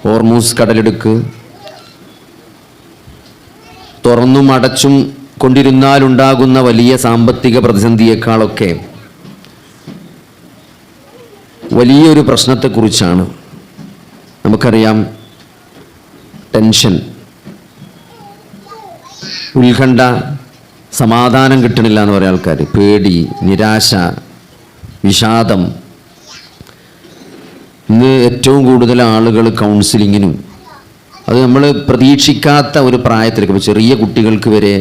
Hormuz കടലിടുക്ക് തുറന്നും അടച്ചും കൊണ്ടിരുന്നാലുണ്ടാകുന്ന വലിയ സാമ്പത്തിക പ്രതിസന്ധിയേക്കാളൊക്കെ വലിയൊരു പ്രശ്നത്തെക്കുറിച്ചാണ്. നമുക്കറിയാം, ടെൻഷൻ, ഉത്കണ്ഠ, സമാധാനം കിട്ടണില്ല എന്ന് പറയുന്ന ആൾക്കാർ, പേടി, നിരാശ, വിഷാദം. ഇന്ന് ഏറ്റവും കൂടുതൽ ആളുകൾ കൗൺസിലിങ്ങിനും, അത് നമ്മൾ പ്രതീക്ഷിക്കാത്ത ഒരു പ്രായത്തിലേക്ക്, ഇപ്പോൾ ചെറിയ കുട്ടികൾക്ക് വരെ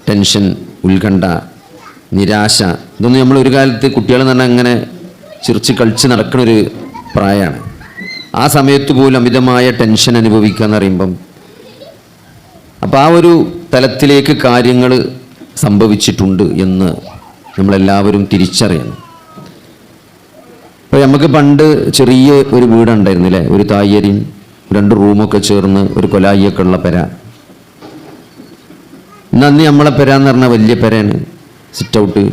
ടെൻഷൻ, ഉത്കണ്ഠ, നിരാശ, ഇതൊന്നും നമ്മൾ ഒരു കാലത്ത് കുട്ടികൾ തന്നെ അങ്ങനെ ചിരിച്ച് കളിച്ച് നടക്കുന്നൊരു പ്രായമാണ്. ആ സമയത്ത് പോലും അമിതമായ ടെൻഷൻ അനുഭവിക്കുക എന്ന് പറയുമ്പം, അപ്പോൾ ആ ഒരു തലത്തിലേക്ക് കാര്യങ്ങൾ സംഭവിച്ചിട്ടുണ്ട് എന്ന് നമ്മളെല്ലാവരും തിരിച്ചറിയണം. അപ്പോൾ നമുക്ക് പണ്ട് ചെറിയ ഒരു വീടുണ്ടായിരുന്നില്ലേ, ഒരു തായ്യരിയും 2 റൂമൊക്കെ ചേർന്ന് ഒരു കൊലായിയൊക്കെ ഉള്ള പെര. ഇന്ന് നമ്മളെ പെര എന്ന് പറഞ്ഞാൽ വലിയ പെരയാണ്. സിറ്റ് ഔട്ട്,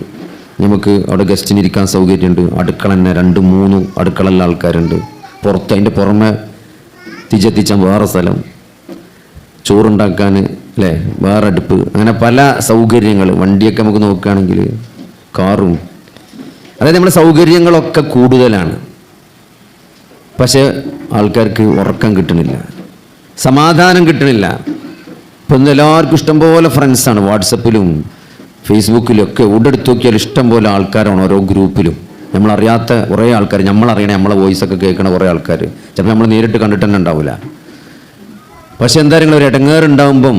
നമുക്ക് അവിടെ ഗസ്റ്റിന് ഇരിക്കാൻ സൗകര്യമുണ്ട്. അടുക്കള തന്നെ 2-3 അടുക്കളയുള്ള ആൾക്കാരുണ്ട്. പുറത്ത് അതിൻ്റെ പുറമെ തിജെത്തിച്ചാൽ വേറെ സ്ഥലം, ചോറുണ്ടാക്കാൻ അല്ലേ വേറെ അടുപ്പ്, അങ്ങനെ പല സൗകര്യങ്ങൾ. വണ്ടിയൊക്കെ നമുക്ക് നോക്കുകയാണെങ്കിൽ കാറും, അതായത് നമ്മുടെ സൗകര്യങ്ങളൊക്കെ കൂടുതലാണ്. പക്ഷേ ആൾക്കാർക്ക് ഉറക്കം കിട്ടണില്ല, സമാധാനം കിട്ടണില്ല. ഇപ്പം ഇന്ന് എല്ലാവർക്കും ഇഷ്ടംപോലെ ഫ്രണ്ട്സാണ്. വാട്സപ്പിലും ഫേസ്ബുക്കിലും ഒക്കെ എവിടെടുത്ത് നോക്കിയാൽ ഇഷ്ടംപോലെ ആൾക്കാരാണ്. ഓരോ ഗ്രൂപ്പിലും നമ്മളറിയാത്ത കുറേ ആൾക്കാർ, നമ്മളറിയണേ നമ്മളെ വോയിസൊക്കെ കേൾക്കണ കുറേ ആൾക്കാർ, ചിലപ്പോൾ നമ്മൾ നേരിട്ട് കണ്ടിട്ട് തന്നെ ഉണ്ടാവില്ല. പക്ഷെ എന്തായാലും ഒരു ഇടങ്ങേറുണ്ടാകുമ്പം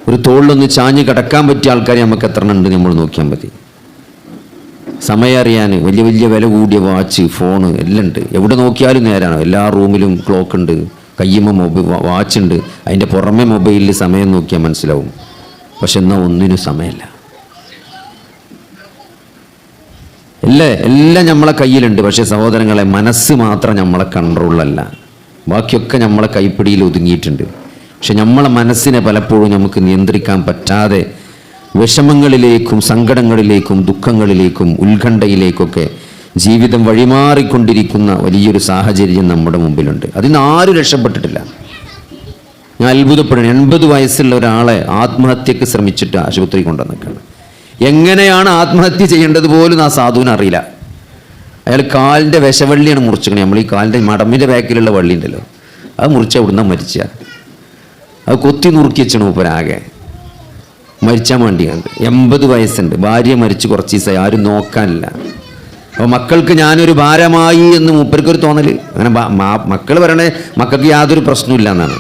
ഒരു തോളിലൊന്ന് ചാഞ്ഞ് കിടക്കാൻ പറ്റിയ ആൾക്കാരെ നമുക്ക് എത്ര ഉണ്ട് നമ്മൾ നോക്കിയാൽ മതി. സമയം അറിയാൻ വലിയ വലിയ വില കൂടിയ വാച്ച്, ഫോണ് എല്ലാം ഉണ്ട്. എവിടെ നോക്കിയാലും നേരാണ്. എല്ലാ റൂമിലും ക്ലോക്ക് ഉണ്ട്, കയ്യുമ്മ വാച്ച് ഉണ്ട്, അതിൻ്റെ പുറമെ മൊബൈലിൽ സമയം നോക്കിയാൽ മനസ്സിലാവും. പക്ഷെ എന്നാൽ ഒന്നിനും സമയമില്ല. എല്ലാം നമ്മളെ കയ്യിലുണ്ട്. പക്ഷേ സഹോദരങ്ങളെ, മനസ്സ് മാത്രം നമ്മളെ കൺട്രോളല്ല, ബാക്കിയൊക്കെ നമ്മളെ കൈപ്പിടിയിൽ ഒതുങ്ങിയിട്ടുണ്ട്. പക്ഷെ നമ്മളെ മനസ്സിനെ പലപ്പോഴും നമുക്ക് നിയന്ത്രിക്കാൻ പറ്റാതെ വിഷമങ്ങളിലേക്കും സങ്കടങ്ങളിലേക്കും ദുഃഖങ്ങളിലേക്കും ഉത്കണ്ഠയിലേക്കൊക്കെ ജീവിതം വഴിമാറിക്കൊണ്ടിരിക്കുന്ന വലിയൊരു സാഹചര്യം നമ്മുടെ മുമ്പിലുണ്ട്. അതിന് ആരും രക്ഷപ്പെട്ടിട്ടില്ല. ഞാൻ അത്ഭുതപ്പെടുന്നു. 80 വയസ്സുള്ള ഒരാളെ ആത്മഹത്യക്ക് ശ്രമിച്ചിട്ട് ആശുപത്രി കൊണ്ടുവന്നിട്ടാണ്. എങ്ങനെയാണ് ആത്മഹത്യ ചെയ്യേണ്ടത് പോലും ആ സാധുവിന് അറിയില്ല. അയാൾ കാലിൻ്റെ വിഷവള്ളിയാണ് മുറിച്ചിക്കണേ. നമ്മൾ ഈ കാലിൻ്റെ മടമ്പിൻ്റെ ബാക്കിലുള്ള വള്ളി ഉണ്ടല്ലോ, അത് മുറിച്ച ഇവിടുന്ന് മരിച്ച, അത് കൊത്തി നുറുക്കി വെച്ചാണ് മൂപ്പരാകെ മരിച്ചാൻ വേണ്ടിയാണ്. 80 വയസ്സുണ്ട്. ഭാര്യ മരിച്ച് കുറച്ച് ദിവസമായി, ആരും നോക്കാനില്ല. അപ്പോൾ മക്കൾക്ക് ഞാനൊരു ഭാരമായി എന്ന് മൂപ്പർക്കൊരു തോന്നൽ. അങ്ങനെ മക്കൾ പറയണേ മക്കൾക്ക് യാതൊരു പ്രശ്നമില്ല എന്നാണ്.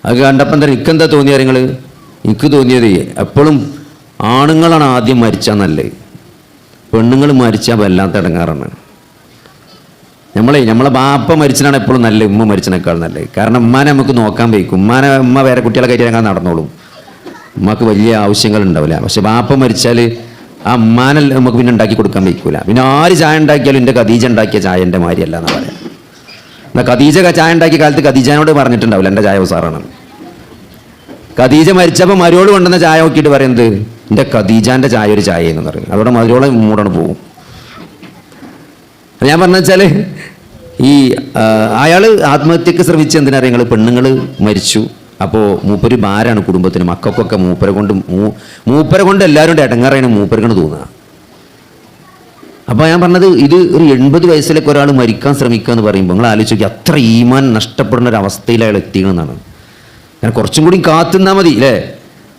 അത് കണ്ടപ്പം എന്താ എനിക്കെന്താ തോന്നിയ കാര്യങ്ങൾ? എനിക്ക് തോന്നിയത് എപ്പോഴും ആണുങ്ങളാണ് ആദ്യം മരിച്ചാൽ നല്ലത്, പെണ്ണുങ്ങൾ മരിച്ചാൽ വല്ലാത്ത ഇടങ്ങാറാണ്. നമ്മളെ ബാപ്പ മരിച്ചതാണ് എപ്പോഴും നല്ലത്, ഉമ്മ മരിച്ചതിനേക്കാൾ നല്ലത്. കാരണം ഉമ്മാനെ നമുക്ക് നോക്കാൻ വയ്ക്കും. ഉമ്മ വേറെ കുട്ടികളെ കയറ്റി നടന്നോളും, ഉമ്മക്ക് വലിയ ആവശ്യങ്ങൾ ഉണ്ടാവില്ല. പക്ഷെ ബാപ്പ മരിച്ചാൽ ആ ഉമ്മാനെ നമുക്ക് പിന്നെ ഉണ്ടാക്കി കൊടുക്കാൻ വയ്ക്കൂല. പിന്നെ ആര് ചായ ഉണ്ടാക്കിയാലും എൻ്റെ ഖദീജ ഉണ്ടാക്കിയ ചായ എൻ്റെ മാതിരിയല്ല എന്നാ പറയാം. എന്നാൽ ഖദീജ ചായ ഉണ്ടാക്കിയ കാലത്ത് ഖദീജനോട് പറഞ്ഞിട്ടുണ്ടാവില്ല എൻ്റെ ചായ ഉസാറാണ്. ഖദീജ മരിച്ചപ്പോൾ മരുവോട് കൊണ്ടുവന്ന ചായ നോക്കിയിട്ട് പറയുന്നത് എൻ്റെ ഖദീജാൻ്റെ ചായ ഒരു ചായ എന്ന് പറയും. അതോടെ മരുവോളം മൂടാണ് പോകും. ഞാൻ പറഞ്ഞു വെച്ചാൽ അയാൾ ആത്മഹത്യക്ക് ശ്രമിച്ച എന്തിനറിയാം, പെണ്ണുങ്ങൾ മരിച്ചു. അപ്പോൾ മൂപ്പര് ഭാരമാണ് കുടുംബത്തിന്, മക്കൾക്കൊക്കെ മൂപ്പരെ കൊണ്ട് എല്ലാവരും ഇടങ്ങാറാണ് മൂപ്പർക്കാണ് തോന്നുക. അപ്പോൾ ഞാൻ പറഞ്ഞത് ഇത് ഒരു 80 വയസ്സിലേക്ക് ഒരാൾ മരിക്കാൻ ശ്രമിക്കുക എന്ന് പറയുമ്പോൾ നിങ്ങൾ ആലോചിച്ച് നോക്കി, അത്ര ഈമാൻ നഷ്ടപ്പെടുന്ന ഒരു അവസ്ഥയിൽ അയാൾ എത്തിക്കണമെന്നാണ്. ഞാൻ കുറച്ചും കൂടി കാത്തുനിന്നാൽ മതി അല്ലേ,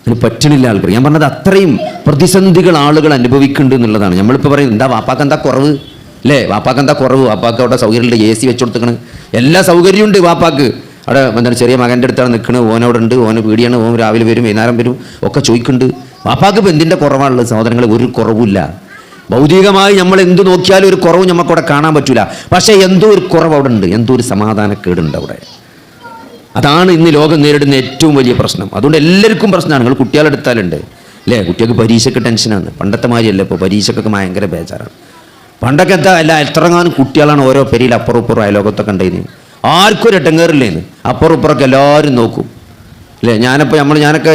അതിന് പറ്റണില്ല ആൾക്കാർ. ഞാൻ പറഞ്ഞത് അത്രയും പ്രതിസന്ധികൾ ആളുകൾ അനുഭവിക്കുന്നുണ്ട് എന്നുള്ളതാണ്. നമ്മളിപ്പോൾ പറയും എന്താ വാപ്പാക്ക് എന്താ കുറവ് അല്ലേ, വാപ്പാക്ക് എന്താ കുറവ്, വാപ്പാക്ക് അവിടെ സൗകര്യമുണ്ട്, AC വെച്ച് കൊടുത്തേക്കണ്, എല്ലാ സൗകര്യമുണ്ട് വാപ്പാക്ക്. അവിടെ എന്താണ് ചെറിയ മകൻ്റെ അടുത്താണ് നിൽക്കുന്നത്, ഓനവിടെ ഉണ്ട്, ഓന് പീടിയാണ്, ഓൻ രാവിലെ വരും വൈകുന്നേരം വരും ഒക്കെ ചോദിക്കുന്നുണ്ട്. വാപ്പാക്ക് ഇപ്പം എന്തിൻ്റെ കുറവാണുള്ളത് സഹോദരങ്ങൾ? ഒരു കുറവില്ല. ഭൗതികമായി നമ്മൾ എന്ത് നോക്കിയാലും ഒരു കുറവ് നമുക്കവിടെ കാണാൻ പറ്റില്ല. പക്ഷേ എന്തോ ഒരു കുറവ് അവിടെ ഉണ്ട്, എന്തോ ഒരു സമാധാനക്കേടുണ്ട് അവിടെ. അതാണ് ഇന്ന് ലോകം നേരിടുന്ന ഏറ്റവും വലിയ പ്രശ്നം. അതുകൊണ്ട് എല്ലാവർക്കും പ്രശ്നമാണ്. നിങ്ങൾ കുട്ടികളെടുത്താലുണ്ട് അല്ലേ, കുട്ടികൾക്ക് പരീക്ഷയ്ക്ക് ടെൻഷനാണ്. പണ്ടത്തെ മാതിരിയല്ല ഇപ്പോൾ, പരീക്ഷയ്ക്കൊക്കെ ഭയങ്കര ബേജാറാണ്. പണ്ടൊക്കെ എത്രങ്ങാനും കുട്ടികളാണ് ഓരോ പെരിയിൽ അപ്പുറം ഇപ്പുറം അയലോകത്തൊക്കെ ഉണ്ടായിരുന്നു. ആർക്കും ഒരു ഇടങ്ങേറില്ലേന്ന്, അപ്പുറം ഇപ്പുറമൊക്കെ എല്ലാവരും നോക്കും അല്ലേ. ഞാനൊക്കെ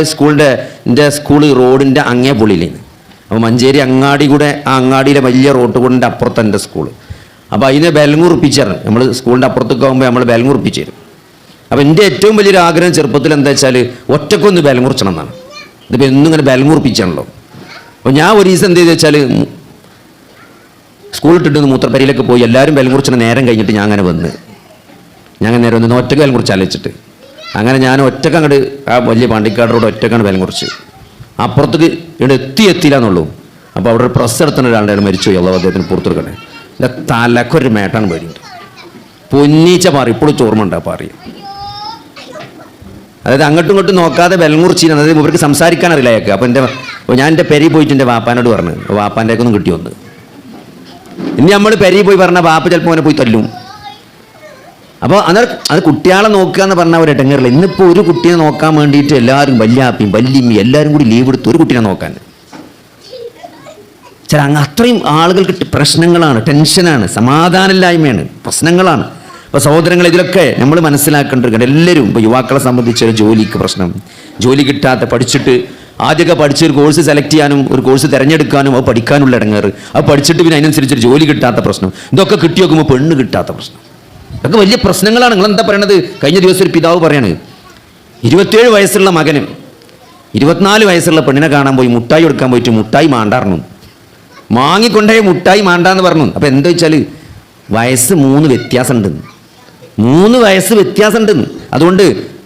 എൻ്റെ സ്കൂൾ റോഡിൻ്റെ അങ്ങേ പൊളിയിലേന്ന്. അപ്പോൾ മഞ്ചേരി അങ്ങാടി കൂടെ, ആ അങ്ങാടിയിലെ വലിയ റോഡ് കൂടിൻ്റെ അപ്പുറത്ത് എൻ്റെ സ്കൂൾ. അപ്പോൾ അതിനെ ബലങ്ങുറിപ്പിച്ചാണ്. നമ്മൾ സ്കൂളിൻ്റെ അപ്പുറത്തൊക്കെ ആകുമ്പോൾ നമ്മൾ ബലങ്ങുറിപ്പിച്ച് തരും. അപ്പോൾ എൻ്റെ ഏറ്റവും വലിയൊരു ആഗ്രഹം ചെറുപ്പത്തിൽ എന്താ വെച്ചാൽ ഒറ്റക്കൊന്ന് ബലങ്ങുറിച്ചണം എന്നാണ്. ഇതിപ്പോൾ എന്നും ഇങ്ങനെ ബലങ്ങുറിപ്പിച്ചാണല്ലോ. അപ്പോൾ ഞാൻ ഒരു ദിവസം എന്ത് ചെയ്തെന്ന് വെച്ചാൽ സ്കൂളിട്ടിട്ട് മൂത്രപ്പരിയിലൊക്കെ പോയി എല്ലാവരും ബലങ്ങുറിച്ചിന് നേരം കഴിഞ്ഞിട്ട് ഞാൻ അങ്ങനെ വന്ന് നേരം വന്ന് ഒറ്റക്ക് ബലങ്ങുറിച്ച് ആലോചിച്ചിട്ട് അങ്ങനെ ഞാൻ ഒറ്റക്ക് അങ്ങോട്ട് ആ വലിയ പാണ്ടിക്കാട് റോഡ് ഒറ്റക്കാണ് ബലങ്ങുറിച്ച്. അപ്പുറത്തേക്ക് ഇവിടെ എത്തിയില്ല എന്നുള്ളൂ. അപ്പോൾ അവിടെ ഒരു പ്രസ് എടുത്തുന്ന ഒരാളുടെ മരിച്ചു പോയി. അള്ളാഹു അദ്ദേഹത്തിന് പുറത്തെടുക്കണേ. എൻ്റെ തലക്കൊരു മേട്ടാണ് പേടിയുണ്ട്. പൊന്നീച്ച പാറി ഇപ്പോഴും ചോർമ്മണ്ട പാറി. അതായത് അങ്ങോട്ടും ഇങ്ങോട്ടും നോക്കാതെ ബലങ്ങുറിച്ചിരുന്നു. അതായത് ഇവർക്ക് സംസാരിക്കാൻ അറിയില്ല അയാൾക്ക്. അപ്പോൾ ഞാൻ എൻ്റെ പെരി പോയിട്ട് എൻ്റെ വാപ്പാനോട് പറഞ്ഞു, വാപ്പാൻ്റെ ഒന്നും കിട്ടി വന്ന്. ഇനി നമ്മൾ പെരി പോയി പറഞ്ഞാൽ വാപ്പ ചിലപ്പോൾ അവനെ പോയി തല്ലും. അപ്പോൾ അത് കുട്ടികളെ നോക്കുക എന്ന് പറഞ്ഞാൽ ഒരു ഇടങ്ങേറില്ല. ഇന്നിപ്പോൾ ഒരു കുട്ടിയെ നോക്കാൻ വേണ്ടിയിട്ട് എല്ലാവരും വല്യാപ്പിയും വല്യമ്മയും എല്ലാവരും കൂടി ലീവ് എടുത്ത് ഒരു കുട്ടീനെ നോക്കാൻ. ചില അത്രയും ആളുകൾക്ക് പ്രശ്നങ്ങളാണ്, ടെൻഷനാണ്, സമാധാനമില്ലായ്മയാണ്, പ്രശ്നങ്ങളാണ്. അപ്പോൾ സഹോദരങ്ങൾ, ഇതിലൊക്കെ നമ്മൾ മനസ്സിലാക്കേണ്ടത് എല്ലാവരും. ഇപ്പോൾ യുവാക്കളെ സംബന്ധിച്ചൊരു ജോലിക്ക് പ്രശ്നം, ജോലി കിട്ടാത്ത, പഠിച്ചിട്ട് ആദ്യമൊക്കെ പഠിച്ച് ഒരു കോഴ്സ് സെലക്ട് ചെയ്യാനും ഒരു കോഴ്സ് തിരഞ്ഞെടുക്കാനും അത് പഠിക്കാനുള്ള ഇടങ്ങേറ്, അത് പഠിച്ചിട്ട് പിന്നെ അതിനനുസരിച്ചൊരു ജോലി കിട്ടാത്ത പ്രശ്നം, ഇതൊക്കെ കിട്ടി നോക്കുമ്പോൾ പെണ്ണ് കിട്ടാത്ത പ്രശ്നം, ഇതൊക്കെ വലിയ പ്രശ്നങ്ങളാണ്. നിങ്ങളെന്താ പറയണത്? കഴിഞ്ഞ ദിവസം ഒരു പിതാവ് പറയാണ്, 27 വയസ്സുള്ള മകനും 24 വയസ്സുള്ള പെണ്ണിനെ കാണാൻ പോയി, മുട്ടായി കൊടുക്കാൻ പോയിട്ട് മുട്ടായി മാണ്ടാർന്നു, മാങ്ങിക്കൊണ്ടേ മുട്ടായി മാണ്ടാന്ന് പറഞ്ഞു. അപ്പോൾ എന്താ വെച്ചാൽ വയസ്സ് 3 വ്യത്യാസമുണ്ടെന്ന്, 3 വയസ്സ് വ്യത്യാസമുണ്ടെന്ന്. അതുകൊണ്ട്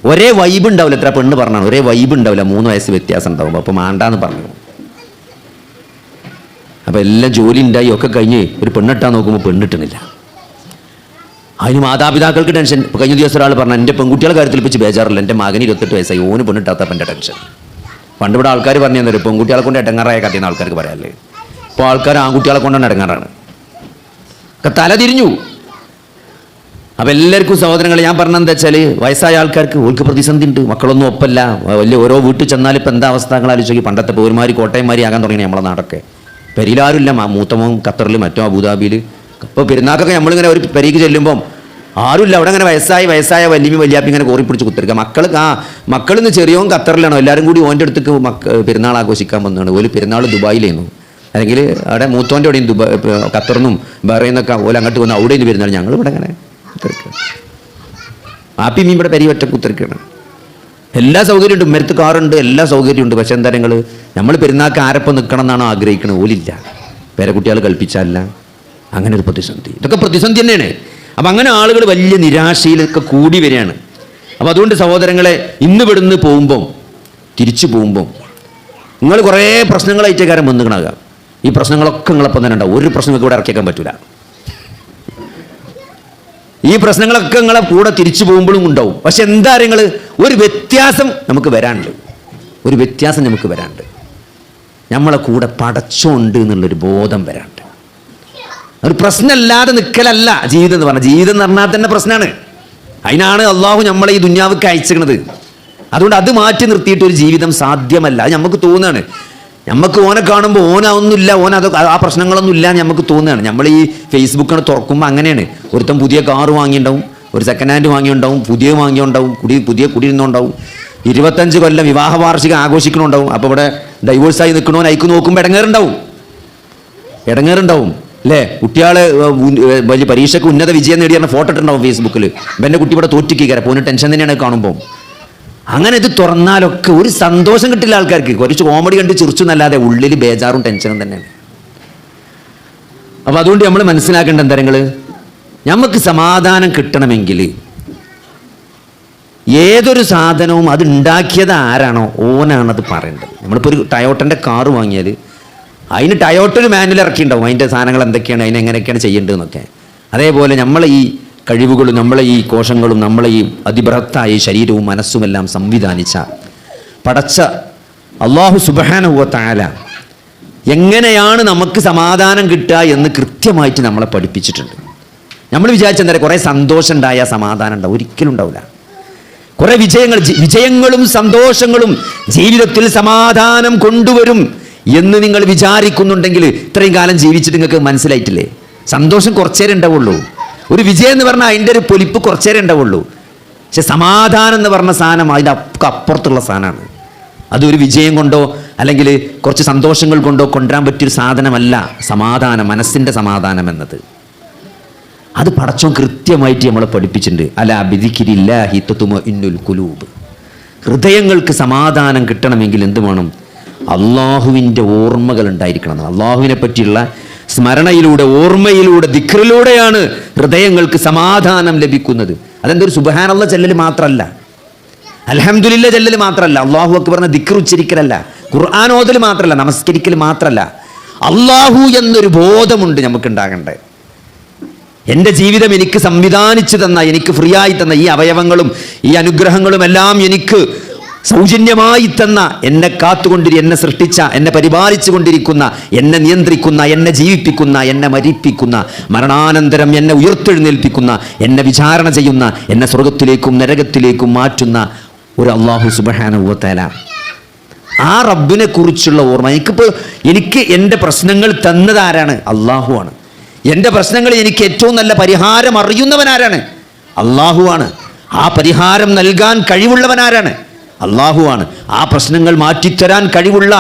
ഒരേ വൈബ് ഉണ്ടാവില്ല. എത്ര പെണ്ണ് പറഞ്ഞാണ് ഒരേ വൈബ് ഉണ്ടാവില്ല, 3 വയസ്സ് വ്യത്യാസം ഉണ്ടാവും. അപ്പോൾ മാണ്ടാന്ന് പറഞ്ഞു. അപ്പോൾ എല്ലാം ജോലി ഉണ്ടായി ഒക്കെ കഴിഞ്ഞ് ഒരു പെണ്ണിട്ടാൻ നോക്കുമ്പോൾ പെണ്ണിട്ടണില്ല. അതിന് മാതാപിതാക്കൾക്ക് ടെൻഷൻ. ഇപ്പോൾ കഴിഞ്ഞ ദിവസം ഒരാൾ പറഞ്ഞു, എൻ്റെ പെൺകുട്ടികളുടെ കാര്യത്തിൽ വെച്ച് ബേജാറില്ല, എൻ്റെ മകന് 28 വയസ്സായി, ഓന് പെണ്ണിട്ടാത്തപ്പം എൻ്റെ ടെൻഷൻ. പണ്ട് ഇവിടെ ആൾക്കാർ പറഞ്ഞു തന്നൊരു പെൺകുട്ടികളെ കൊണ്ട് ഇടങ്ങാറായ കഥയെന്ന് ആൾക്കാർക്ക് പറയാല്ലേ. ഇപ്പോൾ ആൾക്കാർ ആൺകുട്ടികളെ കൊണ്ടാണ് ഇടങ്ങാറാണ്. ഒക്കെ തല തിരിഞ്ഞു. അപ്പം എല്ലാവർക്കും സഹോദരങ്ങൾ ഞാൻ പറഞ്ഞെന്താ വെച്ചാൽ വയസ്സായ ആൾക്കാർക്ക് ഓൾക്ക് പ്രതിസന്ധി ഉണ്ട്, മക്കളൊന്നും ഒപ്പല്ല. വലിയ ഓരോ വീട്ടിൽ ചെന്നാൽ ഇപ്പം എന്താ അവസ്ഥകൾ ആലോചിക്കും. പണ്ടത്തെ പൗരന്മാർ കോട്ടയന്മാരി ആകാൻ തുടങ്ങി നമ്മളെ നാടൊക്കെ. പെരിയിലാരുമില്ല, മൂത്തമോൻ ഖത്തറിൽ മറ്റോ അബുദാബിയിൽ. ഇപ്പോൾ പെരുന്നാക്കൊക്കെ നമ്മളിങ്ങനെ ഒരു പെരീക്ക് ചെല്ലുമ്പം ആരുമില്ല. അവിടെ അങ്ങനെ വയസ്സായ വല്യമ്മ വല്യാപ്പി ഇങ്ങനെ കോറി പിടിച്ച് കുത്തിരിക്കുക. മക്കളിന്ന് ചെറിയോൻ ഖത്തറിലാണോ, എല്ലാവരും കൂടി ഓൻ്റെ അടുത്തേക്ക് പെരുന്നാൾ ആഘോഷിക്കാൻ വന്നതാണ്. ഒരു പെരുന്നാൾ ദുബായിലായിരുന്നു, അല്ലെങ്കിൽ അവിടെ മൂത്തോൻ്റെ അവിടെയും ഖത്തറിന്നും ബഹ്റൈനൊക്കെ ഓല അങ്ങോട്ട് വന്ന് അവിടെ നിന്ന് പെരുന്നാൾ ഞങ്ങൾ ഇവിടെ അങ്ങനെ കുത്തിരിക്കുക. ആപ്പി മീൻ ഇവിടെ പെരി ഒറ്റ കുത്തിരിക്കുകയാണ്. എല്ലാ സൗകര്യമുണ്ട്, ഉമ്മരത്ത് കാറുണ്ട്, എല്ലാ സൗകര്യമുണ്ട്. പക്ഷേ എന്താ നമ്മൾ പെരുന്നാൾക്ക് ആരപ്പം നിൽക്കണം എന്നാണോ ആഗ്രഹിക്കുന്നത്? ഓലില്ല, പേരക്കുട്ടികൾ കൽപ്പിച്ചാലില്ല. അങ്ങനെ ഒരു പ്രതിസന്ധി, ഇതൊക്കെ പ്രതിസന്ധി തന്നെയാണ്. അപ്പം അങ്ങനെ ആളുകൾ വലിയ നിരാശയിലൊക്കെ കൂടി വരികയാണ്. അപ്പോൾ അതുകൊണ്ട് സഹോദരങ്ങളെ, ഇന്ന് ഇവിടുന്ന് പോകുമ്പം തിരിച്ചു പോകുമ്പം നിങ്ങൾ കുറേ പ്രശ്നങ്ങളായിട്ടേക്കാരം വന്നുകണാകാം. ഈ പ്രശ്നങ്ങളൊക്കെ നിങ്ങളപ്പം തന്നെ ഉണ്ടാവും. ഒരു പ്രശ്നങ്ങൾക്ക് ഇവിടെ ഇറക്കിയേക്കാൻ പറ്റില്ല. ഈ പ്രശ്നങ്ങളൊക്കെ നിങ്ങളെ കൂടെ തിരിച്ചു പോകുമ്പോഴും ഉണ്ടാവും. പക്ഷെ എന്താ നിങ്ങൾ ഒരു വ്യത്യാസം നമുക്ക് വരാനുണ്ട്, ഒരു വ്യത്യാസം നമുക്ക് വരാനുണ്ട്. നമ്മളെ കൂടെ പടച്ചോണ്ട് എന്നുള്ളൊരു ബോധം വരാനുണ്ട്. ഒരു പ്രശ്നമല്ലാതെ നിൽക്കലല്ല ജീവിതം എന്ന് പറഞ്ഞാൽ. ജീവിതം എന്ന് പറഞ്ഞാൽ തന്നെ പ്രശ്നമാണ്. അതിനാണ് അള്ളാഹു നമ്മളെ ഈ ദുന്യാവുക്ക് അയച്ചിരിക്കുന്നത്. അതുകൊണ്ട് അത് മാറ്റി നിർത്തിയിട്ട് ഒരു ജീവിതം സാധ്യമല്ല. അത് നമുക്ക് തോന്നുകയാണ്. നമുക്ക് ഓനെ കാണുമ്പോൾ ഓനൊന്നുമില്ല, ആ പ്രശ്നങ്ങളൊന്നും ഇല്ല എന്ന് നമുക്ക് തോന്നുകയാണ്. നമ്മൾ ഈ ഫേസ്ബുക്കാണ് തുറക്കുമ്പോൾ അങ്ങനെയാണ്. ഒരുത്തൻ പുതിയ കാറ് വാങ്ങിയിട്ടുണ്ടാവും, ഒരു സെക്കൻഡ് ഹാൻഡ് വാങ്ങിയുണ്ടാവും, പുതിയ വാങ്ങിയുണ്ടാവും, പുതിയ കുടിയിരുന്നുണ്ടാവും, 25 കൊല്ലം വിവാഹ വാർഷികം ആഘോഷിക്കണുണ്ടാവും. അപ്പോൾ ഇവിടെ ഡൈവോഴ്സായി നിൽക്കണോൻ അയക്ക് നോക്കുമ്പോൾ ഇടങ്ങേറുണ്ടാവും അല്ലേ? കുട്ടികളെ വലിയ പരീക്ഷയ്ക്ക് ഉന്നത വിജയം നേടിയ ഫോട്ടോ ഇട്ടുണ്ടാവും ഫേസ്ബുക്കിൽ. എൻ്റെ കുട്ടി ഇവിടെ തോറ്റിക്കാരം, പോന് ടെൻഷൻ തന്നെയാണ് കാണുമ്പോൾ. അങ്ങനെ ഇത് തുറന്നാലൊക്കെ ഒരു സന്തോഷം കിട്ടില്ല ആൾക്കാർക്ക്. കുറച്ച് കോമഡി കണ്ട് ചിരിച്ചു എന്നല്ലാതെ ഉള്ളിൽ ബേജാറും ടെൻഷനും തന്നെയാണ്. അപ്പോൾ അതുകൊണ്ട് നമ്മൾ മനസ്സിലാക്കേണ്ട എന്താ, നമുക്ക് സമാധാനം കിട്ടണമെങ്കിൽ ഏതൊരു സാധനവും അത് ഉണ്ടാക്കിയത് ആരാണോ ഓനാണത് പറയേണ്ടത്. നമ്മളിപ്പോൾ ഒരു ടയോട്ടൻ്റെ കാറ് വാങ്ങിയാൽ അതിന് ടയോട്ടൊരു മാനുവൽ ഇറക്കിയിട്ടുണ്ടാവും, അതിൻ്റെ സാധനങ്ങൾ എന്തൊക്കെയാണ്, അതിനെങ്ങനെയൊക്കെയാണ് ചെയ്യേണ്ടതെന്നൊക്കെ. അതേപോലെ നമ്മളെ ഈ കഴിവുകളും നമ്മളെ ഈ കോശങ്ങളും നമ്മളെ ഈ അതിബൃഹത്തായ ഈ ശരീരവും മനസ്സുമെല്ലാം സംവിധാനിച്ച പടച്ച അല്ലാഹു സുബ്ഹാനഹു വ തആല എങ്ങനെയാണ് നമുക്ക് സമാധാനം കിട്ടുക എന്ന് കൃത്യമായിട്ട് നമ്മളെ പഠിപ്പിച്ചിട്ടുണ്ട്. നമ്മൾ വിചാരിച്ചെന്താ കുറേ സന്തോഷം ഉണ്ടായാൽ സമാധാനം ഉണ്ടാവും? ഒരിക്കലും ഉണ്ടാവില്ല. കുറേ വിജയങ്ങളും സന്തോഷങ്ങളും ജീവിതത്തിൽ സമാധാനം കൊണ്ടുവരും എന്ന് നിങ്ങൾ വിചാരിക്കുന്നുണ്ടെങ്കിൽ ഇത്രയും കാലം ജീവിച്ചിട്ട് നിങ്ങൾക്ക് മനസ്സിലായിട്ടില്ലേ? സന്തോഷം കുറച്ചേരം ഉണ്ടാവുള്ളൂ. ഒരു വിജയം എന്ന് പറഞ്ഞാൽ അതിൻ്റെ ഒരു പൊലിപ്പ് കുറച്ചേരം ഉണ്ടാവുള്ളൂ. പക്ഷെ സമാധാനം എന്ന് പറഞ്ഞ സാധനം അതിൻ്റെ അപ്പുറത്തുള്ള സാധനമാണ്. അതൊരു വിജയം കൊണ്ടോ അല്ലെങ്കിൽ കുറച്ച് സന്തോഷങ്ങൾ കൊണ്ടോ കൊണ്ടുവരാൻ പറ്റിയൊരു സാധനമല്ല സമാധാനം, മനസ്സിൻ്റെ സമാധാനം എന്നത്. അത് പടച്ചോൻ കൃത്യമായിട്ട് നമ്മളെ പഠിപ്പിച്ചിട്ടുണ്ട്. അലാ ബിദിക്രില്ലാഹി തത്മഇന്നുൽ ഖുലൂബ്. ഹൃദയങ്ങൾക്ക് സമാധാനം കിട്ടണമെങ്കിൽ എന്ത് വേണം? അള്ളാഹുവിൻ്റെ ഓർമ്മകൾ ഉണ്ടായിരിക്കണം. അള്ളാഹുവിനെ പറ്റിയുള്ള സ്മരണയിലൂടെ, ഓർമ്മയിലൂടെ, ദിക്റിലൂടെയാണ് ഹൃദയങ്ങൾക്ക് സമാധാനം ലഭിക്കുന്നത്. അതെന്തൊരു സുബ്ഹാനല്ലാഹ് ചെല്ലൽ മാത്രമല്ല, അൽഹംദുലില്ലാഹ് ചെല്ലൽ മാത്രമല്ല, അള്ളാഹു അക്ബറിന്റെ ദിക്ർ ഉച്ചരിക്കലല്ല, ഖുർആൻ ഓതൽ മാത്രമല്ല, നമസ്കരിക്കൽ മാത്രമല്ല, അള്ളാഹു എന്നൊരു ബോധമുണ്ട് നമുക്കുണ്ടാകണ്ടേ. എൻ്റെ ജീവിതം എനിക്ക് സംവിധാനിച്ചു തന്ന, എനിക്ക് ഫ്രീ ആയി തന്ന ഈ അവയവങ്ങളും ഈ അനുഗ്രഹങ്ങളും എല്ലാം എനിക്ക് സൗജന്യമായി തന്ന, എന്നെ എന്നെ സൃഷ്ടിച്ച, എന്നെ പരിപാലിച്ചു കൊണ്ടിരിക്കുന്ന, എന്നെ നിയന്ത്രിക്കുന്ന, എന്നെ ജീവിപ്പിക്കുന്ന, എന്നെ മരിപ്പിക്കുന്ന, മരണാനന്തരം എന്നെ ഉയർത്തെഴുന്നേൽപ്പിക്കുന്ന, എന്നെ വിചാരണ ചെയ്യുന്ന, എന്നെ സ്വർഗത്തിലേക്കും നരകത്തിലേക്കും മാറ്റുന്ന ഒരു അല്ലാഹു സുബ്ഹാനഹു വ തആല, ആ റബ്ബിനെ കുറിച്ചുള്ള ഓർമ്മ. എനിക്ക് എൻ്റെ പ്രശ്നങ്ങൾ തന്നത് ആരാണ്? അള്ളാഹുവാണ്. എൻ്റെ പ്രശ്നങ്ങൾ എനിക്ക് ഏറ്റവും നല്ല പരിഹാരം അറിയുന്നവനാരാണ്? അള്ളാഹുവാണ്. ആ പരിഹാരം നൽകാൻ കഴിവുള്ളവനാരാണ്? അള്ളാഹുവാണ്. ആ പ്രശ്നങ്ങൾ മാറ്റിത്തരാൻ കഴിവുള്ള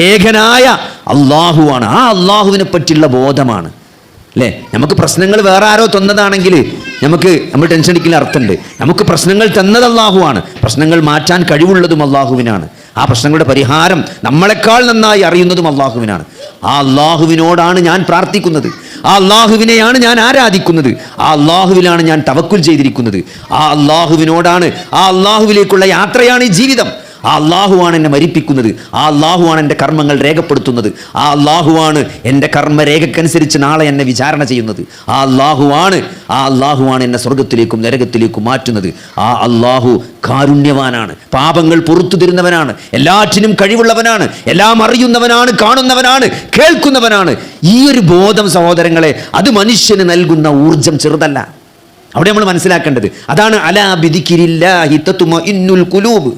ഏകനായ അള്ളാഹുവാണ്. ആ അള്ളാഹുവിനെ പറ്റിയുള്ള ബോധമാണ് അല്ലേ. നമുക്ക് പ്രശ്നങ്ങൾ വേറെ ആരോ തന്നതാണെങ്കിൽ നമ്മൾ ടെൻഷൻ അടിക്കുന്ന അർത്ഥമുണ്ട്. നമുക്ക് പ്രശ്നങ്ങൾ തന്നത് അള്ളാഹുവാണ്. പ്രശ്നങ്ങൾ മാറ്റാൻ കഴിവുള്ളതും അള്ളാഹുവിനാണ്. ആ പ്രശ്നങ്ങളുടെ പരിഹാരം നമ്മളെക്കാൾ നന്നായി അറിയുന്നതും അള്ളാഹുവിനാണ്. ആ അള്ളാഹുവിനോടാണ് ഞാൻ പ്രാർത്ഥിക്കുന്നത്. ആ അള്ളാഹുവിനെയാണ് ഞാൻ ആരാധിക്കുന്നത്. ആ അള്ളാഹുവിലാണ് ഞാൻ തവക്കുൽ ചെയ്തിരിക്കുന്നത്. ആ അള്ളാഹുവിനോടാണ്, ആ അള്ളാഹുവിലേക്കുള്ള യാത്രയാണ് ഈ ജീവിതം. ആ അള്ളാഹുവാണ് എന്നെ മരിപ്പിക്കുന്നത്. ആ അള്ളാഹുവാണ് എൻ്റെ കർമ്മങ്ങൾ രേഖപ്പെടുത്തുന്നത്. ആ അള്ളാഹുവാണ് എൻ്റെ കർമ്മരേഖക്കനുസരിച്ച് നാളെ എന്നെ വിചാരണ ചെയ്യുന്നത്. ആ അള്ളാഹുവാണ് എന്നെ സ്വർഗത്തിലേക്കും നരകത്തിലേക്കും മാറ്റുന്നത്. ആ അള്ളാഹു കാരുണ്യവാനാണ്, പാപങ്ങൾ പുറത്തു തരുന്നവനാണ്, എല്ലാറ്റിനും കഴിവുള്ളവനാണ്, എല്ലാം അറിയുന്നവനാണ്, കാണുന്നവനാണ്, കേൾക്കുന്നവനാണ്. ഈ ഒരു ബോധം സഹോദരങ്ങളെ, അത് മനുഷ്യന് നൽകുന്ന ഊർജം ചെറുതല്ല. അവിടെ നമ്മൾ മനസ്സിലാക്കേണ്ടത് അതാണ്. അലാ ബിദിക്രില്ലാഹി തത്മഇന്നുൽ ഖുലൂബ്.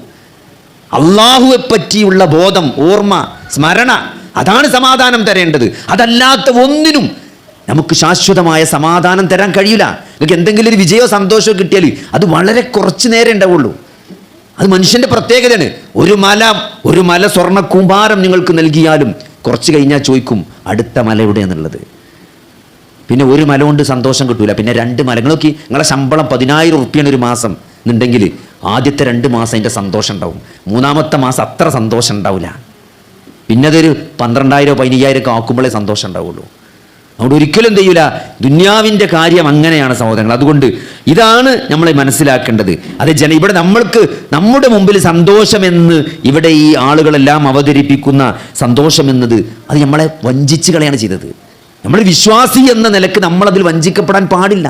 അള്ളാഹുവെ പറ്റിയുള്ള ബോധം, ഓർമ്മ, സ്മരണ, അതാണ് സമാധാനം തരേണ്ടത്. അതല്ലാത്ത ഒന്നിനും നമുക്ക് ശാശ്വതമായ സമാധാനം തരാൻ കഴിയില്ല. നിങ്ങൾക്ക് എന്തെങ്കിലും ഒരു വിജയമോ സന്തോഷമോ കിട്ടിയാൽ അത് വളരെ കുറച്ച് നേരം ഉണ്ടാവുള്ളൂ. അത് മനുഷ്യൻ്റെ പ്രത്യേകതയാണ്. ഒരു മല സ്വർണ്ണ കൂമ്പാരം നിങ്ങൾക്ക് നൽകിയാലും കുറച്ച് കഴിഞ്ഞാൽ ചോദിക്കും അടുത്ത മല എവിടെയാണെന്നുള്ളത്. പിന്നെ ഒരു മല കൊണ്ട് സന്തോഷം കിട്ടൂല. പിന്നെ 2 മല. നോക്കി, നിങ്ങളെ ശമ്പളം 10,000 ഉറുപ്പിയാണ് ഒരു മാസം എന്നുണ്ടെങ്കിൽ ആദ്യത്തെ 2 മാസം അതിൻ്റെ സന്തോഷം ഉണ്ടാവും. 3-ാമത്തെ മാസം അത്ര സന്തോഷം ഉണ്ടാവില്ല. പിന്നെ അതൊരു 12,000 15,000 ഒക്കെ ആക്കുമ്പോഴേ സന്തോഷം ഉണ്ടാവുള്ളൂ. അതുകൊണ്ട് ഒരിക്കലും എന്ത് ചെയ്യൂല. ദുന്യാവിൻ്റെ കാര്യം അങ്ങനെയാണ് സഹോദരങ്ങൾ. അതുകൊണ്ട് ഇതാണ് നമ്മൾ മനസ്സിലാക്കേണ്ടത്. അത് ഇവിടെ നമ്മുടെ മുമ്പിൽ സന്തോഷമെന്ന് ഇവിടെ ഈ ആളുകളെല്ലാം അവതരിപ്പിക്കുന്ന സന്തോഷമെന്നത് അത് നമ്മളെ വഞ്ചിച്ച് കളയാണ് ചെയ്തത്. നമ്മൾ വിശ്വാസി എന്ന നിലക്ക് നമ്മളതിൽ വഞ്ചിക്കപ്പെടാൻ പാടില്ല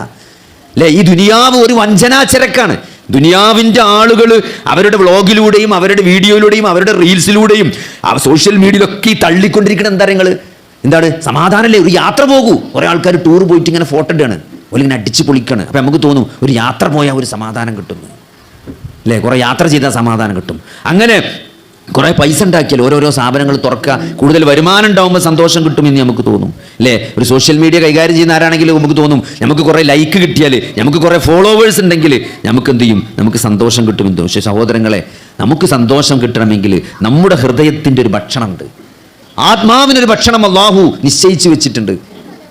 അല്ലേ. ഈ ദുനിയാവ് ഒരു വഞ്ചനാചരക്കാണ്. ദുനിയാവിൻ്റെ ആളുകൾ അവരുടെ വ്ളോഗിലൂടെയും അവരുടെ വീഡിയോയിലൂടെയും അവരുടെ റീൽസിലൂടെയും സോഷ്യൽ മീഡിയയിലൊക്കെ ഈ തള്ളിക്കൊണ്ടിരിക്കുന്ന എന്താണ് സമാധാനമല്ലേ. ഒരു യാത്ര പോകൂ. കുറേ ആൾക്കാർ ടൂർ പോയിട്ട് ഇങ്ങനെ ഫോട്ടോ ഇടുകയാണ്, ഇങ്ങനെ അടിച്ച് പൊളിക്കാണ്. അപ്പം നമുക്ക് തോന്നും ഒരു യാത്ര പോയാൽ ഒരു സമാധാനം കിട്ടുന്നു അല്ലേ, കുറേ യാത്ര ചെയ്താൽ സമാധാനം കിട്ടും. അങ്ങനെ കുറേ പൈസ ഉണ്ടാക്കിയാൽ ഓരോരോ സ്ഥാപനങ്ങൾ തുറക്കുക, കൂടുതൽ വരുമാനം ഉണ്ടാകുമ്പോൾ സന്തോഷം കിട്ടുമെന്ന് നമുക്ക് തോന്നും അല്ലേ. ഒരു സോഷ്യൽ മീഡിയ കൈകാര്യം ചെയ്യുന്ന ആരാണെങ്കിലും നമുക്ക് തോന്നും നമുക്ക് കുറേ ലൈക്ക് കിട്ടിയാൽ, നമുക്ക് കുറേ ഫോളോവേഴ്സ് ഉണ്ടെങ്കിൽ നമുക്ക് എന്ത് ചെയ്യും, നമുക്ക് സന്തോഷം കിട്ടുമെന്ന് തോന്നും. പക്ഷേ സഹോദരങ്ങളെ, നമുക്ക് സന്തോഷം കിട്ടണമെങ്കിൽ നമ്മുടെ ഹൃദയത്തിൻ്റെ ഒരു ഭക്ഷണമുണ്ട്, ആത്മാവിനൊരു ഭക്ഷണം അള്ളാഹു നിശ്ചയിച്ചു വെച്ചിട്ടുണ്ട്.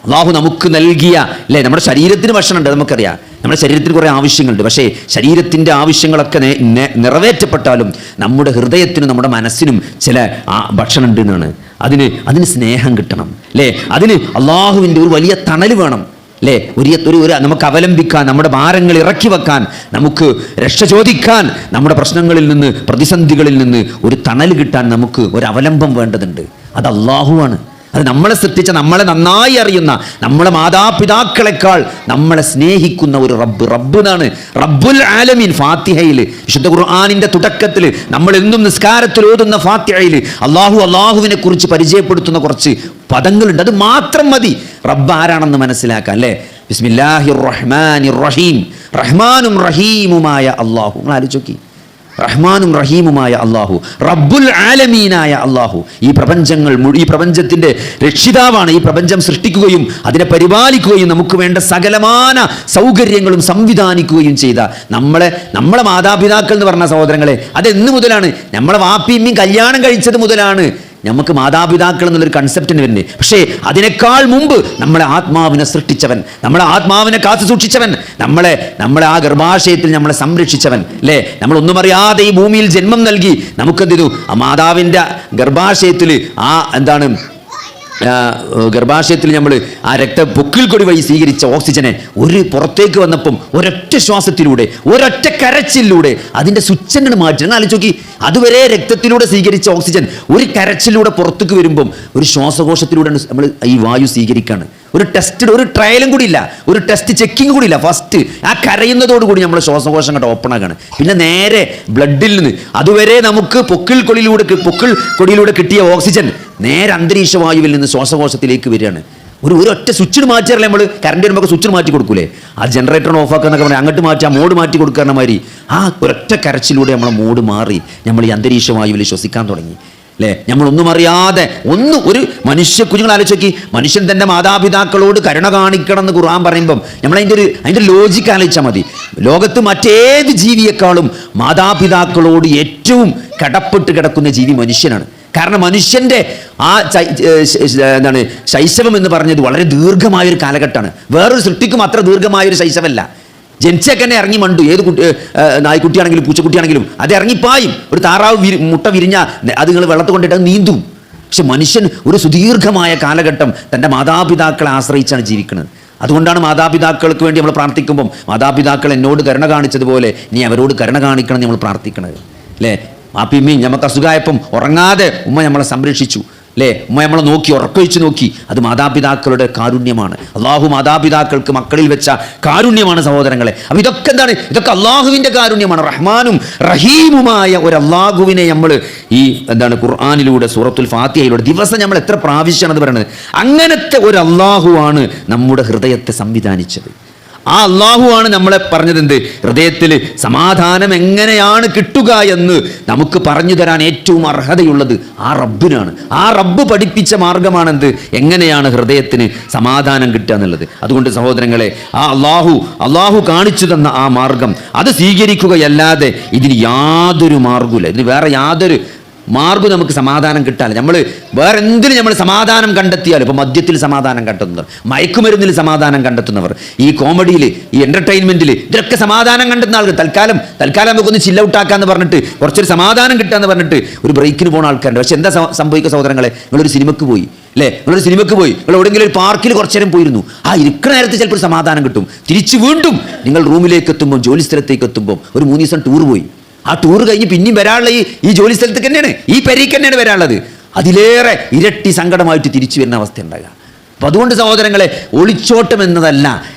അള്ളാഹു നമുക്ക് നൽകിയ അല്ലേ, നമ്മുടെ ശരീരത്തിന് ഭക്ഷണമുണ്ട്, നമുക്കറിയാം. നമ്മുടെ ശരീരത്തിന് കുറേ ആവശ്യങ്ങളുണ്ട്. പക്ഷേ ശരീരത്തിൻ്റെ ആവശ്യങ്ങളൊക്കെ നിറവേറ്റപ്പെട്ടാലും നമ്മുടെ ഹൃദയത്തിനും നമ്മുടെ മനസ്സിനും ചില ഭക്ഷണം ഉണ്ട് എന്നാണ്. അതിന് സ്നേഹം കിട്ടണം അല്ലേ. അതിന് അള്ളാഹുവിൻ്റെ ഒരു വലിയ തണൽ വേണം അല്ലേ. നമുക്ക് അവലംബിക്കാൻ, നമ്മുടെ ഭാരങ്ങൾ ഇറക്കി വെക്കാൻ, നമുക്ക് രക്ഷ ചോദിക്കാൻ, നമ്മുടെ പ്രശ്നങ്ങളിൽ നിന്ന്, പ്രതിസന്ധികളിൽ നിന്ന് ഒരു തണൽ കിട്ടാൻ നമുക്ക് ഒരു അവലംബം വേണ്ടതുണ്ട്. അത് അള്ളാഹുവാണ്. അത് നമ്മളെ സൃഷ്ടിച്ച, നമ്മളെ നന്നായി അറിയുന്ന, നമ്മളെ മാതാപിതാക്കളെക്കാൾ നമ്മളെ സ്നേഹിക്കുന്ന ഒരു റബ്ബ് എന്നാണ് റബ്ബുൽ ആലമീൻ. ഫാത്തിഹയിൽ, വിശുദ്ധ ഖുർആനിന്റെ തുടക്കത്തിൽ നമ്മൾ എന്നും നിസ്കാരത്തിൽ ഓതുന്ന ഫാത്തിഹയിൽ അള്ളാഹുവിനെ കുറിച്ച് പരിചയപ്പെടുത്തുന്ന കുറച്ച് പദങ്ങളുണ്ട്. അത് മാത്രം മതി റബ്ബ് ആരാണെന്ന് മനസ്സിലാക്കാൻ അല്ലേ. ബിസ്മില്ലാഹിർ റഹ്മാനിർ റഹീം. റഹ്മാനും റഹീമുമായ അള്ളാഹു. നിങ്ങൾ ആലോചിച്ച് നോക്കി, റഹ്മാനും റഹീമുമായ അള്ളാഹു, റബ്ബുൽ ആലമീനായ അള്ളാഹു. ഈ പ്രപഞ്ചത്തിന്റെ രക്ഷിതാവാണ്. ഈ പ്രപഞ്ചം സൃഷ്ടിക്കുകയും അതിനെ പരിപാലിക്കുകയും നമുക്ക് വേണ്ട സകലമാന സൗകര്യങ്ങളും സംവിധാനിക്കുകയും ചെയ്ത നമ്മളെ മാതാപിതാക്കൾ എന്ന് പറഞ്ഞ സഹോദരങ്ങളെ, അതെന്ന് മുതലാണ്? നമ്മളെ വാപ്പിയമ്മയും കല്യാണം കഴിച്ചത് മുതലാണ് നമുക്ക് മാതാപിതാക്കൾ എന്നുള്ളൊരു കൺസെപ്റ്റിന് വരുന്നത്. പക്ഷേ അതിനേക്കാൾ മുമ്പ് നമ്മളെ ആത്മാവിനെ സൃഷ്ടിച്ചവൻ, നമ്മളെ ആത്മാവിനെ കാത്തു സൂക്ഷിച്ചവൻ, നമ്മളെ ആ ഗർഭാശയത്തിൽ നമ്മളെ സംരക്ഷിച്ചവൻ, അല്ലേ? നമ്മളൊന്നും അറിയാതെ ഈ ഭൂമിയിൽ ജന്മം നൽകി നമുക്കെന്ത് ചെയ്തു? ആ മാതാവിൻ്റെ ഗർഭാശയത്തിൽ ഗർഭാശയത്തിൽ നമ്മൾ ആ പൊക്കിൾ കൊടി വഴി സ്വീകരിച്ച ഓക്സിജനെ പുറത്തേക്ക് വന്നപ്പം ഒരൊറ്റ ശ്വാസത്തിലൂടെ, ഒരൊറ്റ കരച്ചിലൂടെ അതിൻ്റെ സ്വിച്ചങ്ങ് മാറ്റി. ആലോചിച്ച് നോക്കി, അതുവരെ രക്തത്തിലൂടെ സ്വീകരിച്ച ഓക്സിജൻ ഒരു കരച്ചിലൂടെ പുറത്തേക്ക് വരുമ്പം ഒരു ശ്വാസകോശത്തിലൂടെ നമ്മൾ ഈ വായു സ്വീകരിക്കുകയാണ്. ഒരു ട്രയലും കൂടി ഇല്ല, ഒരു ടെസ്റ്റ് ചെക്കിങ് കൂടി ഇല്ല. ഫസ്റ്റ് ആ കരയുന്നതോടുകൂടി നമ്മുടെ ശ്വാസകോശം അങ്ങോട്ട് ഓപ്പൺ ആക്കാണ്. പിന്നെ നേരെ ബ്ലഡിൽ നിന്ന് അതുവരെ നമുക്ക് പൊക്കിൾ കൊടിയിലൂടെ കിട്ടിയ ഓക്സിജൻ നേരെ അന്തരീക്ഷ വായുവിൽ നിന്ന് ശ്വാസകോശത്തിലേക്ക് വരികയാണ്. ഒരൊറ്റ സ്വിച്ചിന് മാറ്റിയാലേ നമ്മൾ കറണ്ട് വരുമ്പോൾ സ്വിച്ചിന് മാറ്റി കൊടുക്കൂലേ? ആ ജനറേറ്റർ ഓഫ് ആക്കുക എന്നൊക്കെ പറഞ്ഞാൽ അങ്ങോട്ട് മാറ്റി ആ മോഡ് മാറ്റി കൊടുക്കുന്ന മാതിരി ആ ഒരൊറ്റ കരച്ചിലൂടെ നമ്മളെ മോഡ് മാറി നമ്മൾ ഈ അന്തരീക്ഷ വായുവിൽ ശ്വസിക്കാൻ തുടങ്ങി, അല്ലേ? നമ്മളൊന്നും അറിയാതെ ഒരു കുഞ്ഞുങ്ങൾ ആലോചിച്ച് നോക്കി, മനുഷ്യൻ തൻ്റെ മാതാപിതാക്കളോട് കരുണ കാണിക്കണം എന്ന് ഖുർആൻ പറയുമ്പം നമ്മൾ അതിൻ്റെ ലോജിക്ക് ആലോചിച്ചാൽ മതി. ലോകത്ത് മറ്റേത് ജീവിയെക്കാളും മാതാപിതാക്കളോട് ഏറ്റവും കടപ്പെട്ട് കിടക്കുന്ന ജീവി മനുഷ്യനാണ്. കാരണം മനുഷ്യൻ്റെ ആ ശൈശവം എന്ന് പറഞ്ഞത് വളരെ ദീർഘമായൊരു കാലഘട്ടമാണ്. വേറൊരു സൃഷ്ടിക്കും അത്ര ദീർഘമായൊരു ശൈശവമല്ല. ജനിച്ചൊക്കെ തന്നെ ഇറങ്ങി മണ്ടു. ഏത് നായ്ക്കുട്ടിയാണെങ്കിലും പൂച്ചക്കുട്ടിയാണെങ്കിലും അത് ഇറങ്ങിപ്പായും. ഒരു താറാവ് മുട്ട വിരിഞ്ഞാൽ അത് നിങ്ങൾ വെള്ളത്തിൽ കൊണ്ടിട്ട് നീന്തും. പക്ഷെ മനുഷ്യൻ ഒരു സുദീർഘമായ കാലഘട്ടം തൻ്റെ മാതാപിതാക്കളെ ആശ്രയിച്ചാണ് ജീവിക്കുന്നത്. അതുകൊണ്ടാണ് മാതാപിതാക്കൾക്ക് വേണ്ടി നമ്മൾ പ്രാർത്ഥിക്കുമ്പം മാതാപിതാക്കൾ എന്നോട് കരുണ കാണിച്ചതുപോലെ നീ അവരോട് കരുണ കാണിക്കണം എന്ന് നമ്മൾ പ്രാർത്ഥിക്കണത്, അല്ലേ? മാപ്പിമ്മയും നമുക്ക് അസുഖമായപ്പം ഉറങ്ങാതെ ഉമ്മ നമ്മളെ സംരക്ഷിച്ചു, അല്ലേ? ഉമ്മ നമ്മളെ നോക്കി, ഉറക്കൊഴിച്ച് നോക്കി. അത് മാതാപിതാക്കളുടെ കാരുണ്യമാണ്. അള്ളാഹു മാതാപിതാക്കൾക്ക് മക്കളിൽ വെച്ച കാരുണ്യമാണ് സഹോദരങ്ങളെ. അപ്പം ഇതൊക്കെ എന്താണ്? ഇതൊക്കെ അള്ളാഹുവിൻ്റെ കാരുണ്യമാണ്. റഹ്മാനും റഹീമുമായ ഒരു അള്ളാഹുവിനെ നമ്മൾ ഖുർആനിലൂടെ സൂറത്തുൽ ഫാത്തിഹയിലൂടെ ദിവസം നമ്മൾ എത്ര പ്രാവശ്യമാണ് അത് പറയുന്നത്? അങ്ങനത്തെ ഒരു അള്ളാഹുവാണ് നമ്മുടെ ഹൃദയത്തെ സംവിധാനിച്ചത്. ആ അള്ളാഹുവാണ് നമ്മളെ പറഞ്ഞത് എന്ത്? ഹൃദയത്തിൽ സമാധാനം എങ്ങനെയാണ് കിട്ടുക എന്ന് നമുക്ക് പറഞ്ഞു തരാൻ ഏറ്റവും അർഹതയുള്ളത് ആ റബ്ബിനാണ്. ആ റബ്ബ് പഠിപ്പിച്ച മാർഗമാണെന്ത്? എങ്ങനെയാണ് ഹൃദയത്തിന് സമാധാനം കിട്ടുക എന്നുള്ളത്. അതുകൊണ്ട് സഹോദരങ്ങളെ, ആ അള്ളാഹു കാണിച്ചു തന്ന ആ മാർഗം അത് സ്വീകരിക്കുകയല്ലാതെ ഇതിന് യാതൊരു മാർഗമില്ല. ഇതിന് വേറെ യാതൊരു മാർഗം നമുക്ക് സമാധാനം കിട്ടാല്ല. നമ്മൾ വേറെ എന്തിനും നമ്മൾ സമാധാനം കണ്ടെത്തിയാലും, ഇപ്പോൾ മദ്യത്തിൽ സമാധാനം കണ്ടെത്തുന്നവർ, മയക്കുമരുന്നിൽ സമാധാനം കണ്ടെത്തുന്നവർ, ഈ കോമഡിയിൽ, ഈ എൻ്റർടൈൻമെൻറ്റിൽ, ഇതിലൊക്കെ സമാധാനം കണ്ടെത്തുന്ന ആൾക്ക് തൽക്കാലം നമുക്കൊന്ന് ചില്ല ഔട്ടാക്കാന്ന് പറഞ്ഞിട്ട് കുറച്ചൊരു സമാധാനം കിട്ടാന്ന് പറഞ്ഞിട്ട് ഒരു ബ്രേക്കിന് പോകുന്ന ആൾക്കാരുണ്ട്. പക്ഷെ എന്താ സംഭവിക്കുക സഹോദരങ്ങളെ? നിങ്ങളൊരു സിനിമക്ക് പോയി, അല്ലേ? നിങ്ങൾ എവിടെയെങ്കിലും ഒരു പാർക്കിൽ കുറച്ചു നേരം പോയിരുന്നു. ആ ഇരിക്കുന്ന നേരത്തെ ചിലപ്പോൾ ഒരു സമാധാനം കിട്ടും. തിരിച്ച് വീണ്ടും നിങ്ങൾ റൂമിലേക്ക് എത്തുമ്പോൾ, ജോലി സ്ഥലത്തേക്ക് എത്തുമ്പോൾ, ഒരു 3 ദിവസം ടൂർ പോയി. ആ ടൂർ കഴിഞ്ഞ് പിന്നെയും വരാനുള്ള ഈ ജോലി സ്ഥലത്തേക്ക് തന്നെയാണ്, ഈ പെരീക്ക് തന്നെയാണ് വരാനുള്ളത്. അതിലേറെ ഇരട്ടി സങ്കടമായിട്ട് തിരിച്ചു വരുന്ന അവസ്ഥ ഉണ്ടാകുക. അപ്പം അതുകൊണ്ട് സഹോദരങ്ങളെ, ഒളിച്ചോട്ടം എന്നതല്ല,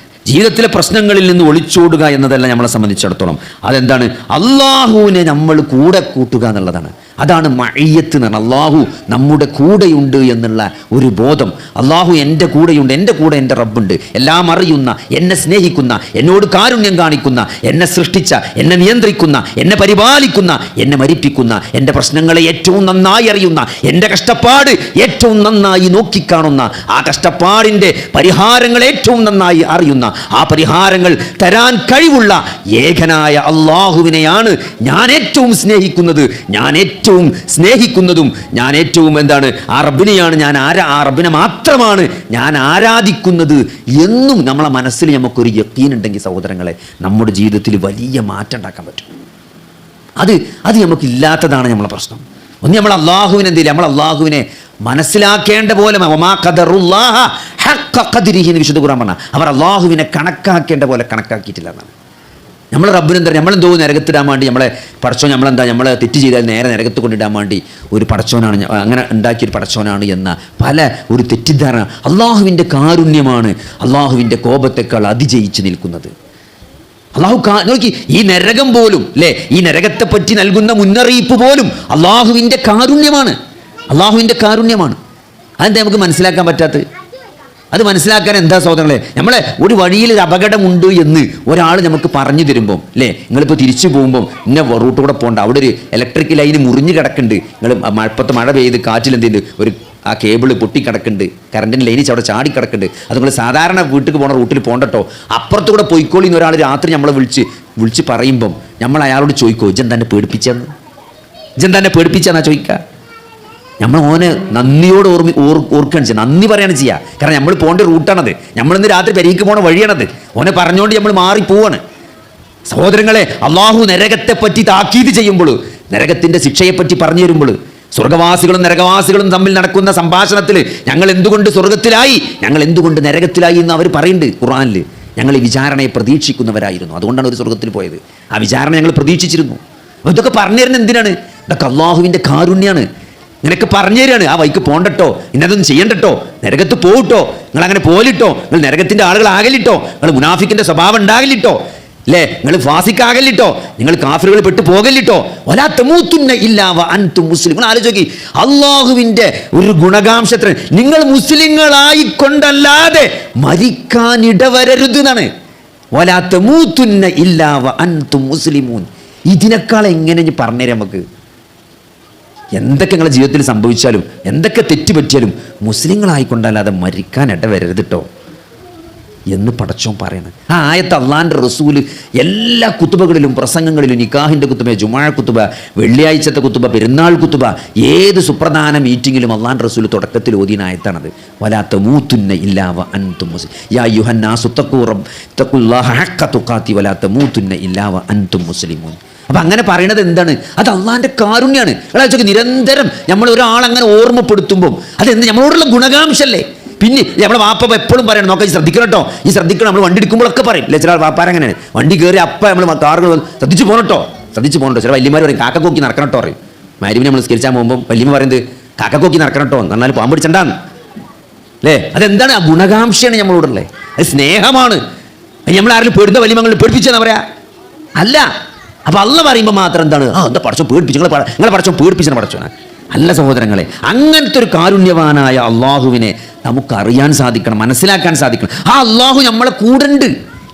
ജീവിതത്തിലെ പ്രശ്നങ്ങളിൽ നിന്ന് ഒളിച്ചോടുക എന്നതല്ല നമ്മളെ സംബന്ധിച്ചിടത്തോളം. അതെന്താണ്? അള്ളാഹുവിനെ നമ്മൾ കൂടെ കൂട്ടുക എന്നുള്ളതാണ്. അതാണ് മഅയ്യത്ത് എന്ന് പറഞ്ഞാൽ അള്ളാഹു നമ്മുടെ കൂടെയുണ്ട് എന്നുള്ള ഒരു ബോധം. അള്ളാഹു എൻ്റെ കൂടെയുണ്ട്, എൻ്റെ കൂടെ എൻ്റെ റബ്ബുണ്ട്, എല്ലാം അറിയുന്ന, എന്നെ സ്നേഹിക്കുന്ന, എന്നോട് കാരുണ്യം കാണിക്കുന്ന, എന്നെ സൃഷ്ടിച്ച, എന്നെ നിയന്ത്രിക്കുന്ന, എന്നെ പരിപാലിക്കുന്ന, എന്നെ മരിപ്പിക്കുന്ന, എൻ്റെ പ്രശ്നങ്ങളെ ഏറ്റവും നന്നായി അറിയുന്ന, എൻ്റെ കഷ്ടപ്പാട് ഏറ്റവും നന്നായി നോക്കിക്കാണുന്ന, ആ കഷ്ടപ്പാടിൻ്റെ പരിഹാരങ്ങൾ ഏറ്റവും നന്നായി അറിയുന്ന, ആ പരിഹാരങ്ങൾ തരാൻ കഴിവുള്ള ഏകനായ അള്ളാഹുവിനെയാണ് ഞാൻ ഏറ്റവും സ്നേഹിക്കുന്നത്, ഞാൻ ഏറ്റവും സ്നേഹിക്കുന്നതും, ഞാൻ ഏറ്റവും ആ റബ്ബിനെയാണ് ആ റബ്ബിനെ മാത്രമാണ് ഞാൻ ആരാധിക്കുന്നത് എന്നും നമ്മളെ മനസ്സിൽ നമുക്കൊരു യഖീനുണ്ടെങ്കിൽ സഹോദരങ്ങളെ, നമ്മുടെ ജീവിതത്തിൽ വലിയ മാറ്റം ഉണ്ടാക്കാൻ പറ്റും. അത് നമുക്കില്ലാത്തതാണ് നമ്മളെ പ്രശ്നം. ഒന്ന് നമ്മൾ അള്ളാഹുവിനെ നമ്മൾ അള്ളാഹുവിനെ മനസ്സിലാക്കേണ്ട പോലെ വിശുദ്ധ ഖുർആൻ പറഞ്ഞ അവർ അള്ളാഹുവിനെ കണക്കാക്കേണ്ട പോലെ കണക്കാക്കിയിട്ടില്ല എന്നാണ്. നമ്മൾ റബ്ബിനെന്താ നമ്മളെന്തോ നരകത്തിടാൻ വേണ്ടി നമ്മളെ പടച്ചോൻ നമ്മൾ തെറ്റ് ചെയ്താൽ നേരെ നരകത്ത് കൊണ്ടിടാൻ വേണ്ടി ഒരു പടച്ചോനാണ്, അങ്ങനെ ഉണ്ടാക്കിയൊരു പടച്ചോനാണ് എന്ന ഒരു തെറ്റിദ്ധാരണ. അള്ളാഹുവിൻ്റെ കാരുണ്യമാണ് അള്ളാഹുവിൻ്റെ കോപത്തെക്കാൾ അതിജയിച്ച് നിൽക്കുന്നത്. അള്ളാഹു നോക്കി, ഈ നരകം പോലും, അല്ലേ, ഈ നരകത്തെ പറ്റി നൽകുന്ന മുന്നറിയിപ്പ് പോലും അള്ളാഹുവിൻ്റെ കാരുണ്യമാണ്. അതെന്താ നമുക്ക് മനസ്സിലാക്കാൻ പറ്റാത്തത്? അത് മനസ്സിലാക്കാൻ എന്താ സഹോദരങ്ങളെ, നമ്മളെ ഒരു വഴിയിൽ ഒരു അപകടമുണ്ട് എന്ന് ഒരാൾ നമുക്ക് പറഞ്ഞു തരുമ്പം, അല്ലേ, നിങ്ങളിപ്പോൾ തിരിച്ചു പോകുമ്പം ഇന്ന റൂട്ട് കൂടെ പോകണ്ട, അവിടെ ഒരു ഇലക്ട്രിക് ലൈന് മുറിഞ്ഞ് കിടക്കുന്നുണ്ട്, നിങ്ങൾ മഴ പെയ്ത് കാറ്റിൽ എന്തുണ്ട് ആ കേബിള് പൊട്ടിക്കിടക്കുന്നുണ്ട്, കറണ്ടിൻ്റെ ലൈനിച്ച് അവിടെ ചാടി കിടക്കുന്നുണ്ട്, അത് നിങ്ങൾ സാധാരണ വീട്ടിൽ പോകണ റൂട്ടിൽ പോകണ്ടട്ടോ, അപ്പുറത്ത് കൂടെ പോയിക്കോളി എന്ന് ഒരാൾ രാത്രി നമ്മളെ വിളിച്ച് പറയുമ്പം നമ്മൾ അയാളോട് ചോദിക്കോ, ഇജെന്താ പേടിപ്പിച്ചെന്നാ ചോദിക്കുക? നമ്മൾ ഓനെ നന്ദിയോട് ഓർക്കുകയാണ് ചെയ്യുക, നന്ദി പറയാണ് ചെയ്യുക. കാരണം നമ്മൾ പോകേണ്ട റൂട്ടാണത്, നമ്മളിന്ന് രാത്രി പെരീക്ക് പോണ വഴിയാണത്. ഓനെ പറഞ്ഞുകൊണ്ട് നമ്മൾ മാറിപ്പോവാണ്. സഹോദരങ്ങളെ, അള്ളാഹു നരകത്തെ പറ്റി താക്കീത് ചെയ്യുമ്പോൾ, നരകത്തിന്റെ ശിക്ഷയെപ്പറ്റി പറഞ്ഞു തരുമ്പോൾ, സ്വർഗവാസികളും നരകവാസികളും തമ്മിൽ നടക്കുന്ന സംഭാഷണത്തിൽ ഞങ്ങൾ എന്തുകൊണ്ട് സ്വർഗത്തിലായി, ഞങ്ങൾ എന്തുകൊണ്ട് നരകത്തിലായി എന്ന് അവർ പറയുന്നുണ്ട് ഖുർആനിൽ. ഞങ്ങൾ ഈ വിചാരണയെ പ്രതീക്ഷിക്കുന്നവരായിരുന്നു, അതുകൊണ്ടാണ് ഒരു സ്വർഗത്തിൽ പോയത്. ആ വിചാരണ ഞങ്ങൾ പ്രതീക്ഷിച്ചിരുന്നു. അപ്പോൾ ഇതൊക്കെ പറഞ്ഞു തരുന്നത് എന്തിനാണ്? ഇതൊക്കെ അള്ളാഹുവിൻ്റെ കാരുണ്യാണ്. നിനക്ക് പറഞ്ഞു തരികയാണ്, ആ വൈക്ക് പോണ്ടട്ടോ, ഇന്നതൊന്നും ചെയ്യണ്ടട്ടോ, നരകത്ത് പോകട്ടോ, നിങ്ങൾ അങ്ങനെ പോലിട്ടോ, നിങ്ങൾ നരകത്തിൻ്റെ ആളുകളാകലിട്ടോ, നിങ്ങൾ മുനാഫിക്കിൻ്റെ സ്വഭാവം ഉണ്ടാകലിട്ടോ, അല്ലേ, നിങ്ങൾ ഫാസിക്കാകലിട്ടോ, നിങ്ങൾ കാഫിറുകൾ പെട്ടു പോകലിട്ടോ, വലാ തമൂതുന്ന ഇല്ലാ വ അൻതും മുസ്ലിമൂൻ. ആലോചിക്കി, അള്ളാഹുവിൻ്റെ ഒരു ഗുണകാംശത്തിന് നിങ്ങൾ മുസ്ലിങ്ങളായിക്കൊണ്ടല്ലാതെ മരിക്കാൻ ഇടവരരുത് എന്നാണ്. വലാ തമൂതുന്ന ഇല്ലാ വ അൻതും മുസ്ലിമൂൻ. ഇതിനേക്കാൾ എങ്ങനെ ഞാൻ പറഞ്ഞുതരാം നമുക്ക്? എന്തൊക്കെ നിങ്ങളുടെ ജീവിതത്തിൽ സംഭവിച്ചാലും, എന്തൊക്കെ തെറ്റ് പറ്റിയാലും മുസ്ലിങ്ങളായിക്കൊണ്ടല്ലാതെ മരിക്കാൻ ഇടവരരുത് കേട്ടോ എന്ന് പടച്ചോൻ പറയണം. ആ ആയത്ത് അള്ളാൻ്റെ റസൂല് എല്ലാ കുത്തുബകളിലും, പ്രസംഗങ്ങളിലും, നിക്കാഹിൻ്റെ കുത്തുബ, ജുമാ കുത്തുബ, വെള്ളിയാഴ്ചത്തെ കുത്തുബ, പെരുന്നാൾ കുത്തുബ, ഏത് സുപ്രധാന മീറ്റിങ്ങിലും അള്ളാൻ്റെ റസൂല് തുടക്കത്തിൽ ഓതിയ ആയത്താണത്. വലാ തമൂതുന്ന ഇല്ലാ വ അൻതും മുസ്ലിമൂൻ. യാ അയ്യുഹന്നാസു തഖുല്ലാഹ ഹഖ്ക തുഖാതി വലാ തമൂതുന്ന ഇല്ലാ വ അൻതും മുസ്ലിമൂൻ. അപ്പം അങ്ങനെ പറയണത് എന്താണ്? അത് അള്ളാൻ്റെ കാരുണ്യാണ്. നിരന്തരം നമ്മൾ ഒരാളങ്ങനെ ഓർമ്മപ്പെടുത്തുമ്പം അതെന്ത് നമ്മളോടുള്ള ഗുണകാംശല്ലേ. പിന്നെ നമ്മളെ വാപ്പ എപ്പോഴും പറയണം, നോക്കാം, ഈ ശ്രദ്ധിക്കണം കേട്ടോ, ഈ ശ്രദ്ധിക്കണം. നമ്മൾ വണ്ടി എടുക്കുമ്പോഴൊക്കെ പറയും, ഇല്ല ചില വാപ്പാരങ്ങനെയാണ്, വണ്ടി കയറി അപ്പം നമ്മൾ കാറുകൾ ശ്രദ്ധിച്ച് പോകണട്ടോ, ശ്രദ്ധിച്ച് പോകണട്ടോ. ചില വല്യമാർ പറയും കാക്കക്കോക്കി നടക്കണട്ടോ പറയും. മാരിവിനെ നമ്മൾ സ്കരിച്ചാൽ പോകുമ്പോൾ വല്യമ്മ പറയുന്നത് കാക്കക്കോക്കി നടക്കണട്ടോ എന്ന് പറഞ്ഞാൽ പാമ്പ് പിടിച്ചണ്ടാന്ന് അല്ലേ. അതെന്താണ്? ആ ഗുണകാംക്ഷയാണ് നമ്മളോടുള്ളത്, അത് സ്നേഹമാണ്. നമ്മൾ ആരെങ്കിലും പേടുന്ന വല്യമ്മങ്ങൾ പേടിപ്പിച്ചെന്നാ പറയാ അല്ല. അപ്പം അള്ള പറയുമ്പോൾ മാത്രം എന്താണ്? എന്താ പടച്ചോ പേടിപ്പിച്ചു, നിങ്ങളെ പടച്ചോ പേടിപ്പിച്ചാണ് പടച്ചോനാ. അല്ല സഹോദരങ്ങളെ, അങ്ങനത്തെ ഒരു കാരുണ്യവാനായ അള്ളാഹുവിനെ നമുക്കറിയാൻ സാധിക്കണം, മനസ്സിലാക്കാൻ സാധിക്കണം. ആ അള്ളാഹു നമ്മളെ കൂടെ ഉണ്ട്,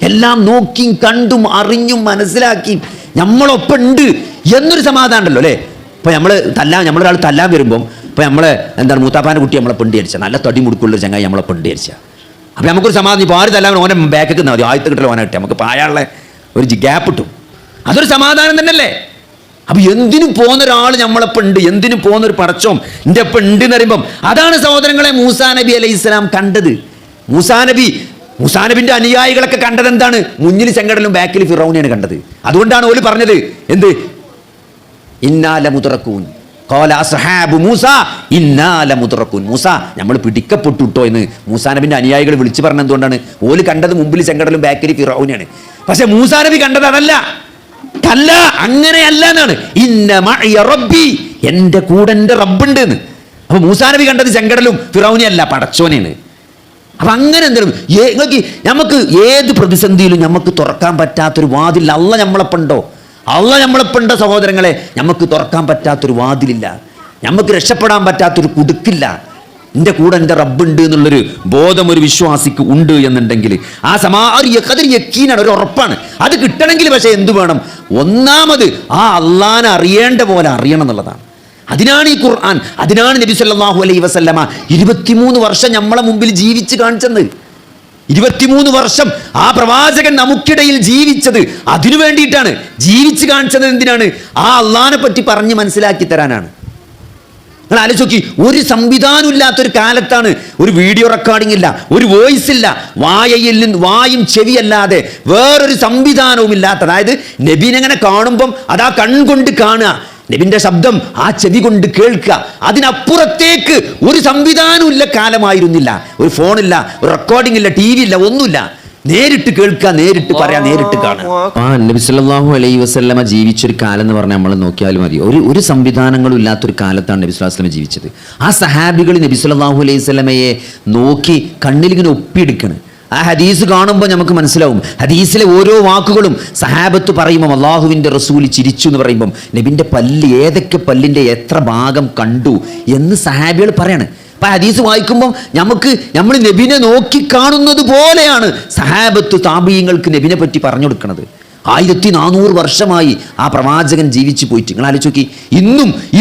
എല്ലാം നോക്കിയും കണ്ടും അറിഞ്ഞും മനസ്സിലാക്കിയും നമ്മളൊപ്പം ഉണ്ട് എന്നൊരു സമാധാനം ഉണ്ടല്ലോ അല്ലേ. ഇപ്പോൾ നമ്മളൊരാൾ തല്ലാൻ വരുമ്പം, ഇപ്പോൾ നമ്മളെ എന്താണ് മൂത്താപ്പാൻ്റെ കുട്ടി നമ്മളെ പെണ്ടി നല്ല തടി മുടുക്കുള്ളൊരു ചങ്ങായി നമ്മളെ പെണ്ടി അപ്പം നമുക്കൊരു സമാധാനം. ഇപ്പോൾ ആര് തല്ലാൻ ഓനെ ബാക്കൊക്കെ നിന്നാൽ മതി, ആദ്യത്തെ കിട്ടൽ ഓനെ കിട്ടിയാൽ നമുക്ക് പായാനുള്ള ഒരു ഗ്യാപ്പ് കിട്ടും, അതൊരു സമാധാനം തന്നെയല്ലേ. അപ്പൊ എന്തിനും പോകുന്ന ഒരാൾ നമ്മളൊപ്പം ഉണ്ട്, എന്തിനും പോകുന്ന ഒരു പടച്ചോം എൻ്റെ ഒപ്പം ഉണ്ട് എന്ന് പറയുമ്പം അതാണ് സഹോദരങ്ങളെ മൂസാ നബി അലൈഹി ഇസ്ലാം കണ്ടത്. മൂസാ നബിന്റെ അനുയായികളൊക്കെ കണ്ടത് എന്താണ്? മുന്നിൽ ചെങ്കടലും ബാക്കിൽ ഫിറൗനെയാണ് കണ്ടത്. അതുകൊണ്ടാണ് ഓല് പറഞ്ഞത് എന്ത്? ഇന്നാ ലമുദ്റകൂൻ ഖാല അസ്ഹാബു മൂസ ഇന്നാ ലമുദ്റകൂൻ. മൂസ, നമ്മൾ പിടിക്കപ്പെട്ടുട്ടോ എന്ന് മൂസാ നബിന്റെ അനുയായികൾ വിളിച്ചു പറഞ്ഞത് എന്തുകൊണ്ടാണ്? ഓല് കണ്ടത് മുമ്പിൽ ചെങ്കടലും ബാക്കിൽ ഫിറൗനെയാണ്. പക്ഷെ മൂസാ നബി കണ്ടത് അതല്ല, അല്ല, അങ്ങനെയല്ല എന്നാണ്. ഇന്ന മഅയ റബ്ബി, എൻ്റെ കൂടെ എൻ്റെ റബ്ബുണ്ട് എന്ന്. അപ്പൊ മൂസാ നബി കണ്ടത് ചെങ്കടലും ഫിറൗനെ അല്ല, പടച്ചോനെയാണ്. അപ്പൊ അങ്ങനെ എന്തെങ്കിലും നമുക്ക് ഏത് പ്രതിസന്ധിയിലും നമുക്ക് തുറക്കാൻ പറ്റാത്തൊരു വാതിൽ അള്ള നമ്മളെപ്പുണ്ടോ? അള്ള നമ്മളെപ്പുണ്ടോ സഹോദരങ്ങളെ? നമുക്ക് തുറക്കാൻ പറ്റാത്തൊരു വാതിലില്ല, നമുക്ക് രക്ഷപ്പെടാൻ പറ്റാത്തൊരു കുടുക്കില്ല. എൻ്റെ കൂടെ എൻ്റെ റബ്ബുണ്ട് എന്നുള്ളൊരു ബോധം ഒരു വിശ്വാസിക്ക് ഉണ്ട് എന്നുണ്ടെങ്കിൽ ആ അതൊരു യക്കീനാണ്, ഒരു ഉറപ്പാണ്. അത് കിട്ടണമെങ്കിൽ പക്ഷേ എന്തു വേണം? ഒന്നാമത് ആ അള്ളാനെ അറിയേണ്ട പോലെ അറിയണം എന്നുള്ളതാണ്. അതിനാണ് ഈ ഖുർആൻ, അതിനാണ് നബി സല്ലല്ലാഹു അലൈഹി വസല്ലമ 23 വർഷം നമ്മളെ മുമ്പിൽ ജീവിച്ച് കാണിച്ചത്. 23 വർഷം ആ പ്രവാചകൻ നമുക്കിടയിൽ ജീവിച്ചത് അതിനു വേണ്ടിയിട്ടാണ്. ജീവിച്ച് കാണിച്ചത് എന്തിനാണ്? ആ അള്ളാനെ പറ്റി പറഞ്ഞ് മനസ്സിലാക്കി തരാനാണ്. നിങ്ങൾ ആലോചിച്ച് നോക്കി, ഒരു സംവിധാനം ഇല്ലാത്തൊരു കാലത്താണ്, ഒരു വീഡിയോ റെക്കോർഡിംഗ് ഇല്ല, ഒരു വോയിസ് ഇല്ല, വായും ചെവിയല്ലാതെ വേറൊരു സംവിധാനവും ഇല്ലാത്ത, അതായത് നബീനെ അങ്ങനെ കാണുമ്പം അതാ കൺകൊണ്ട് കാണുക, നബിന്റെ ശബ്ദം ആ ചെവി കൊണ്ട് കേൾക്കുക, അതിനപ്പുറത്തേക്ക് ഒരു സംവിധാനവും ഇല്ല കാലമായിരുന്നില്ല. ഒരു ഫോണില്ല, ഒരു റെക്കോർഡിംഗ് ഇല്ല, TV ഇല്ല, ഒന്നുമില്ല. നേരിട്ട് കേൾക്കുക, നേരിട്ട് പറയാം, നേരിട്ട് കാണാം. നബി സല്ലല്ലാഹു അലൈഹി വസല്ലമ ജീവിച്ചൊരു കാലം എന്ന് പറഞ്ഞാൽ നമ്മൾ നോക്കിയാലും മതി. ഒരു സംവിധാനങ്ങളും ഇല്ലാത്തൊരു കാലത്താണ് നബി സ്വല്ലല്ലാഹു അലൈഹി വസല്ലമ ജീവിച്ചത്. ആ സഹാബികൾ നബി സല്ലല്ലാഹു അലൈഹി വസല്ലമയെ നോക്കി കണ്ണിലിങ്ങനെ ഒപ്പിയെടുക്കണം. ആ ഹദീസ് കാണുമ്പോൾ നമുക്ക് മനസ്സിലാവും, ഹദീസിലെ ഓരോ വാക്കുകളും സഹാബത്ത് പറയുമ്പം അള്ളാഹുവിൻ്റെ റസൂൽ ചിരിച്ചു എന്ന് പറയുമ്പം നബിൻ്റെ പല്ല്, ഏതൊക്കെ പല്ലിൻ്റെ എത്ര ഭാഗം കണ്ടു എന്ന് സഹാബികൾ പറയാണ്. അപ്പം ഹദീസ് വായിക്കുമ്പം നമ്മൾ നബിനെ നോക്കി കാണുന്നത് പോലെയാണ് സഹാബത്ത് താബീങ്ങൾക്ക് നബിനെ പറ്റി പറഞ്ഞു കൊടുക്കുന്നത്. 1400 വർഷമായി ആ പ്രവാചകൻ ജീവിച്ചു പോയിട്ട് നിങ്ങൾ ആലോചിച്ച് നോക്കി.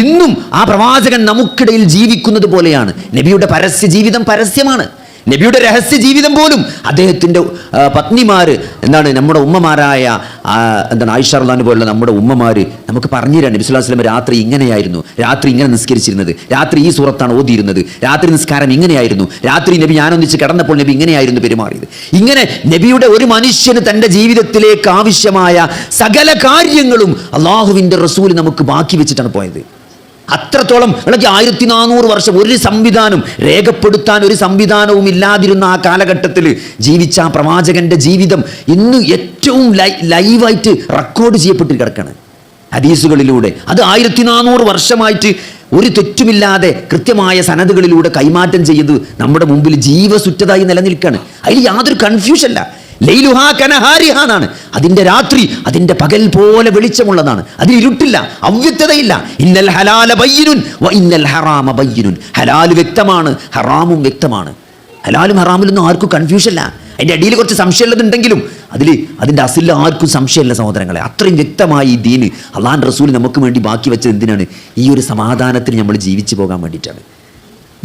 ഇന്നും ആ പ്രവാചകൻ നമുക്കിടയിൽ ജീവിക്കുന്നത് പോലെയാണ്. നബിയുടെ പരസ്യ ജീവിതം പരസ്യമാണ്. നബിയുടെ രഹസ്യ ജീവിതം പോലും അദ്ദേഹത്തിൻ്റെ പത്നിമാര് നമ്മുടെ ഉമ്മമാരായ ആയിഷ റളിയല്ലാഹു പോലുള്ള നമ്മുടെ ഉമ്മമാര് നമുക്ക് പറഞ്ഞു തരാൻ. നബി സ്വല്ലല്ലാഹു അലൈഹി വസല്ലം രാത്രി ഇങ്ങനെയായിരുന്നു, രാത്രി ഇങ്ങനെ നിസ്കരിച്ചിരുന്നത്, രാത്രി ഈ സൂറത്താണ് ഓതിയിരുന്നത്, രാത്രി നിസ്കാരം ഇങ്ങനെയായിരുന്നു, രാത്രി നബി ഞാനൊന്നിച്ച് കിടന്നപ്പോൾ നബി ഇങ്ങനെയായിരുന്നു പെരുമാറിയത്. ഇങ്ങനെ നബിയുടെ ഒരു മനുഷ്യന് തൻ്റെ ജീവിതത്തിലേക്ക് ആവശ്യമായ സകല കാര്യങ്ങളും അള്ളാഹുവിൻ്റെ റസൂൽ നമുക്ക് ബാക്കി വെച്ചിട്ടാണ് പോയത്. അത്രത്തോളം 1400 വർഷം ഒരു സംവിധാനം രേഖപ്പെടുത്താൻ ഒരു സംവിധാനവും ഇല്ലാതിരുന്ന ആ കാലഘട്ടത്തിൽ ജീവിച്ച ആ പ്രവാചകന്റെ ജീവിതം ഇന്ന് ഏറ്റവും ലൈവായിട്ട് റെക്കോർഡ് ചെയ്യപ്പെട്ട് കിടക്കുകയാണ് ഹദീസുകളിലൂടെ. അത് 1400 വർഷമായിട്ട് ഒരു തെറ്റുമില്ലാതെ കൃത്യമായ സനദുകളിലൂടെ കൈമാറ്റം ചെയ്ത് നമ്മുടെ മുമ്പിൽ ജീവസുറ്റതായി നിലനിൽക്കുകയാണ്. അതിൽ യാതൊരു കൺഫ്യൂഷനല്ല. ലൈലുഹാ കനഹാരിഹാ എന്നാണ്. അതിൻ്റെ രാത്രി അതിൻ്റെ പകൽ പോലെ വെളിച്ചമുള്ളതാണ്. അതിൽ ഇരുട്ടില്ല, അവ്യക്തതയില്ല. ഇന്നൽ ഹലാല ബയ്യിനുൻ വ ഇന്നൽ ഹറാമ ബയ്യിനുൻ. ഹലാല് വ്യക്തമാണ്, ഹറാമും വ്യക്തമാണ്. ഹലാലും ഹറാമിലൊന്നും ആർക്കും കൺഫ്യൂഷനില്ല. അതിൻ്റെ അടിയിൽ കുറച്ച് സംശയമുള്ളതുണ്ടെങ്കിലും അതിൻ്റെ അസിൽ ആർക്കും സംശയമില്ല സഹോദരങ്ങളെ. അത്രയും വ്യക്തമായി ഈ ദീന് അള്ളാഹുവിൻ്റെ റസൂൽ നമുക്ക് വേണ്ടി ബാക്കി വെച്ചത് എന്തിനാണ്? ഈ ഒരു സമാധാനത്തിൽ നമ്മൾ ജീവിച്ചു പോകാൻ വേണ്ടിയിട്ടാണ്.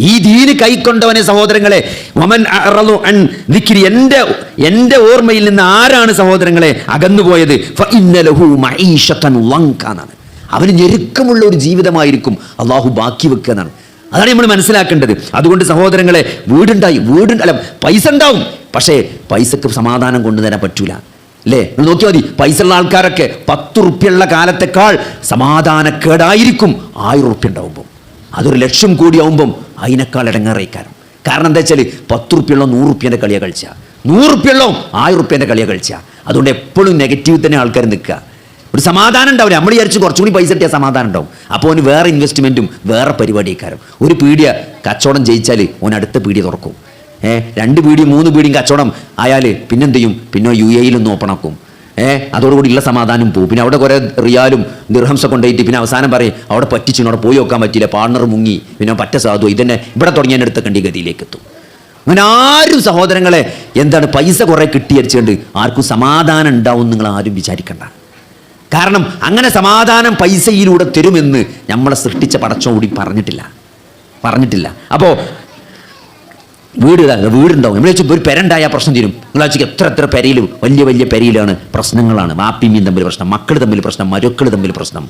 ഈ ദീന് കൈക്കൊണ്ടവനെ സഹോദരങ്ങളെ, വമൻ അഅറളു അൻ ദിക്രി, എൻ്റെ ഓർമ്മയിൽ നിന്ന് ആരാണ് സഹോദരങ്ങളെ അകന്നുപോയത്, ഫഇന്ന ലഹു മഈശതൻ ലങ്ക എന്നാണ്. അവന് ഞെരുക്കമുള്ള ഒരു ജീവിതമായിരിക്കും അള്ളാഹു ബാക്കി വെക്കുക എന്നാണ്. അതാണ് നമ്മൾ മനസ്സിലാക്കേണ്ടത്. അതുകൊണ്ട് സഹോദരങ്ങളെ, പൈസ ഉണ്ടാവും, പക്ഷേ പൈസക്ക് സമാധാനം കൊണ്ടുതരാൻ പറ്റൂല. അല്ലേ? നോക്കിയാൽ മതി, പൈസ ഉള്ള ആൾക്കാരൊക്കെ 10 റുപ്യുള്ള കാലത്തെക്കാൾ സമാധാനക്കേടായിരിക്കും 1000 റുപ്യ ഉണ്ടാവുമ്പോൾ. അതൊരു 1,00,000 കോടി ആവുമ്പം അതിനേക്കാൾ ഇടങ്ങേറയിക്കാരം. കാരണം എന്താ വെച്ചാൽ 10 റുപ്യുള്ള 100 റുപ്യൻ്റെ കളിയാണ് കളിച്ച, 100 റുപ്യുള്ള 1000 റുപ്യൻ്റെ കളിയാണ് കളിച്ച. അതുകൊണ്ട് എപ്പോഴും നെഗറ്റീവ് തന്നെ ആൾക്കാർ നിൽക്കുക. ഒരു സമാധാനം ഉണ്ടാവില്ല. നമ്മൾ വിചാരിച്ച് കുറച്ചുകൂടി പൈസ കിട്ടിയാൽ സമാധാനം ഉണ്ടാവും. അപ്പോൾ അവന് വേറെ ഇൻവെസ്റ്റ്മെൻറ്റും വേറെ പരിപാടിക്കാരും. ഒരു പീടിയ കച്ചവടം ജയിച്ചാൽ ഓൻ അടുത്ത പീടിയ തുറക്കും. 2 പീടിയും 3 പീടിയും കച്ചവടം ആയാൽ പിന്നെന്ത് ചെയ്യും? പിന്നെ UAE ഓപ്പൺ ആക്കും. അതോടുകൂടി ഉള്ള സമാധാനം പോകും. പിന്നെ അവിടെ കുറേ റിയാലും ദിർഹംസൊക്കെ കൊണ്ടുപോയിട്ട് പിന്നെ അവസാനം പറയും അവിടെ പറ്റിച്ചു, അവിടെ പോയി നോക്കാൻ പറ്റില്ല, പാർട്ണർ മുങ്ങി, പിന്നെ പറ്റ സാധു ഇതന്നെ ഇവിടെ തുടങ്ങിയ അടുത്ത കണ്ടിഗതിയിലേക്ക് എത്തും. അങ്ങനെ ആരും സഹോദരങ്ങളെ പൈസ കുറേ കിട്ടിയടിച്ചുകൊണ്ട് ആർക്കും സമാധാനം ഉണ്ടാവും നിങ്ങൾ ആരും വിചാരിക്കണ്ട. കാരണം അങ്ങനെ സമാധാനം പൈസയിലൂടെ തരുമെന്ന് നമ്മളെ സൃഷ്ടിച്ച പടച്ചോൻ കൂടി പറഞ്ഞിട്ടില്ല. അപ്പോൾ വീടുണ്ടാവും. നമ്മൾ വെച്ചാൽ ഒരു പെരണ്ടായ പ്രശ്നം തീരും. നിങ്ങൾ വെച്ചാൽ എത്ര പെരയിൽ വലിയ പെരയിലാണ് പ്രശ്നങ്ങളാണ്. വാപ്പിയും തമ്മിൽ പ്രശ്നം, മക്കൾ തമ്മിൽ പ്രശ്നം, മരുക്കൾ തമ്മിൽ പ്രശ്നം.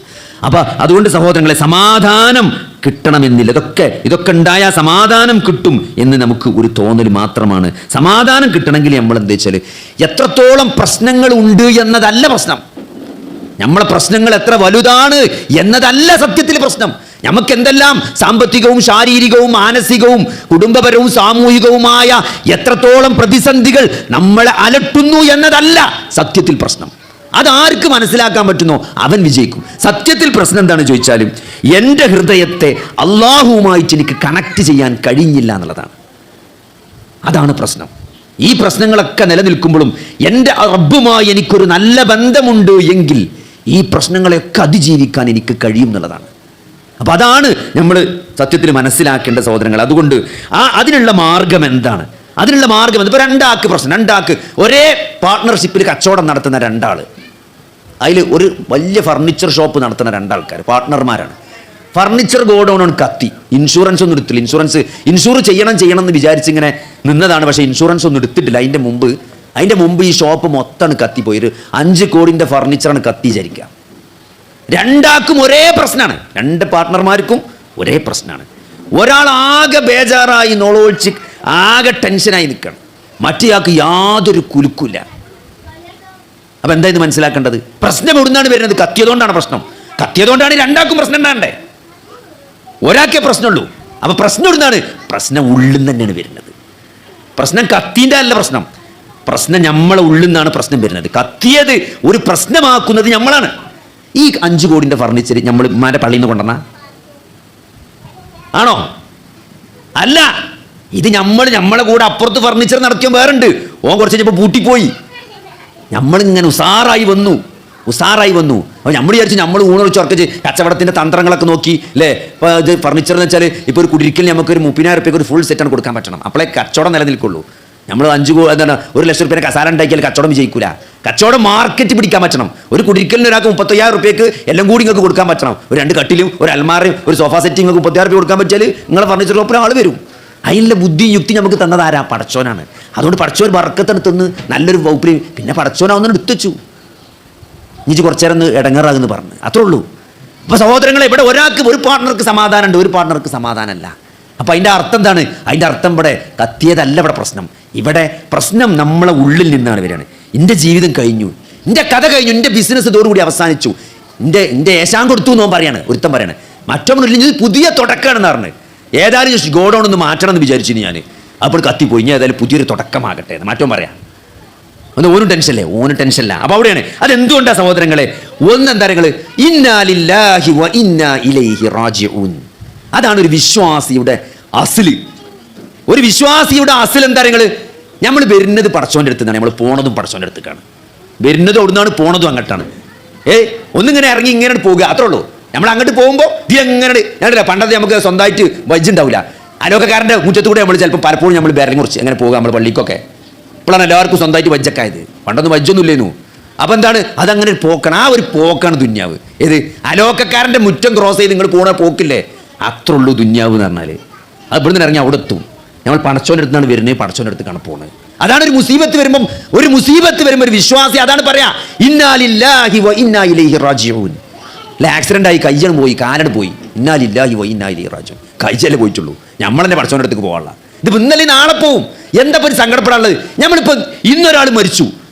അപ്പം അതുകൊണ്ട് സഹോദരങ്ങളെ, സമാധാനം കിട്ടണമെന്നില്ല. ഇതൊക്കെ ഉണ്ടായാൽ സമാധാനം കിട്ടും എന്ന് നമുക്ക് ഒരു തോന്നൽ മാത്രമാണ്. സമാധാനം കിട്ടണമെങ്കിൽ നമ്മൾ എന്താ വെച്ചാൽ എത്രത്തോളം പ്രശ്നങ്ങൾ ഉണ്ട് എന്നതല്ല പ്രശ്നം. നമ്മളെ പ്രശ്നങ്ങൾ എത്ര വലുതാണ് എന്നതല്ല സത്യത്തിൽ പ്രശ്നം. നമുക്ക് എന്തെല്ലാം സാമ്പത്തികവും ശാരീരികവും മാനസികവും കുടുംബപരവും സാമൂഹികവുമായ എത്രത്തോളം പ്രതിസന്ധികൾ നമ്മളെ അലട്ടുന്നു എന്നതല്ല സത്യത്തിൽ പ്രശ്നം. അതാർക്ക് മനസ്സിലാക്കാൻ പറ്റുന്നോ അവൻ വിജയിക്കും. സത്യത്തിൽ പ്രശ്നം എന്താണെന്ന് ചോദിച്ചാലും എൻ്റെ ഹൃദയത്തെ അള്ളാഹുവുമായിട്ട് എനിക്ക് കണക്ട് ചെയ്യാൻ കഴിഞ്ഞില്ല എന്നുള്ളതാണ്. അതാണ് പ്രശ്നം. ഈ പ്രശ്നങ്ങളൊക്കെ നിലനിൽക്കുമ്പോഴും എൻ്റെ റബ്ബുമായി എനിക്കൊരു നല്ല ബന്ധമുണ്ട് എങ്കിൽ ഈ പ്രശ്നങ്ങളെയൊക്കെ അതിജീവിക്കാൻ എനിക്ക് കഴിയും എന്നുള്ളതാണ്. അപ്പം അതാണ് നമ്മൾ സത്യത്തിൽ മനസ്സിലാക്കേണ്ട സഹോദരങ്ങൾ. അതുകൊണ്ട് അതിനുള്ള മാർഗം എന്താണ്? ഇപ്പോൾ രണ്ടാൾക്ക് ഒരേ പാർട്ട്ണർഷിപ്പിൽ കച്ചവടം നടത്തുന്ന 2 ആൾ, അതിൽ ഒരു വലിയ ഫർണിച്ചർ ഷോപ്പ് നടത്തുന്ന 2 ആൾക്കാർ പാർട്ട്ണർമാരാണ്. ഫർണിച്ചർ ഗോഡൗൺ കത്തി, ഇൻഷുറൻസ് ഒന്നും എടുത്തില്ല. ഇൻഷൂർ ചെയ്യണം എന്ന് വിചാരിച്ചിങ്ങനെ നിന്നതാണ്. പക്ഷേ ഇൻഷുറൻസ് ഒന്നും എടുത്തിട്ടില്ല. അതിൻ്റെ മുമ്പ് ഈ ഷോപ്പ് മൊത്തമാണ് കത്തിപ്പോയി. ഒരു 5 കോടിൻ്റെ ഫർണിച്ചറാണ് കത്തി വിചാരിക്കുക. 2 ആൾക്കും ഒരേ പ്രശ്നമാണ്. 2 പാർട്ട്ണർമാർക്കും ഒരേ പ്രശ്നമാണ്. ഒരാൾ ആകെ ബേജാറായി നോളൊഴിച്ച് ആകെ ടെൻഷനായി നിൽക്കണം, മറ്റേയാൾക്ക് യാതൊരു കുലുക്കില്ല. അപ്പം എന്തായിരുന്നു മനസ്സിലാക്കേണ്ടത്? പ്രശ്നം എവിടുന്നാണ് വരുന്നത്? കത്തിയതുകൊണ്ടാണ് പ്രശ്നം. കത്തിയതുകൊണ്ടാണ് 2 ആൾക്കും പ്രശ്നം ഉണ്ടാകണ്ടേ. ഒരാൾക്കേ പ്രശ്നമുള്ളൂ. അപ്പം പ്രശ്നം എവിടുന്നാണ്? പ്രശ്നം ഉള്ളിൽ തന്നെയാണ് വരുന്നത്. പ്രശ്നം കത്തീൻ്റെ അല്ല പ്രശ്നം നമ്മളെ ഉള്ളിൽ നിന്നാണ് പ്രശ്നം വരുന്നത്. കത്തിയത് ഒരു പ്രശ്നമാക്കുന്നത് നമ്മളാണ്. ഈ 5 കോടിൻ്റെ ഫർണിച്ചർ നമ്മൾ ഉമ്മാൻ്റെ പള്ളിയിൽ നിന്ന് കൊണ്ടുവന്ന ആണോ? അല്ല. ഇത് നമ്മളെ കൂടെ അപ്പുറത്ത് ഫർണിച്ചർ നടത്തിയോ വേറുണ്ട്. ഓൻ കുറച്ച് കഴിഞ്ഞപ്പോൾ പൂട്ടിപ്പോയി. നമ്മളിങ്ങനെ ഉസാറായി വന്നു. അപ്പോൾ നമ്മൾ വിചാരിച്ചു നമ്മൾ ഊണൊഴിച്ച് ഉറക്കിച്ച് കച്ചവടത്തിൻ്റെ തന്ത്രങ്ങളൊക്കെ നോക്കി അല്ലേ. ഇപ്പോൾ ഇത് ഫർണിച്ചർ എന്ന് വെച്ചാൽ ഇപ്പോൾ ഒരു കുടിരിക്കലിന് നമുക്കൊരു 30,000 റുപ്യക്ക് ഒരു ഫുൾ സെറ്റാണ് കൊടുക്കാൻ പറ്റണം. അപ്പോഴേ കച്ചവടം നിലനിൽക്കുള്ളൂ. നമ്മൾ 1,00,000 റുപ്യയുടെ കസാല ഉണ്ടാക്കിയാൽ കച്ചവടം വിജയിക്കൂല. കച്ചവടം മാർക്കറ്റ് പിടിക്കാൻ പറ്റണം. ഒരു കുടിരിക്കലിന് ഒരാൾക്ക് 35,000 റുപ്യക്ക് എല്ലാം കൂടി നിങ്ങൾക്ക് കൊടുക്കാൻ പറ്റണം. ഒരു 2 കട്ടിലും ഒരു അൽമാറയും ഒരു സോഫ സെറ്റ് നിങ്ങൾക്ക് 36,000 റുപ്യ കൊടുക്കാൻ പറ്റിയാൽ നിങ്ങളെ ഫർണിച്ചർ ഷോപ്പിൽ ആൾ വരും. അതിനുള്ള ബുദ്ധിയും യുക്തി നമുക്ക് തന്നതാരാ? പടച്ചോനാണ്. അതുകൊണ്ട് പടച്ചോൻ ബർക്കത്തെടുത്തുനിന്ന് നല്ലൊരു വകുപ്പിൽ പിന്നെ പടച്ചോനാവുന്ന എടുത്തുവെച്ചു. ഇനി കുറച്ചു നേരം ഒന്ന് ഇടങ്ങാറാകുന്നു പറഞ്ഞു, അത്രേ ഉള്ളൂ. അപ്പോൾ സഹോദരങ്ങളെ, ഇവിടെ ഒരാൾക്ക് ഒരു പാർട്ട്ണർക്ക് സമാധാനമുണ്ട്, ഒരു പാർട്ട്ണർക്ക് സമാധാനമല്ല. അപ്പോൾ അതിൻ്റെ അർത്ഥം എന്താണ്? അതിൻ്റെ അർത്ഥം ഇവിടെ കത്തിയതല്ല ഇവിടെ പ്രശ്നം. ഇവിടെ പ്രശ്നം നമ്മളെ ഉള്ളിൽ നിന്നാണ് വരികയാണ്. എൻ്റെ ജീവിതം കഴിഞ്ഞു, എൻ്റെ കഥ കഴിഞ്ഞു, എൻ്റെ ബിസിനസ് ഇതോടുകൂടി അവസാനിച്ചു, എൻ്റെ ഏശാൻ കൊടുത്തു എന്നോ പറയാണ് ഒരുത്തം പറയാണ്. മറ്റൊന്നില്ല, ഇത് പുതിയ തുടക്കമാണെന്ന് പറഞ്ഞ് ഏതായാലും ഗോഡൗൺ ഒന്ന് മാറ്റണം എന്ന് വിചാരിച്ചു ഞാൻ. അപ്പോൾ കത്തിപ്പോയി, ഇനി ഏതായാലും പുതിയൊരു തുടക്കമാകട്ടെ എന്ന് മാറ്റം പറയാം. ഒന്ന് ഓനും ടെൻഷനല്ലേ? ഓനും ടെൻഷനില്ല. അപ്പോൾ അവിടെയാണ് അതെന്തുകൊണ്ടാണ് സഹോദരങ്ങളെ? ഒന്നെന്താ നിങ്ങൾ ഇന്നാ ലില്ലാഹി വ ഇന്നാ ഇലൈഹി റാജിഊൻ. അതാണ് ഒരു വിശ്വാസിയുടെ അസിൽ. ഒരു വിശ്വാസിയുടെ അസിൽ എന്താ നിങ്ങൾ? നമ്മൾ വരുന്നത് പടച്ചോൻ്റെ അടുത്ത് നിന്നാണ്, നമ്മൾ പോണതും പടച്ചോൻ്റെ അടുത്തേക്കാണ്. വരുന്നതും അവിടുന്നാണ്, പോണതും അങ്ങോട്ടാണ്. ഒന്നിങ്ങനെ ഇറങ്ങി ഇങ്ങനെ പോകുക, അത്രേ ഉള്ളൂ. നമ്മൾ അങ്ങോട്ട് പോകുമ്പോൾ ഇത് എങ്ങനെ ഞാനില്ല, പണ്ടത്തെ നമുക്ക് സ്വന്തമായിട്ട് വജ്ജുണ്ടാവില്ല. അലോകക്കാരൻ്റെ മുറ്റത്തൂടെ നമ്മൾ ചിലപ്പോൾ പലപ്പോഴും നമ്മൾ ബേരലിനെ കുറിച്ച് എങ്ങനെ പോകുക നമ്മൾ പള്ളിക്കൊക്കെ. ഇപ്പോഴാണ് എല്ലാവർക്കും സ്വന്തമായിട്ട് വജ്ജക്കായത്. പണ്ടൊന്നും വജ്ജൊന്നും ഇല്ലേന്നു. അപ്പം എന്താണ് അതങ്ങനെ ഒരു പോക്കാണ്, ആ ഒരു പോക്കാണ് ദുന്യാവ്. ഏത് അലോകക്കാരൻ്റെ മുറ്റം ക്രോസ് ചെയ്ത് നിങ്ങൾ പോണ പോക്കില്ലേ, അത്ര ഉള്ളൂ ദുന്യാവ് എന്ന് പറഞ്ഞാൽ. അത് ഇവിടെ നിന്ന് ഇറങ്ങി അവിടെ എത്തും. നമ്മൾ പടച്ചോൻ്റെ അടുത്താണ് വരുന്നത്, പടച്ചോൻ്റെ അടുത്തേക്കാണ് പോകുന്നത്. അതാണ് ഒരു മുസീബത്ത് വരുമ്പം, ഒരു മുസീബത്ത് വരുമ്പോൾ ഒരു വിശ്വാസി അതാണ് പറയാ ഇന്നാ ലില്ലാഹി വ ഇന്നാ ഇലൈഹി റാജിഊൻ. അല്ല, ആക്സിഡൻ്റ് ആയി കയ്യാണ് പോയി, കാലട് പോയി, ഇന്നാ ലില്ലാഹി വ ഇന്നാ ഇലൈഹി റാജിഊൻ. കഴിച്ചല്ലേ പോയിട്ടുള്ളൂ, നമ്മളെന്നെ പടച്ചോൻ്റെ അടുത്തേക്ക് പോകാനുള്ള. ഇത് ഇന്നലെ നാളെ പോവും. എന്താ ഒരു സങ്കടപ്പെടാനുള്ളത്? നമ്മളിപ്പോൾ ഇന്നൊരാൾ മരിച്ചു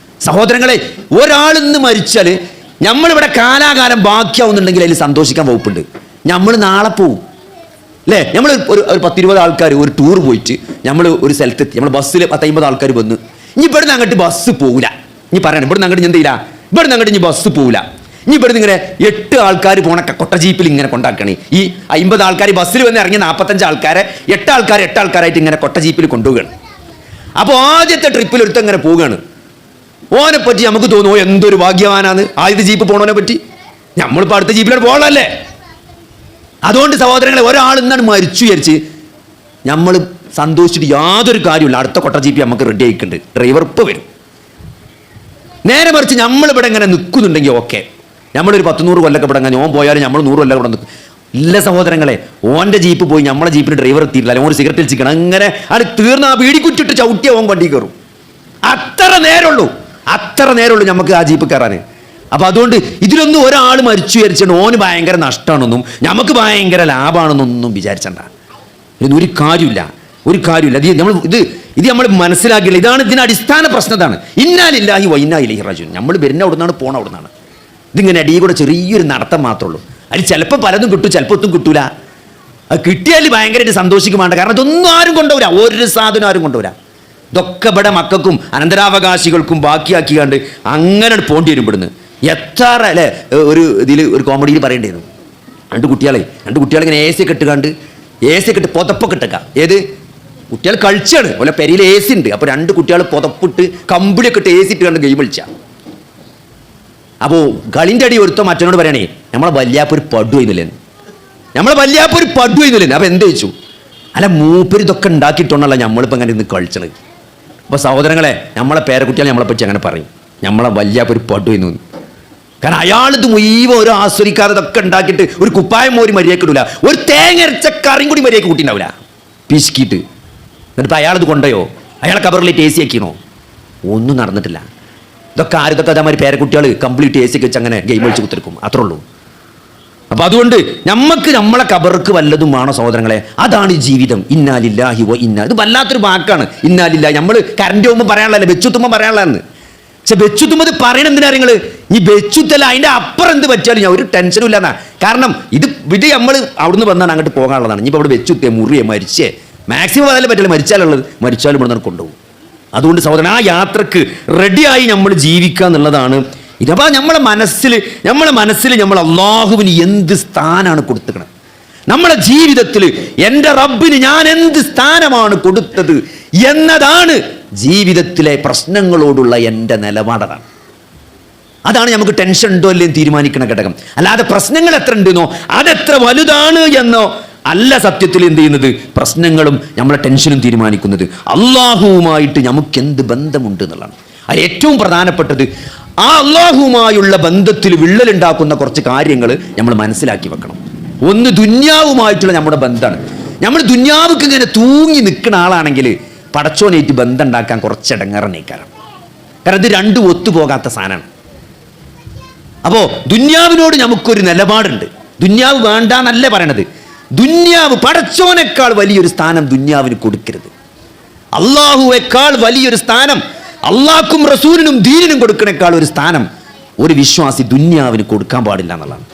സഹോദരങ്ങളെ, ഒരാളിന്ന് മരിച്ചാൽ നമ്മളിവിടെ കാലാകാലം ബാക്കിയാവുന്നുണ്ടെങ്കിൽ അതിൽ സന്തോഷിക്കാൻ വകുപ്പുണ്ട്. നമ്മൾ നാളെ പോവും അല്ലേ? നമ്മൾ ഒരു 10-20 ആൾക്കാർ ഒരു ടൂർ പോയിട്ട് നമ്മൾ ഒരു സ്ഥലത്തെത്തി, നമ്മൾ ബസ്സിൽ 10-50 ആൾക്കാർ വന്ന്, ഇനി ഇവിടുന്ന് അങ്ങോട്ട് ബസ് പോകില്ല. ഇനി പറയണം ഇവിടുന്ന് അങ്ങോട്ട് എന്ത് ചെയ്യില്ല, ഇവിടുന്ന് അങ്ങോട്ട് ഇനി ബസ് പോകില്ല. ഇനി ഇവിടുന്ന് ഇങ്ങനെ 8 ആൾക്കാർ പോണ കൊട്ട ജീപ്പിൽ ഇങ്ങനെ കൊണ്ടാക്കണേ. ഈ 50 ആൾക്കാർ ബസ്സിൽ വന്ന് ഇറങ്ങിയ 45 ആൾക്കാരെ 8 ആൾക്കാരായിട്ട് ഇങ്ങനെ കൊട്ട ജീപ്പിൽ കൊണ്ടുപോവുകയാണ്. അപ്പോൾ ആദ്യത്തെ ട്രിപ്പിൽ ഒരുത്തം ഇങ്ങനെ പോവുകയാണ്. ഓനെ പറ്റി നമുക്ക് തോന്നുമോ എന്തൊരു ഭാഗ്യവാനാണ് ആദ്യത്തെ ജീപ്പ് പോണവനെ പറ്റി. നമ്മളിപ്പോൾ അടുത്ത ജീപ്പിലാണ് പോകണല്ലേ. അതുകൊണ്ട് സഹോദരങ്ങളെ, ഒരാൾ ഇന്നാണ് മരിച്ചു വിചാരിച്ച് നമ്മൾ സന്തോഷിച്ചിട്ട് യാതൊരു കാര്യമില്ല. അടുത്ത കൊട്ട ജീപ്പി നമുക്ക് റെഡി ആയിക്കുന്നുണ്ട്, ഡ്രൈവർ ഇപ്പോൾ വരും. നേരെ മറിച്ച് നമ്മളിവിടെ ഇങ്ങനെ നിൽക്കുന്നുണ്ടെങ്കിൽ ഓക്കെ, നമ്മളൊരു 10-100 കൊല്ലൊക്കെ ഇവിടെ അങ്ങനെ ഓൻ പോയാലും നമ്മൾ 100 കൊല്ലം ഇവിടെ നിൽക്കും. ഇല്ല സഹോദരങ്ങളെ, ഓൻ്റെ ജീപ്പ് പോയി നമ്മളെ ജീപ്പിന് ഡ്രൈവർ എത്തിയിട്ടില്ല, അല്ലെങ്കിൽ ഒരു സിഗരറ്റ് വലിച്ചിക്കണം, അങ്ങനെ അത് തീർന്ന ആ വീടിക്കുറ്റിട്ട് ചവിട്ടിയ ഓൻ വണ്ടി കയറും. അത്ര നേരമുള്ളൂ നമുക്ക് ആ ജീപ്പ് കയറാൻ. അപ്പം അതുകൊണ്ട് ഇതിലൊന്നും ഒരാൾ മരിച്ചു വിചാരിച്ചിട്ട് ഓന് ഭയങ്കര നഷ്ടമാണെന്നും നമുക്ക് ഭയങ്കര ലാഭമാണെന്നൊന്നും വിചാരിച്ചണ്ട. ഒരു കാര്യമില്ല. ഇത് നമ്മൾ മനസ്സിലാക്കിയില്ല. ഇതാണ് ഇതിന് അടിസ്ഥാന പ്രശ്നം. ഇതാണ് ഇന്നാ ലില്ലാഹി വ ഇന്നാ ഇലൈഹി റാജിഊൻ. നമ്മൾ വരുന്ന അവിടുന്നാണ്, പോണ അവിടുന്നാണ്. ഇതിങ്ങനെ അടിയിൽ കൂടെ ചെറിയൊരു നടത്തം മാത്രമേ ഉള്ളൂ. അതിൽ ചിലപ്പോൾ പലതും കിട്ടും, ചിലപ്പോൾ ഒന്നും കിട്ടൂല. അത് കിട്ടിയാൽ ഭയങ്കരമായിട്ട് സന്ദോഷിക്കും വേണ്ട. കാരണം ഇതൊന്നും ആരും കൊണ്ടുപോരാ, ഒരു സാധനം ആരും കൊണ്ടുപോരാ. ഇതൊക്കെ ഇവിടെ മക്കൾക്കും അനന്തരാവകാശികൾക്കും ബാക്കിയാക്കിയാണ്ട് അങ്ങനെ പോണ്ടി വരും ഇവിടുന്ന്. എത്ര അല്ലേ ഒരു ഇതിൽ ഒരു കോമഡിയിൽ പറയേണ്ടിയിരുന്നു, രണ്ട് കുട്ടികളെ ഇങ്ങനെ AC ഒക്കെ ഇട്ട് പുതപ്പൊക്കെ ഇട്ടേക്കാം. ഏത് കുട്ടികൾ കളിച്ചാണ് ഓലെ പെരയിൽ AC ഉണ്ട്. അപ്പോൾ 2 കുട്ടികൾ പുതപ്പിട്ട് കമ്പിളിയൊക്കെ ഇട്ട് AC ഇട്ട് കണ്ട് ഗെയിം കളിച്ച. അപ്പോൾ കളിൻ്റെ അടി ഒരുത്തോ മറ്റനോട് പറയണേ നമ്മളെ വല്യാപ്പൊരു പടു ചെയ്യുന്നില്ലെന്ന്. അപ്പോൾ എന്ത് ചോദിച്ചു? അല്ല മൂപ്പര് ഇതൊക്കെ ഉണ്ടാക്കിയിട്ടുണ്ടല്ലോ നമ്മളിപ്പോൾ അങ്ങനെ ഇന്ന് കളിച്ചത്. അപ്പോൾ സഹോദരങ്ങളെ, നമ്മളെ പേരക്കുട്ടികൾ നമ്മളെ പറ്റി അങ്ങനെ പറയും, നമ്മളെ വല്യാപ്പൊരു പടു ചെയ്യുന്നു. കാരണം അയാളിത് മുഴുവൻ ഒരു ആസ്വദിക്കാതെ ഇതൊക്കെ ഉണ്ടാക്കിയിട്ട് ഒരു കുപ്പായം മോരി മര്യാദക്ക് ഇടൂല, ഒരു തേങ്ങ അരച്ച കറിയും കൂടി മര്യാദക്ക് കൂട്ടിണ്ടാവില്ല, പിശുക്കിയിട്ട്. എന്നിട്ട് അയാളിത് കൊണ്ടയോ, അയാളെ കബറിലേക്ക് AC ആക്കിയണോ? ഒന്നും നടന്നിട്ടില്ല. ഇതൊക്കെ അതേമാതിരി പേരക്കുട്ടികൾ കംപ്ലീറ്റ് AC ഒക്കെ വെച്ച് അങ്ങനെ ഗെയിം കളിച്ച് കുത്തിരിക്കും, അത്രേ ഉള്ളൂ. അപ്പം അതുകൊണ്ട് നമുക്ക് നമ്മളെ കബർക്ക് വല്ലതും വേണോ സഹോദരങ്ങളെ? അതാണ് ജീവിതം. ഇന്നാ ലില്ലാഹി വ ഇന്നാ. ഇത് വല്ലാത്തൊരു വാക്കാണ് ഇന്നാ ലില്ലാഹി. നമ്മൾ കറണ്ട് പോകുമ്പോൾ പറയാനുള്ളതല്ലേ, വെച്ചുത്തുമ്പോൾ പറയാനുള്ളതെന്ന്. പക്ഷെ വെച്ചുത്തുമ്പോൾ പറയണം എന്തിനാ നിങ്ങൾ? ഈ വെച്ചുത്തല്ല, അതിൻ്റെ അപ്പുറം എന്ത് പറ്റിയാലും ഞാൻ ഒരു ടെൻഷനും ഇല്ലാന്നാ. കാരണം ഇത് നമ്മൾ അവിടുന്ന് വന്നാൽ അങ്ങോട്ട് പോകാനുള്ളതാണ്. ഇനിയിപ്പോൾ അവിടെ വെച്ചുത്തേ മുറിയെ മരിച്ചേ മാക്സിമം അതല്ലേ പറ്റില്ല, മരിച്ചാലും ഇവിടെ നിന്ന് കൊണ്ടുപോകും. അതുകൊണ്ട് സഹോദരൻ, ആ യാത്രക്ക് റെഡിയായി നമ്മൾ ജീവിക്കുക എന്നുള്ളതാണ്. ഇതപ്പോൾ നമ്മളെ മനസ്സിൽ നമ്മൾ അള്ളാഹുവിന് എന്ത് സ്ഥാനമാണ് കൊടുത്തിക്കണം, നമ്മളെ ജീവിതത്തിൽ എൻ്റെ റബ്ബിന് ഞാൻ എന്ത് സ്ഥാനമാണ് കൊടുത്തത് എന്നതാണ് ജീവിതത്തിലെ പ്രശ്നങ്ങളോടുള്ള എൻ്റെ നിലപാടാണ്. അതാണ് നമുക്ക് ടെൻഷൻ ഉണ്ടോ അല്ലേ തീരുമാനിക്കണ ഘടകം. അല്ലാതെ പ്രശ്നങ്ങൾ എത്ര ഉണ്ടെന്നോ അതെത്ര വലുതാണ് എന്നോ അല്ല സത്യത്തിൽ എന്ത് ചെയ്യുന്നത്. പ്രശ്നങ്ങളും നമ്മളെ ടെൻഷനും തീരുമാനിക്കുന്നത് അള്ളാഹുവുമായിട്ട് നമുക്ക് എന്ത് ബന്ധമുണ്ട് എന്നുള്ളതാണ്. അത് ഏറ്റവും പ്രധാനപ്പെട്ടത്. ആ അള്ളാഹുവുമായുള്ള ബന്ധത്തിൽ വിള്ളലുണ്ടാക്കുന്ന കുറച്ച് കാര്യങ്ങൾ നമ്മൾ മനസ്സിലാക്കി വെക്കണം. ഒന്ന് ദുന്യാവുമായിട്ടുള്ള നമ്മുടെ ബന്ധമാണ്. നമ്മൾ ദുന്യാവുക്ക് ഇങ്ങനെ തൂങ്ങി നിൽക്കുന്ന ആളാണെങ്കിൽ പടച്ചോനേറ്റ് ബന്ധം ഉണ്ടാക്കാൻ കുറച്ച് ഇടങ്ങേറന്നേക്കാരം. കാരണം ഇത് രണ്ടും ഒത്തുപോകാത്ത സാധനമാണ്. അപ്പോൾ ദുന്യാവിനോട് നമുക്കൊരു നിലപാടുണ്ട്. ദുന്യാവ് വേണ്ടാന്നല്ല പറയണത്. ദുന്യാവ് പടച്ചോനേക്കാൾ വലിയൊരു സ്ഥാനം ദുന്യാവിന് കൊടുക്കരുത്. അള്ളാഹുവേക്കാൾ വലിയൊരു സ്ഥാനം, അള്ളാഹ്ക്കും റസൂലിനും ദീനിനും കൊടുക്കണേക്കാൾ ഒരു സ്ഥാനം ഒരു വിശ്വാസി ദുന്യാവിന് കൊടുക്കാൻ പാടില്ല എന്നുള്ളതാണ്.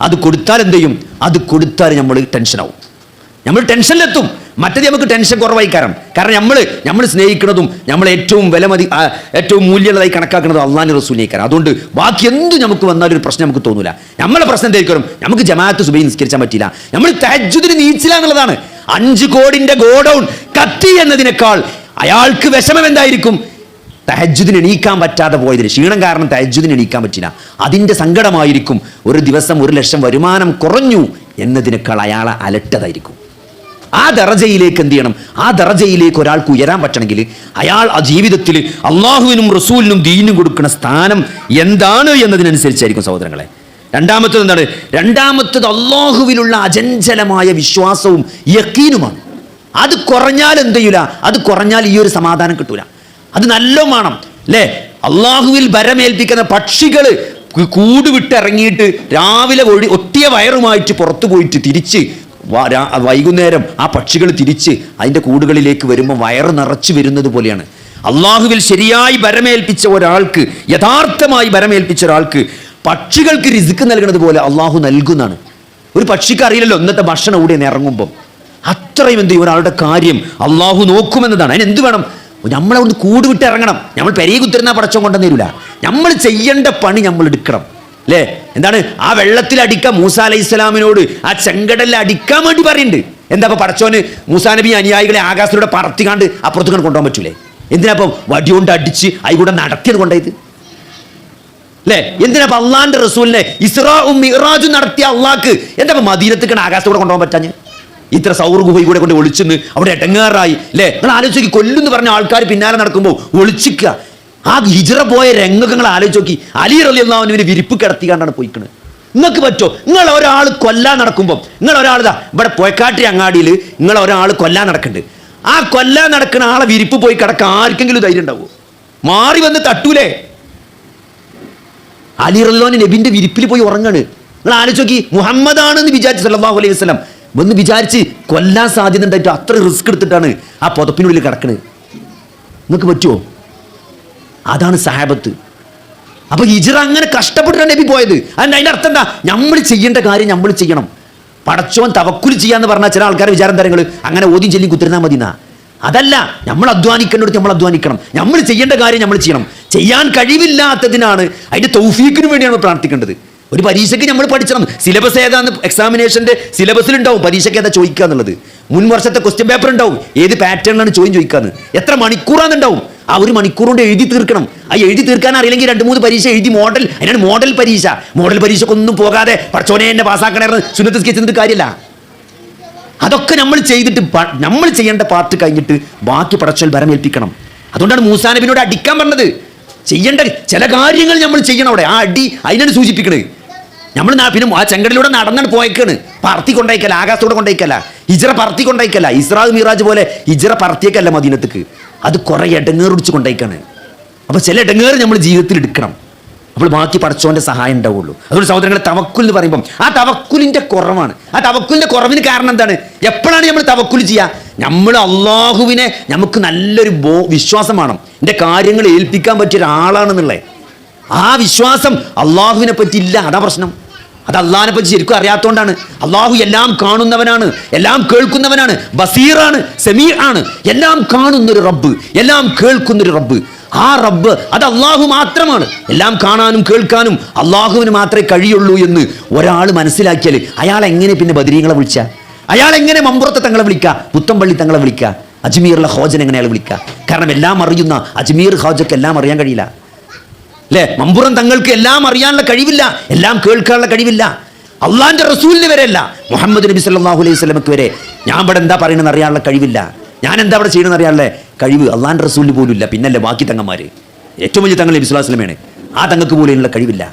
അത് കൊടുത്താൽ എന്ത് ചെയ്യും? അത് കൊടുത്താൽ നമ്മൾ ടെൻഷനാവും, നമ്മൾ ടെൻഷനിലെത്തും. മറ്റേത് നമുക്ക് ടെൻഷൻ കുറവായി. കാരണം നമ്മൾ സ്നേഹിക്കുന്നതും നമ്മൾ ഏറ്റവും ഏറ്റവും മൂല്യമുള്ളതായി കണക്കാക്കുന്നത് അള്ളാഹുവിന്റെ റസൂലിനെക്കാരം. അതുകൊണ്ട് ബാക്കി എന്ത് നമുക്ക് വന്നാലും ഒരു പ്രശ്നം നമുക്ക് തോന്നൂല. നമ്മളെ പ്രശ്നം എന്തായിരിക്കും? നമുക്ക് ജമാഅത്ത് സുബഹി നിസ്കരിച്ചാൻ പറ്റില്ല, നമ്മൾ തഹജ്ജുദിന് നീച്ചില്ല എന്നുള്ളതാണ്. 5 കോടിന്റെ ഗോഡൗൺ കത്തി എന്നതിനേക്കാൾ അയാൾക്ക് വിഷമം എന്തായിരിക്കും? തഹജ്ജുദിന് എണീക്കാൻ പറ്റാതെ പോയതിന്, ക്ഷീണം കാരണം തഹജ്ജുദിന് എണീക്കാൻ പറ്റില്ല, അതിൻ്റെ സങ്കടമായിരിക്കും. ഒരു ദിവസം 1 ലക്ഷം വരുമാനം കുറഞ്ഞു എന്നതിനേക്കാൾ അയാളെ അലട്ടതായിരിക്കും. ആ ദറജയിലേക്ക് എന്ത് ചെയ്യണം? ആ ദറജയിലേക്ക് ഒരാൾക്ക് ഉയരാൻ പറ്റണമെങ്കിൽ അയാൾ ആ ജീവിതത്തിൽ അള്ളാഹുവിനും റസൂലിനും ദീനും കൊടുക്കുന്ന സ്ഥാനം എന്താണ് എന്നതിനനുസരിച്ചായിരിക്കും സഹോദരങ്ങളെ. രണ്ടാമത്തത് എന്താണ്? രണ്ടാമത്തത് അള്ളാഹുവിലുള്ള അചഞ്ചലമായ വിശ്വാസവും യഖീനുമാണ്. അത് കുറഞ്ഞാൽ എന്ത് ചെയ്യൂല? അത് കുറഞ്ഞാൽ ഈ ഒരു സമാധാനം കിട്ടൂല. അത് നല്ല വേണം അല്ലേ? അള്ളാഹുവിൽ ഭരമേൽപ്പിക്കുന്ന പക്ഷികൾ കൂട് വിട്ടിറങ്ങിയിട്ട് രാവിലെ ഒട്ടിയ വയറുമായിട്ട് പുറത്തു പോയിട്ട് തിരിച്ച് വൈകുന്നേരം ആ പക്ഷികൾ തിരിച്ച് അതിൻ്റെ കൂടുകളിലേക്ക് വരുമ്പോൾ വയറ് നിറച്ചു വരുന്നത് പോലെയാണ്. അള്ളാഹുവിൽ ശരിയായി ഭരമേൽപ്പിച്ച ഒരാൾക്ക്, യഥാർത്ഥമായി ഭരമേൽപ്പിച്ച ഒരാൾക്ക് പക്ഷികൾക്ക് റിസ്ക് നൽകുന്നത് പോലെ അള്ളാഹു നൽകുന്നതാണ്. ഒരു പക്ഷിക്ക് അറിയില്ലല്ലോ ഇന്നത്തെ ഭക്ഷണം ഇവിടെ നിന്ന് ഇറങ്ങുമ്പം. അത്രയും എന്ത് ചെയ്യും? ഒരാളുടെ കാര്യം അള്ളാഹു നോക്കുമെന്നതാണ്. അതിന് എന്ത് വേണം? നമ്മളവിടുന്ന് കൂട് വിട്ട് ഇറങ്ങണം. നമ്മൾ പെരയെ കുത്തിരുന്ന പടച്ചം കൊണ്ടുവന്നിരില്ല. നമ്മൾ ചെയ്യേണ്ട പണി നമ്മൾ എടുക്കണം അല്ലേ? എന്താണ്? ആ വെള്ളത്തിൽ അടിക്കാൻ മൂസാ അലൈഹി സ്വലാമിനോട് ആ ചെങ്കടലിൽ അടിക്കാൻ വേണ്ടി പറയുന്നുണ്ട്. എന്താ ഇപ്പൊ പടച്ചോന് മൂസാ നബി അനുയായികളെ ആകാശത്തിലൂടെ പറത്തിക്കാണ്ട് അപ്പുറത്തേക്ക് കൊണ്ടുപോകാൻ പറ്റൂലേ? എന്തിനാ ഇപ്പം വടികൊണ്ട് അടിച്ച് അതികൂടെ നടത്തിയത് കൊണ്ടായത് അല്ലേ? എന്തിനാ ഇപ്പൊ അള്ളാന്റെ റസൂലിനെ ഇസ്രാഉം മിഅ്റാജും നടത്തിയ അള്ളാഹ്ക്ക് എന്താ ഇപ്പൊ മദീനത്തേക്കാണ് ആകാശത്തോടെ കൊണ്ടുപോകാൻ പറ്റാഞ്ഞ്? ഇത്ര സൗർ ഗുഹയിൽ കൂടെ കൊണ്ട് ഒളിച്ചെന്ന് അവിടെ എടങ്ങാറായി അല്ലേ? നിങ്ങൾ ആലോചിച്ച് കൊല്ലുന്ന് പറഞ്ഞ ആൾക്കാർ പിന്നാലെ നടക്കുമ്പോൾ ഒളിച്ചിക്കുക. ആ ഹിജ്റ പോയ രംഗങ്ങൾ ആലോചിച്ച് നോക്കി. അലി റളിയല്ലാഹു അൻഹുവിനെ വിരിപ്പ് കിടത്തിക്കാണ്ടാണ് പോയിക്കണത്. നിങ്ങൾക്ക് പറ്റുമോ? നിങ്ങൾ ഒരാൾ കൊല്ലാൻ നടക്കുമ്പോൾ, നിങ്ങൾ ഒരാൾ ഇവിടെ പൊയക്കാട്ടി അങ്ങാടിയിൽ നിങ്ങൾ ഒരാൾ കൊല്ലാൻ നടക്കുന്നുണ്ട്. ആ കൊല്ലാൻ നടക്കുന്ന ആളെ വിരിപ്പ് പോയി കിടക്കാൻ ആർക്കെങ്കിലും ധൈര്യം ഉണ്ടാവുമോ? മാറി വന്ന് തട്ടൂലേ? അലി റളിയല്ലാഹു അൻഹു നബിന്റെ വിരിപ്പിൽ പോയി ഉറങ്ങാണ്. നിങ്ങൾ ആലോചിച്ച് നോക്കി. മുഹമ്മദാണെന്ന് വിചാരിച്ച് സല്ലല്ലാഹു അലൈഹി വസല്ലം ഒന്ന് വിചാരിച്ച് കൊല്ലാൻ സാധ്യത ഉണ്ടായിട്ട് അത്ര റിസ്ക് എടുത്തിട്ടാണ് ആ പുതപ്പിനുള്ളിൽ കിടക്കുന്നത്. നിങ്ങൾക്ക് പറ്റുമോ? അതാണ് സഹാബത്ത്. അപ്പൊ ഹിജ്റ അങ്ങനെ കഷ്ടപ്പെട്ടിട്ടാണ് നബി പോയത്. അതിൻ്റെ അർത്ഥം എന്താ? നമ്മൾ ചെയ്യേണ്ട കാര്യം നമ്മൾ ചെയ്യണം. പടച്ചോൻ തവക്കുൽ ചെയ്യാന്ന് പറഞ്ഞാൽ ചില ആൾക്കാരെ വിചാരം തരങ്ങൾ അങ്ങനെ ഓദ്യം ചൊല്ലി കുത്തിരുന്നാൽ മതി എന്നാ. അതല്ല, നമ്മൾ അധ്വാനിക്കേണ്ടടുത്ത് നമ്മൾ അധ്വാനിക്കണം. നമ്മൾ ചെയ്യേണ്ട കാര്യം നമ്മൾ ചെയ്യണം. ചെയ്യാൻ കഴിവില്ലാത്തതിനാണ് അതിന്റെ തൗഫീക്കിന് വേണ്ടിയാണ് പ്രാർത്ഥിക്കേണ്ടത്. ഒരു പരീക്ഷയ്ക്ക് നമ്മൾ പഠിച്ചണം. സിലബസ് ഏതാന്ന് എക്സാമിനേഷന്റെ സിലബസിൽ ഉണ്ടാവും പരീക്ഷയ്ക്ക് ഏതാ ചോദിക്കുക എന്നുള്ളത്. മുൻ വർഷത്തെ ക്വസ്റ്റ്യൻ പേപ്പർ ഉണ്ടാവും ഏത് പാറ്റേണിലാണ് ചോദ്യം ചോദിക്കാന്ന്. എത്ര മണിക്കൂറാന്നുണ്ടാവും. ആ 1 മണിക്കൂർ കൊണ്ട് എഴുതി തീർക്കണം. ആ എഴുതി തീർക്കാൻ അറിയില്ലെങ്കിൽ 2-3 പരീക്ഷ എഴുതി മോഡൽ, അതിനാണ് മോഡൽ പരീക്ഷ. മോഡൽ പരീക്ഷക്കൊന്നും പോകാതെ പടച്ചോനെ എന്നെ പാസ്സാക്കണേ സുന്നത്ത് സ്കെച്ച് കാര്യമില്ല. അതൊക്കെ നമ്മൾ ചെയ്തിട്ട് നമ്മൾ ചെയ്യേണ്ട പാർട്ട് കഴിഞ്ഞിട്ട് ബാക്കി പടച്ചോൽ ഭരമേൽപ്പിക്കണം. അതുകൊണ്ടാണ് മൂസാ നബിയോട് അടിക്കാൻ പറഞ്ഞത്. ചെയ്യേണ്ട ചില കാര്യങ്ങൾ നമ്മൾ ചെയ്യണം. അവിടെ ആ അടി അതിനാണ് സൂചിപ്പിക്കണത്. നമ്മൾ പിന്നെ ആ ചെങ്കടലിലൂടെ നടന്നാണ് പോയേക്കാണ്. പറത്തി കൊണ്ടേക്കല്ല, ആകാശത്തോടെ കൊണ്ടേക്കല്ല, ഹിജ്റ പറത്തി കൊണ്ടേക്കല്ല. ഇസ്രാ മിറാജ് പോലെ ഹിജ്റ പറത്തിയേക്കല്ല മദീനത്തേക്ക്. അത് കുറെ ഇടങ്ങേറിച്ച് കൊണ്ടേക്കാണ്. അപ്പൊ ചില ഇടങ്ങേറ് നമ്മൾ ജീവിതത്തിൽ എടുക്കണം. അപ്പോൾ ബാക്കി പടച്ചോന്റെ സഹായം ഉണ്ടാവുള്ളൂ. അതുകൊണ്ട് സഹോദരങ്ങളെ, തവക്കുൽ എന്ന് പറയുമ്പം ആ തവക്കുലിന്റെ കുറവാണ്. ആ തവക്കുലിന്റെ കുറവിന് കാരണം എന്താണ്? എപ്പോഴാണ് നമ്മൾ തവക്കുൽ ചെയ്യുക? നമ്മൾ അള്ളാഹുവിനെ നമുക്ക് നല്ലൊരു വിശ്വാസം വേണം. എൻ്റെ കാര്യങ്ങൾ ഏൽപ്പിക്കാൻ പറ്റിയ ഒരാളാണെന്നുള്ളത് ആ വിശ്വാസം അള്ളാഹുവിനെ പറ്റി ഇല്ല. അതാ പ്രശ്നം. അത് അള്ളാഹിനെ പറ്റി ശരിക്കും അറിയാത്തതുകൊണ്ടാണ്. അള്ളാഹു എല്ലാം കാണുന്നവനാണ്, എല്ലാം കേൾക്കുന്നവനാണ്, ബസീറാണ്, സമീ ആണ്. എല്ലാം കാണുന്നൊരു റബ്ബ്, എല്ലാം കേൾക്കുന്നൊരു റബ്ബ്. ആ റബ്ബ് അത് അള്ളാഹു മാത്രമാണ്. എല്ലാം കാണാനും കേൾക്കാനും അള്ളാഹുവിന് മാത്രമേ കഴിയുള്ളൂ എന്ന് ഒരാൾ മനസ്സിലാക്കിയാൽ അയാൾ എങ്ങനെ പിന്നെ ബദരീങ്ങളെ വിളിച്ച? അയാൾ എങ്ങനെ മമ്പുറത്തെ തങ്ങളെ വിളിക്കുക, പുത്തമ്പള്ളി തങ്ങളെ വിളിക്കുക, അജ്മീറിലെ ഹോജൻ എങ്ങനെ അയാൾ വിളിക്കുക? കാരണം എല്ലാം അറിയുന്ന അജ്മീർ ഹോജയ്ക്ക് എല്ലാം അറിയാൻ കഴിയില്ല അല്ലേ? മമ്പുറം തങ്ങൾക്ക് എല്ലാം അറിയാനുള്ള കഴിവില്ല, എല്ലാം കേൾക്കാനുള്ള കഴിവില്ല. അള്ളാന്റെ റസൂലിന് വരെ അല്ല, മുഹമ്മദ് നബി സല്ലല്ലാഹു അലൈഹി വസല്ലമക്ക് വരെ ഞാൻ ഇവിടെ എന്താ പറയണമെന്ന് അറിയാനുള്ള കഴിവില്ല. ഞാൻ എന്താ അവിടെ ചെയ്യണമെന്ന് അറിയാനുള്ള കഴിവ് അള്ളാന്റെ റസൂലിന് പോലും ഇല്ല. പിന്നല്ലേ ബാക്കി തങ്ങന്മാര്. ഏറ്റവും വലിയ തങ്ങൾ നബി സ്വല്ലല്ലാഹു അലൈഹി വസല്ലമയാണ്. ആ തങ്ങൾക്ക് പോലെയുള്ള കഴിവില്ല.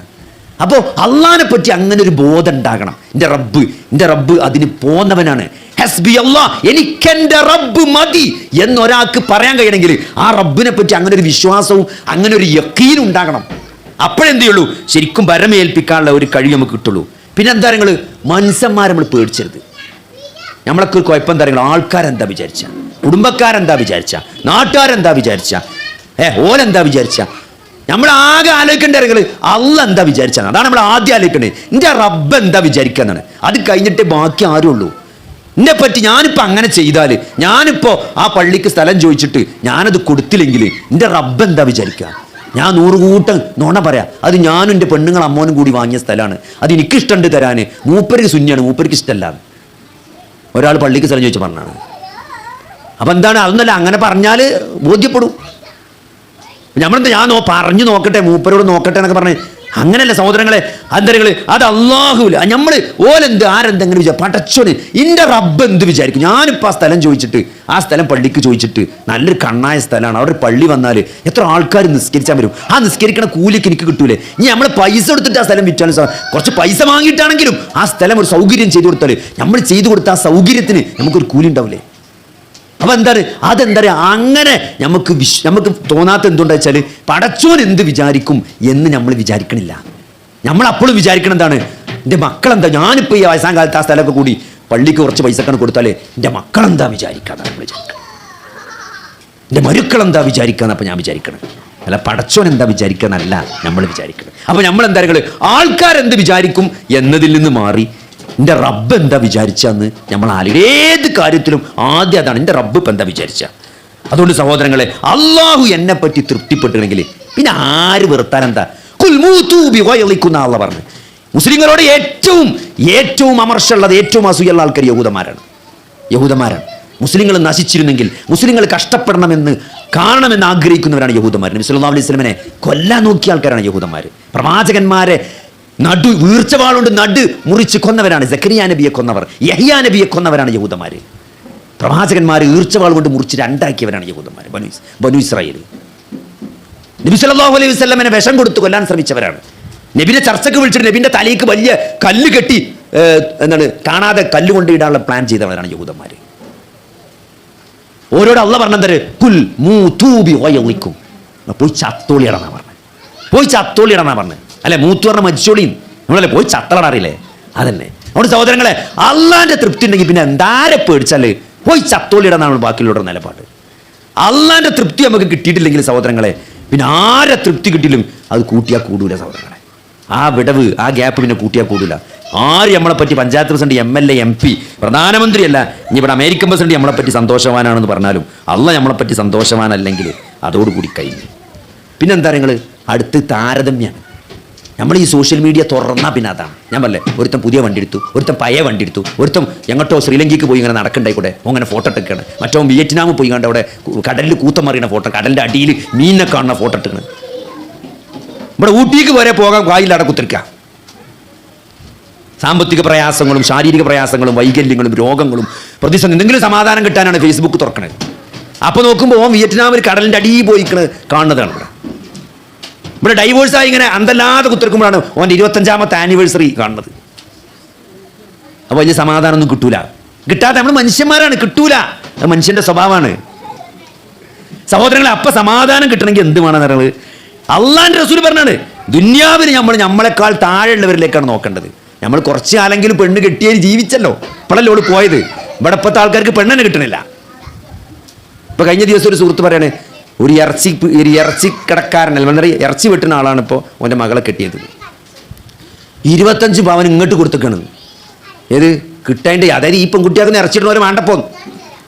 അപ്പോൾ അള്ളാഹിനെ പറ്റി അങ്ങനെ ഒരു ബോധം ഉണ്ടാകണം. എൻ്റെ റബ്ബ് അതിന് പോന്നവനാണ്. ഹസ്ബി അല്ലാഹ്, എനിക്കെൻ്റെ റബ്ബ് മതി എന്നൊരാൾക്ക് പറയാൻ കഴിയണമെങ്കിൽ ആ റബ്ബിനെ പറ്റി അങ്ങനെ ഒരു വിശ്വാസവും അങ്ങനെ ഒരു യഖീനും ഉണ്ടാകണം. അപ്പോഴെന്തേ ഉള്ളൂ ശരിക്കും ഭരമേൽപ്പിക്കാനുള്ള ഒരു കഴിവ് നമുക്ക് കിട്ടുള്ളൂ. പിന്നെ എന്താ നിങ്ങൾ മനുഷ്യന്മാരെ നമ്മൾ പേടിച്ചരുത്. നമ്മളൊക്കെ ഒരു കുഴപ്പം എന്താ ആൾക്കാരെന്താ വിചാരിച്ച, കുടുംബക്കാരെന്താ വിചാരിച്ച, നാട്ടുകാരെന്താ വിചാരിച്ച, ഓലെന്താ വിചാരിച്ച. നമ്മൾ ആകെ ആലോചിക്കേണ്ട കാര്യങ്ങൾ അള്ളാഹ് എന്താ വിചാരിച്ചാണ്. അതാണ് നമ്മൾ ആദ്യം ആലോചിക്കേണ്ടത്. എൻ്റെ റബ്ബ് എന്താ വിചാരിക്കാന്നാണ്. അത് കഴിഞ്ഞിട്ടേ ബാക്കി ആരും ഉള്ളൂ. എന്നെ പറ്റി ഞാനിപ്പോൾ അങ്ങനെ ചെയ്താൽ, ഞാനിപ്പോൾ ആ പള്ളിക്ക് സ്ഥലം ചോദിച്ചിട്ട് ഞാനത് കൊടുത്തില്ലെങ്കിൽ എൻ്റെ റബ്ബ് എന്താ വിചാരിക്കുക. ഞാൻ 100 കൂട്ടം നുണ പറയാം. അത് ഞാനും എൻ്റെ പെണ്ണുങ്ങൾ അമ്മോനും കൂടി വാങ്ങിയ സ്ഥലമാണ്. അത് എനിക്കിഷ്ടമുണ്ട് തരാൻ, മൂപ്പർക്ക് ശൂന്യാണ്, മൂപ്പർക്ക് ഇഷ്ടമല്ല. ഒരാൾ പള്ളിക്ക് സ്ഥലം ചോദിച്ചു പറഞ്ഞാണ്. അപ്പം എന്താണ് അതൊന്നല്ല, അങ്ങനെ പറഞ്ഞാൽ ബോധ്യപ്പെടും. നമ്മളെന്താ ഞാൻ പറഞ്ഞു നോക്കട്ടെ, മൂപ്പരോട് നോക്കട്ടെ എന്നൊക്കെ പറഞ്ഞ് അങ്ങനെയല്ല സഹോദരങ്ങളെ. അന്തരങ്ങൾ അത് അള്ളാഹുവില്ല. നമ്മൾ ആരെന്തെങ്കിലും വിചാരിക്കും. പടച്ചോന് എൻ്റെ റബ്ബ് എന്ത് വിചാരിക്കും. ഞാനിപ്പോൾ ആ സ്ഥലം ചോദിച്ചിട്ട്, ആ സ്ഥലം പള്ളിക്ക് ചോദിച്ചിട്ട്, നല്ലൊരു കണ്ണായ സ്ഥലമാണ്, അവിടെ പള്ളി വന്നാൽ എത്ര ആൾക്കാർ നിസ്കരിച്ചാൽ വരും. ആ നിസ്കരിക്കണ കൂലിക്ക് എനിക്ക് കിട്ടൂലേ. ഇനി നമ്മൾ പൈസ കൊടുത്തിട്ട് ആ സ്ഥലം വിറ്റാലും കുറച്ച് പൈസ വാങ്ങിയിട്ടാണെങ്കിലും ആ സ്ഥലം ഒരു സൗകര്യം ചെയ്തു കൊടുത്താൽ, നമ്മൾ ചെയ്തു കൊടുത്ത ആ സൗകര്യത്തിന് നമുക്കൊരു കൂലി ഉണ്ടാവില്ലേ. അപ്പം അതെന്താ അങ്ങനെ നമുക്ക് തോന്നാത്ത എന്തുകൊണ്ടാ വെച്ചാൽ പടച്ചോൻ എന്ത് വിചാരിക്കും എന്ന് നമ്മൾ വിചാരിക്കണില്ല. നമ്മൾ അപ്പോഴും വിചാരിക്കണം എന്താണ്, എൻ്റെ മക്കളെന്താ, ഞാനിപ്പോൾ ഈ വയസ്സാം കാലത്ത് ആ സ്ഥലമൊക്കെ കൂടി പള്ളിക്ക് കുറച്ച് പൈസക്കാണ് കൊടുത്താലേ എൻ്റെ മക്കളെന്താ വിചാരിക്കാന്നാണ് നമ്മൾ വിചാരിക്കണം. എൻ്റെ മരുക്കളെന്താ വിചാരിക്കാന്ന് അപ്പം ഞാൻ വിചാരിക്കണം. അല്ല പടച്ചോൻ എന്താ വിചാരിക്കാന്നല്ല നമ്മൾ വിചാരിക്കണം. അപ്പം നമ്മൾ എന്താ ആൾക്കാരെന്ത് വിചാരിക്കും എന്നതിൽ നിന്ന് മാറി എൻ്റെ റബ്ബ് എന്താ വിചാരിച്ചെന്ന് നമ്മൾ ഏത് കാര്യത്തിലും ആദ്യം അതാണ്, എൻ്റെ റബ്ബ് ഇപ്പം എന്താ വിചാരിച്ച. അതുകൊണ്ട് സഹോദരങ്ങളെ, അള്ളാഹു എന്നെ പറ്റി തൃപ്തിപ്പെട്ടിട്ടുണ്ടെങ്കിൽ പിന്നെ ആര് വെറുത്താൻ എന്താ. കുൽമൂത്തൂബിക്കുന്ന ആളെ പറഞ്ഞു. മുസ്ലിങ്ങളോട് ഏറ്റവും അമർഷമുള്ളത്, ഏറ്റവും അസൂയുള്ള ആൾക്കാർ യഹൂദന്മാരാണ്. മുസ്ലിങ്ങൾ നശിച്ചിരുന്നെങ്കിൽ, മുസ്ലിങ്ങൾ കഷ്ടപ്പെടണമെന്ന് കാണണമെന്ന് ആഗ്രഹിക്കുന്നവരാണ് യഹൂദന്മാർ. നബി സല്ലല്ലാഹു അലൈഹി വസല്ലമയെ കൊല്ലാൻ നോക്കിയ ആൾക്കാരാണ് യഹൂദന്മാർ. പ്രവാചകന്മാരെ വീർച്ചവാളുകൊണ്ട് മുറിച്ച് കൊന്നവരാണ്. സക്കരിയ നബിയെ കൊന്നവർ, യഹ്യാ നബിയെ കൊന്നവരാണ് യഹൂദന്മാർ. പ്രവാചകന്മാർ ഈർച്ചവാൾ കൊണ്ട് മുറിച്ച് രണ്ടാക്കിയവരാണ് യഹൂദന്മാർ, ബനു ഇസ്രായേൽ. നബി സല്ലല്ലാഹു അലൈഹി വസല്ലമയെ വിഷം കൊടുത്ത് കൊല്ലാൻ ശ്രമിച്ചവരാണ്. നബിനെ ചർച്ചയ്ക്ക് വിളിച്ചിട്ട് നബിന്റെ തലയ്ക്ക് വലിയ കല്ല് കെട്ടി കാണാതെ കല്ലുകൊണ്ട് ഇടാനുള്ള പ്ലാൻ ചെയ്തവരാണ് യഹൂദന്മാർ. ഓരോട് അള്ളാഹ് പറഞ്ഞത് കുൽ മൂതൂബി വയളിക്കും, പോയി ചത്തോളിയടാന്നാ പറഞ്ഞത്. പോയി ചത്തോളിയടാന്നാ പറഞ്ഞത്. അല്ലെ മൂത്ത് പറഞ്ഞ മരിച്ചോളിയും നമ്മളല്ലേ പോയി ചത്തളറിയില്ലേ. അതന്നെ. അതുകൊണ്ട് സഹോദരങ്ങളെ, അള്ളാന്റെ തൃപ്തി ഉണ്ടെങ്കിൽ പിന്നെ എന്താരെ പേടിച്ചാല് പോയി ചത്തോളിയിടാന്നാണ് ബാക്കിയുള്ള നിലപാട്. അള്ളാന്റെ തൃപ്തി നമുക്ക് കിട്ടിയിട്ടില്ലെങ്കിൽ സഹോദരങ്ങളെ, പിന്നെ ആരെ തൃപ്തി കിട്ടിയിലും അത് കൂട്ടിയാൽ കൂടൂല സഹോദരങ്ങളെ. ആ വിടവ്, ആ ഗ്യാപ്പ് പിന്നെ കൂട്ടിയാൽ കൂടൂല. ആര് നമ്മളെ പറ്റി പഞ്ചായത്ത് പ്രസിഡന്റ്, MLA, MP, പ്രധാനമന്ത്രിയല്ല, ഇനി ഇവിടെ അമേരിക്കൻ പ്രസിഡന്റ് നമ്മളെ പറ്റി സന്തോഷവാനാണെന്ന് പറഞ്ഞാലും അള്ളാഹ് നമ്മളെ പറ്റി സന്തോഷവാനല്ലെങ്കിൽ അതോടുകൂടി കഴിഞ്ഞു. പിന്നെന്താ നിങ്ങൾ അടുത്ത് താരതമ്യാണ്. നമ്മൾ ഈ സോഷ്യൽ മീഡിയ തുറന്നാൽ പിന്നെ അതാണ്. ഞാൻ പറഞ്ഞേ, ഒരുത്തൻ പുതിയ വണ്ടി എടുത്തു, ഒരുത്തൻ പഴയ വണ്ടി എടുത്തു, ഒരുത്തൻ എങ്ങോട്ടോ ശ്രീലങ്കയ്ക്ക് പോയി ഇങ്ങനെ നടക്കണ്ടായിക്കൂടെ അങ്ങനെ ഫോട്ടോ എടുക്കണം, മറ്റോ വിയറ്റ്നാമിൽ പോയി കണ്ട് അവിടെ കടലിൽ കൂത്തമറിയുന്ന ഫോട്ടോ, കടലിൻ്റെ അടിയിൽ മീനിനെ കാണുന്ന ഫോട്ടോ എടുക്കണം. ഇവിടെ ഊട്ടിക്ക് വരെ പോകാൻ വായിലട കുത്തിരിക്കുക. സാമ്പത്തിക പ്രയാസങ്ങളും ശാരീരിക പ്രയാസങ്ങളും വൈകല്യങ്ങളും രോഗങ്ങളും പ്രതിസന്ധി, എന്തെങ്കിലും സമാധാനം കിട്ടാനാണ് ഫേസ്ബുക്ക് തുറക്കണത്. അപ്പോൾ നോക്കുമ്പോൾ ഓൻ വിയറ്റ്നാമിൽ കടലിൻ്റെ അടിയിൽ പോയിക്കണ് കാണുന്നതാണ്. ഇവിടെ ഡൈവേഴ്സായി ഇങ്ങനെ അന്തല്ലാതെ കുത്തിരിക്കുമ്പോഴാണ് ഓൻ്റെ 25ാമത്തെ ആനിവേഴ്സറി കാണുന്നത്. അപ്പോൾ വലിയ സമാധാനമൊന്നും കിട്ടൂല. കിട്ടാതെ നമ്മൾ മനുഷ്യന്മാരാണ്, കിട്ടൂല. അത് മനുഷ്യൻ്റെ സ്വഭാവമാണ് സഹോദരങ്ങളെ. അപ്പം സമാധാനം കിട്ടണമെങ്കിൽ എന്ത് വേണമെന്ന് പറയുന്നത് അള്ളാന്റെ റസൂൽ പറഞ്ഞാണ്. ദുന്യാവിന് നമ്മളെക്കാൾ താഴെയുള്ളവരിലേക്കാണ് നോക്കേണ്ടത്. നമ്മൾ കുറച്ച് കാലെങ്കിലും പെണ്ണ് കെട്ടിയാൽ ജീവിച്ചല്ലോ. ഇപ്പോഴല്ലേ ഓള് പോയത്. ഇവിടെ ഇപ്പോഴത്തെ ആൾക്കാർക്ക് പെണ്ണിനെ കിട്ടണില്ല. ഇപ്പൊ കഴിഞ്ഞ ദിവസം ഒരു സുഹൃത്ത് പറയാണ്, ഒരു ഇറച്ചി കടക്കാരനല്ല, വളരെ ഇറച്ചി വെട്ടുന്ന ആളാണ് ഇപ്പോൾ ഓൻ്റെ മകളെ കെട്ടിയത്. 25 പവൻ ഇങ്ങോട്ട് കൊടുത്തേക്കാണ്. ഏത് കിട്ടേണ്ട, അതായത് ഈ പെൺകുട്ടിയാക്കുന്ന ഇറച്ചിട്ടവരെ വേണ്ടപ്പോ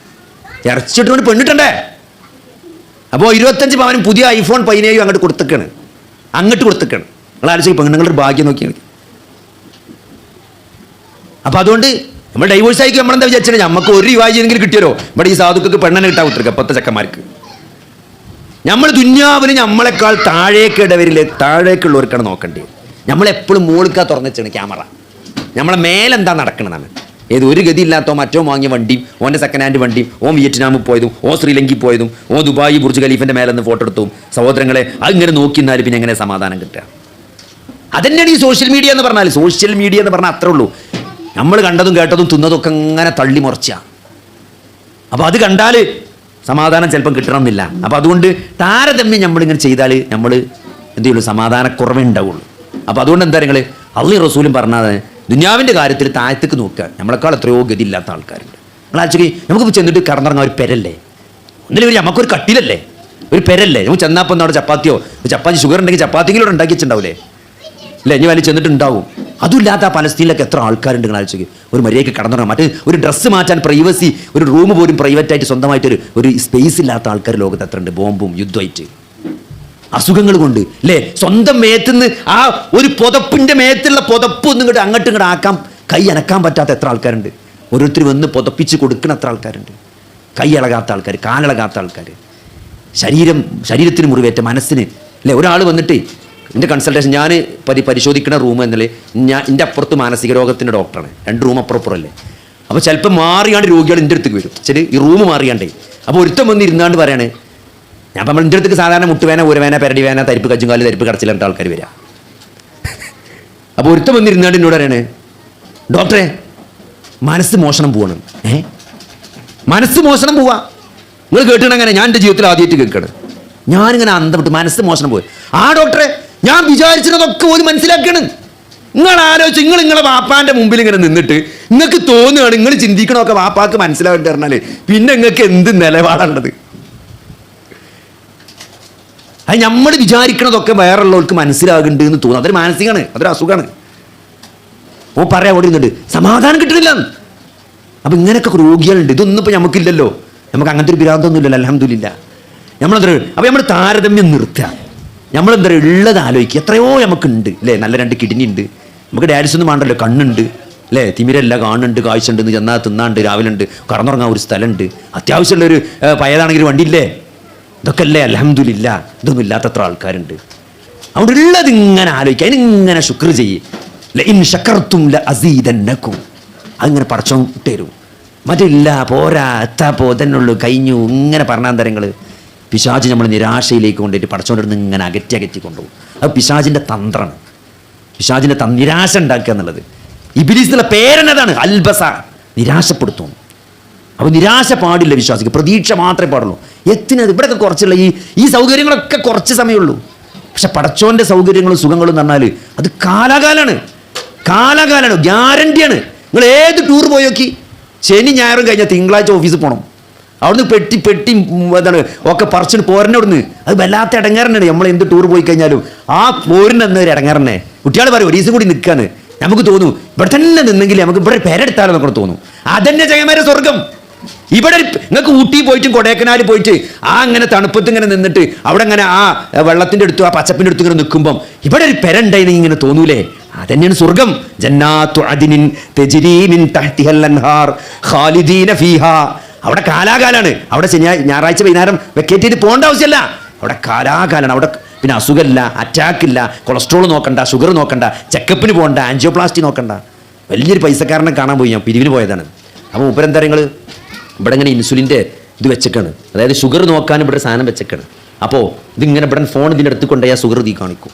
ഇറച്ചിട്ടവന് പെണ്ണിട്ടണ്ടേ. അപ്പോൾ 25 പവനും പുതിയ iPhone 17 അങ്ങോട്ട് കൊടുത്തേക്കാണ്. നിങ്ങൾ ആലോചിച്ച് പെണ്ണുങ്ങളുടെ ഭാഗ്യം നോക്കിയാൽ മതി. അപ്പം അതുകൊണ്ട് നമ്മൾ ഡൈവേഴ്സ് ആയിരിക്കും. നമ്മളെന്താ വിചാരിച്ചത്, നമുക്ക് ഒരു വിവാഹമെങ്കിലും കിട്ടിയല്ലോ. ഇവിടെ ഈ സാധുക്കൾക്ക് പെണ്ണനെ കിട്ടാൻ കൊടുത്തിരിക്കുക ഇപ്പോഴത്തെ ചെക്കന്മാർക്ക്. നമ്മൾ ദുന്യാവിന് നമ്മളെക്കാൾ താഴേക്കുള്ളവർക്കാണ് നോക്കേണ്ടത്. നമ്മളെപ്പോഴും മോളിക്കാ തുറന്നിച്ചാണ് ക്യാമറ. നമ്മളെ മേലെന്താ നടക്കണം. നമ്മൾ ഏത് ഒരു ഗതി ഇല്ലാത്തോ മറ്റോ വാങ്ങിയ വണ്ടിയും, ഓൻ്റെ സെക്കൻഡ് ഹാൻഡ് വണ്ടിയും, ഓൻ വിയറ്റ്നാമിൽ പോയതും, ഓൻ ശ്രീലങ്കയിൽ പോയതും, ഓൻ ദുബായ് ബുർജ് ഖലീഫിൻ്റെ മേലെന്ന് ഫോട്ടോ എടുത്തും. സഹോദരങ്ങളെ, അതിങ്ങനെ നോക്കി നിന്നാൽ പിന്നെ എങ്ങനെ സമാധാനം കിട്ടുക. അതന്നെയാണ് ഈ സോഷ്യൽ മീഡിയ എന്ന് പറഞ്ഞാൽ. സോഷ്യൽ മീഡിയ എന്ന് പറഞ്ഞാൽ അത്രേ ഉള്ളൂ. നമ്മൾ കണ്ടതും കേട്ടതും തിന്നതൊക്കെ ഇങ്ങനെ തള്ളി മുറിച്ച. അപ്പോൾ അത് കണ്ടാൽ സമാധാനം ചിലപ്പം കിട്ടണമെന്നില്ല. അപ്പോൾ അതുകൊണ്ട് താരതമ്യം നമ്മളിങ്ങനെ ചെയ്താൽ നമ്മൾ എന്ത് ചെയ്യുള്ളൂ, സമാധാനക്കുറവേ ഉണ്ടാവുള്ളൂ. അപ്പോൾ അതുകൊണ്ട് എന്താ നിങ്ങൾ അള്ളാഹും റസൂലും പറഞ്ഞത്, ദുനിയാവിൻ്റെ കാര്യത്തിൽ താഴത്തേക്ക് നോക്കുക. നമ്മളെക്കാൾ എത്രയോ ഗതിയില്ലാത്ത ആൾക്കാരുണ്ട്. നിങ്ങൾ ആലോചിക്കുക, നമുക്ക് ചെന്നിട്ട് കടന്നിറങ്ങാൻ ഒരു പെരല്ലേ, ഒന്നിലും നമുക്കൊരു കട്ടിലല്ലേ, ഒരു പെരല്ലേ. നമുക്ക് ചെന്നപ്പോൾ എന്താ അവിടെ ചപ്പാത്തിയോ, ചപ്പാത്തി ഷുഗർ ഉണ്ടെങ്കിൽ ചപ്പാത്തിയിലൂടെ ഉണ്ടാക്കി വെച്ചിട്ടുണ്ടാവില്ലേ അല്ലേ, ഇനി വലിയ ചെന്നിട്ട് ഉണ്ടാവും. അതുമില്ലാത്ത ആ പലസ്തീനിലൊക്കെ എത്ര ആൾക്കാരുണ്ട് നിങ്ങൾ ആലോചിക്കുക. ഒരു മര്യാദയ്ക്ക് കടന്നിറങ്ങാം, മറ്റേ ഒരു ഡ്രസ്സ് മാറ്റാൻ പ്രൈവസി, ഒരു റൂം പോലും പ്രൈവറ്റായിട്ട് സ്വന്തമായിട്ടൊരു സ്പേസ് ഇല്ലാത്ത ആൾക്കാർ ലോകത്ത് എത്ര ഉണ്ട്. ബോംബും യുദ്ധമായിട്ട് അസുഖങ്ങൾ കൊണ്ട് അല്ലേ, സ്വന്തം മേത്തുനിന്ന് ആ ഒരു പുതപ്പിൻ്റെ മേത്തുള്ള പുതപ്പ് ഒന്നും അങ്ങോട്ടും ഇങ്ങോട്ട് ആക്കാൻ കൈ അനക്കാൻ പറ്റാത്ത എത്ര ആൾക്കാരുണ്ട്. ഓരോരുത്തർ വന്ന് പുതപ്പിച്ച് കൊടുക്കുന്ന എത്ര ആൾക്കാരുണ്ട്. കൈ ഇളകാത്ത ആൾക്കാർ, കാലിളകാത്ത ആൾക്കാർ, ശരീരത്തിന് മുറിവേറ്റ മനസ്സിന് അല്ലേ. ഒരാൾ വന്നിട്ട് എൻ്റെ കൺസൾട്ടേഷൻ ഞാൻ പരിശോധിക്കുന്ന റൂം എന്നല്ലേ, എൻ്റെ അപ്പുറത്ത് മാനസിക രോഗത്തിൻ്റെ ഡോക്ടറാണ്, 2 റൂം അപ്പുറപ്പുറല്ലേ. അപ്പോൾ ചിലപ്പോൾ മാറിയാണ്ട് രോഗികൾ എൻ്റെ അടുത്തേക്ക് വരും. ശരി, ഈ റൂം മാറിയാണ്ടേ. അപ്പോൾ ഒരുത്തം വന്ന് ഇരുന്നാണ്ട് പറയാണ്, ഞാൻ നമ്മൾ എൻ്റെ അടുത്തേക്ക് സാധാരണ മുട്ടുവേന, ഊരവേന, പെരടി വേന, തരിപ്പ് കജ്ജുംകാല്, തരിപ്പ് കടച്ചിലിട്ട് ആൾക്കാർ വരിക. അപ്പോൾ ഒരുത്തം വന്ന് ഇരുന്നാണ്ട് എന്നോട് പറയാണ്, ഡോക്ടറെ മനസ്സ് മോഷണം പോവാണ്. മനസ്സ് മോഷണം പോവാ. നിങ്ങൾ കേട്ടിട്ടങ്ങനെ? ഞാൻ എൻ്റെ ജീവിതത്തിൽ ആദ്യമായിട്ട് കേൾക്കണം. ഞാനിങ്ങനെ അന്തപ്പെട്ട് മനസ്സ് മോഷണം പോയി. ആ ഡോക്ടറെ, ഞാൻ വിചാരിച്ചതൊക്കെ ഒരു മനസ്സിലാക്കണം. നിങ്ങൾ ആലോചിച്ച്, നിങ്ങളെ വാപ്പാൻ്റെ മുമ്പിൽ ഇങ്ങനെ നിന്നിട്ട് നിങ്ങൾക്ക് തോന്നുകയാണ്, നിങ്ങൾ ചിന്തിക്കണമൊക്കെ വാപ്പാക്ക് മനസ്സിലാവേണ്ടി പറഞ്ഞാൽ പിന്നെ നിങ്ങൾക്ക് എന്ത് നിലപാടാണുള്ളത്? അത് നമ്മൾ വിചാരിക്കണതൊക്കെ വേറുള്ളവർക്ക് മനസ്സിലാകുന്നുണ്ട് എന്ന് തോന്നുന്നു. അതൊരു മാനസികമാണ്, അതൊരു അസുഖമാണ്. ഓ പറയാൻ ഓടി നിന്നിട്ട് സമാധാനം കിട്ടുന്നില്ല. അപ്പം ഇങ്ങനെയൊക്കെ രോഗികളുണ്ട്. ഇതൊന്നും ഇപ്പം നമുക്കില്ലല്ലോ. നമുക്ക് അങ്ങനത്തെ ഒരു ഭ്രാന്തൊന്നും ഇല്ലല്ലോ, അൽഹംദുലില്ലാ. നമ്മളെന്താ, അപ്പം നമ്മൾ താരതമ്യം നിർത്തുക. നമ്മളെന്താ ഉള്ളത് ആലോചിക്കുക. എത്രയോ നമുക്കുണ്ട് അല്ലേ. നല്ല 2 കിഡ്നി ഉണ്ട്, നമുക്ക് ഡയാലിസിസ് ഒന്നും വേണ്ടല്ലോ, കണ്ണുണ്ട് അല്ലേ, തിമിരല്ല, കാണുന്നുണ്ട്, കാഴ്ച ഉണ്ട്, ചെന്നാൽ തിന്നാണ്ട്, രാവിലെ ഉണ്ട്, കടന്നുറങ്ങാൻ ഒരു സ്ഥലമുണ്ട്, അത്യാവശ്യമുള്ളൊരു പയതാണെങ്കിൽ വണ്ടി ഇല്ലേ. ഇതൊക്കെ അല്ലേ അൽഹംദുലില്ലാ. ഇതൊന്നും ഇല്ലാത്തത്ര ആൾക്കാരുണ്ട്. അതുകൊണ്ട് ഉള്ളത് ഇങ്ങനെ ആലോചിക്കുക, അതിനിങ്ങനെ ശുക്ർ ചെയ്യേ. ഇൻ ശക്കർത്തും ലഅസീദന്നകും, അങ്ങനെ പടച്ചോൻ തരും. മറ്റില്ല, പോരാ, എത്താ പോതന്നുള്ളൂ, കഴിഞ്ഞു, ഇങ്ങനെ പറഞ്ഞാൽ തരങ്ങൾ പിശാച് നമ്മൾ നിരാശയിലേക്ക് കൊണ്ടുപോയിട്ട് പടച്ചോൻ്റെ അടുത്ത് ഇങ്ങനെ അകറ്റി കൊണ്ടുപോകും. അത് പിശാചിൻ്റെ തന്ത്രമാണ്. പിശാചിൻ്റെ നിരാശ ഉണ്ടാക്കുക എന്നുള്ളത്. ഇബ്ലീസ് എന്നുള്ള പേരെന്നതാണ്, അൽബസ, നിരാശപ്പെടുത്തും. അപ്പോൾ നിരാശ പാടില്ല വിശ്വാസിക്ക്, പ്രതീക്ഷ മാത്രമേ പാടുള്ളൂ. എത്തിനത് ഇവിടെയൊക്കെ കുറച്ചുള്ള ഈ സൗകര്യങ്ങളൊക്കെ കുറച്ച് സമയമുള്ളൂ. പക്ഷെ പടച്ചോൻ്റെ സൗകര്യങ്ങളും സുഖങ്ങളും എന്ന് പറഞ്ഞാൽ അത് കാലാകാലാണ്, ഗ്യാരണ്ടിയാണ്. നിങ്ങൾ ഏത് ടൂർ പോയി നോക്കി, ശനി ഞായറും കഴിഞ്ഞാൽ തിങ്കളാഴ്ച ഓഫീസിൽ പോകണം. അവിടുന്ന് പെട്ടി എന്താണ് ഒക്കെ പറിച്ചിട്ട് പോരനോടുന്ന്. അത് വല്ലാത്ത ഇടങ്ങാറനാണ്. നമ്മൾ എന്ത് ടൂർ പോയി കഴിഞ്ഞാലും ആ പോരിനെന്നൊരു ഇടങ്ങാറനെ. കുട്ടികൾ പറയും ഒരു ദിവസം കൂടി നിൽക്കാന്ന്. നമുക്ക് തോന്നും ഇവിടെ തന്നെ നിന്നെങ്കിൽ നമുക്ക് ഇവിടെ പേരെടുത്താലോ എന്നൊക്കെ തോന്നും. അതന്നെ ചങ്ങന്മാരെ സ്വർഗം. ഇവിടെ നിങ്ങൾക്ക് ഊട്ടി പോയിട്ടും കൊടൈക്കനാൽ പോയിട്ട് ആ അങ്ങനെ തണുപ്പത്ത് ഇങ്ങനെ നിന്നിട്ട് അവിടെ ഇങ്ങനെ ആ വെള്ളത്തിൻ്റെ അടുത്തും ആ പച്ചപ്പിൻ്റെ അടുത്തും ഇങ്ങനെ നിൽക്കുമ്പം ഇവിടെ ഒരു പെരണ്ടായി ഇങ്ങനെ തോന്നൂലേ? അതന്നെയാണ് സ്വർഗം. ജന്നാത്തു അദ്നിൻ തജ്രീ മിൻ തഹ്തിഹൽ അൻഹാർ ഖാലിദീന ഫീഹാ. അവിടെ കാലാകാലാണ്. അവിടെ ഞായറാഴ്ച വൈകുന്നേരം വെക്കേറ്റ് ചെയ്ത് പോകേണ്ട ആവശ്യമല്ല. അവിടെ കാലാകാലാണ്. അവിടെ പിന്നെ അസുഖമില്ല, അറ്റാക്കില്ല, കൊളസ്ട്രോൾ നോക്കണ്ട, ഷുഗർ നോക്കണ്ട, ചെക്കപ്പിന് പോകണ്ട, ആൻജിയോപ്ലാസ്റ്റി നോക്കണ്ട. വലിയൊരു പൈസക്കാരനെ കാണാൻ പോയി, ഞാൻ പിരിവിന് പോയതാണ്. അപ്പോൾ മൂപ്പരെന്താ നിങ്ങൾ ഇവിടെ ഇങ്ങനെ ഇൻസുലിൻ്റെ ഇത് വെച്ചേക്കാണ്, അതായത് ഷുഗർ നോക്കാൻ ഇവിടെ സാധനം വെച്ചേക്കാണ്. അപ്പോൾ ഇതിങ്ങനെ ഇവിടെ ഫോൺ ഇതിൻ്റെ അടുത്ത് കൊണ്ടുപോയാൽ ഷുഗർ തീ കാണിക്കും.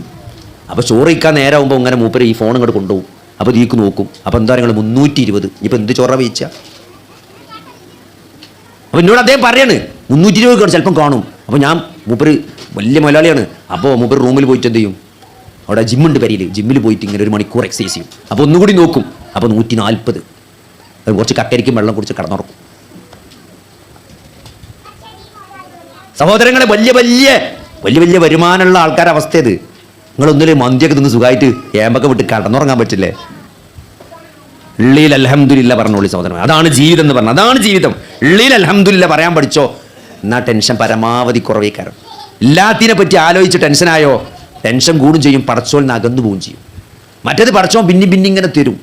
അപ്പോൾ ചോറ് കഴിക്കാൻ നേരമാകുമ്പോൾ ഇങ്ങനെ മൂപ്പര് ഈ ഫോൺ ഇങ്ങോട്ട് കൊണ്ടുപോകും. അപ്പോൾ തീക്ക് നോക്കും. അപ്പോൾ എന്താ നിങ്ങൾ 320. ഇപ്പോൾ എന്ത് ചോറ വെച്ച? അപ്പോൾ എന്നോട് അദ്ദേഹം പറയാണ് 320 ചിലപ്പം കാണും. അപ്പോൾ ഞാൻ മൂപ്പര് വലിയ മലയാളിയാണ്. അപ്പോൾ മൂപ്പര് റൂമിൽ പോയിട്ട് എന്ത് ചെയ്യും, അവിടെ ജിമ്മുണ്ട് പെരിയിൽ, ജിമ്മിൽ പോയിട്ട് ഇങ്ങനെ 1 മണിക്കൂർ എക്സസൈസ് ചെയ്യും. അപ്പോൾ ഒന്നുകൂടി നോക്കും. അപ്പോൾ 140. കുറച്ച് കക്കരിക്കും വെള്ളം കുടിച്ച് കടന്നുറക്കും. സഹോദരങ്ങളെ, വലിയ വലിയ വരുമാനമുള്ള ആൾക്കാരുടെ അവസ്ഥ ഇത്. നിങ്ങളൊന്നിലും മന്തിയൊക്കെ തിന്ന് സുഖമായിട്ട് ഏമ്പൊക്കെ വിട്ട് കടന്നുറങ്ങാൻ പറ്റില്ലേ? ഉള്ളിൽ അൽഹംദുലില്ലാ പറഞ്ഞോളി സഹോദരൻ. അതാണ് ജീവിതം എന്ന് പറഞ്ഞാൽ, അതാണ് ജീവിതം. ഉള്ളിൽ അൽഹംദുലില്ലാ പറയാൻ പഠിച്ചോ, എന്നാൽ ടെൻഷൻ പരമാവധി കുറവേക്കാരം. എല്ലാത്തിനെ പറ്റി ആലോചിച്ച് ടെൻഷനായോ ടെൻഷൻ കൂടും ചെയ്യും, പടച്ചോൽ അകന്നു പോവുകയും ചെയ്യും. മറ്റേത് പടച്ചോൻ പിന്നെ ഇങ്ങനെ തരും.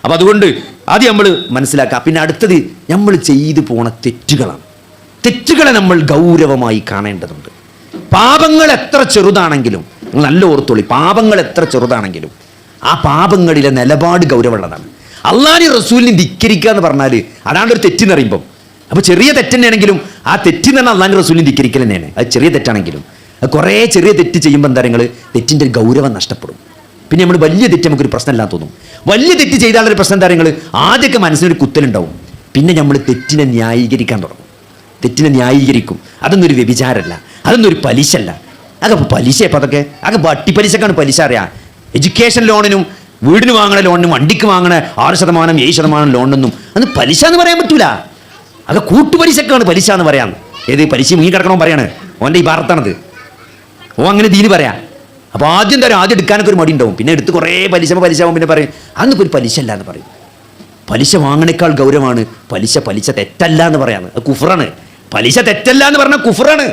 അപ്പം അതുകൊണ്ട് അത് നമ്മൾ മനസ്സിലാക്കാം. പിന്നെ അടുത്തത് നമ്മൾ ചെയ്തു പോണ തെറ്റുകളെ നമ്മൾ ഗൗരവമായി കാണേണ്ടതുണ്ട്. പാപങ്ങൾ എത്ര ചെറുതാണെങ്കിലും, നല്ല ഓർത്തോളി, പാപങ്ങൾ എത്ര ചെറുതാണെങ്കിലും ആ പാപങ്ങളിലെ നിലപാട് ഗൗരവമുള്ളതാണ്. അള്ളാഹുവിനെയും റസൂലിനെയും ധിക്കരിക്കുക എന്ന് പറഞ്ഞാൽ അതാണ് ഒരു തെറ്റെന്ന് പറയുമ്പം. അപ്പോൾ ചെറിയ തെറ്റന്നെയാണെങ്കിലും ആ തെറ്റ് തന്നെ അള്ളാഹുവിനെയും റസൂലിനെയും ധിക്കരിക്കൽ തന്നെയാണ്. അത് ചെറിയ തെറ്റാണെങ്കിലും. അത് കുറേ ചെറിയ തെറ്റ് ചെയ്യുമ്പോൾ എന്താ നിങ്ങൾ തെറ്റിൻ്റെ ഗൗരവം നഷ്ടപ്പെടും. പിന്നെ നമ്മൾ വലിയ തെറ്റ് നമുക്കൊരു പ്രശ്നമില്ലാന്ന് തോന്നും. വലിയ തെറ്റ് ചെയ്താലൊരു പ്രശ്നം എന്താ നിങ്ങൾ, ആദ്യമൊക്കെ മനസ്സിനൊരു കുത്തലുണ്ടാവും. പിന്നെ നമ്മൾ തെറ്റിനെ ന്യായീകരിക്കാൻ തുടങ്ങും. തെറ്റിനെ ന്യായീകരിക്കും. അതൊന്നും ഒരു വ്യഭിചാരമല്ല, അതൊന്നും ഒരു പലിശല്ല. അതൊക്കെ പലിശ. ഇപ്പം അതൊക്കെ വട്ടിപ്പലിശക്കാണ് പലിശ അറിയാം. എഡ്യൂക്കേഷൻ ലോണിനും വീടിന് വാങ്ങണ ലോണിനും വണ്ടിക്ക് വാങ്ങണ 6%, 7% ലോണിനൊന്നും അന്ന് പലിശ എന്ന് പറയാൻ പറ്റൂല. അത് കൂട്ടുപലിശക്കാണ് പലിശ എന്ന് പറയാം. ഏത് പലിശ മുങ്ങി കിടക്കണോ പറയാണ്, ഓൻ്റെ ഈ ഭാരത്താണത്. ഓ അങ്ങനെ ദീന് പറയാം. അപ്പോൾ ആദ്യം തരാം, ആദ്യം എടുക്കാനൊക്കെ ഒരു മടി ഉണ്ടാവും. പിന്നെ എടുത്ത് കുറേ പലിശ ആവും. പിന്നെ പറയും അന്നിപ്പോൾ ഒരു പലിശ അല്ല എന്ന് പറയും. പലിശ വാങ്ങണേക്കാൾ ഗൗരവമാണ് പലിശ തെറ്റല്ല എന്ന് പറയാന്ന്. അത് കുഫറാണ്. പലിശ തെറ്റല്ല എന്ന് പറഞ്ഞാൽ കുഫറാണ്.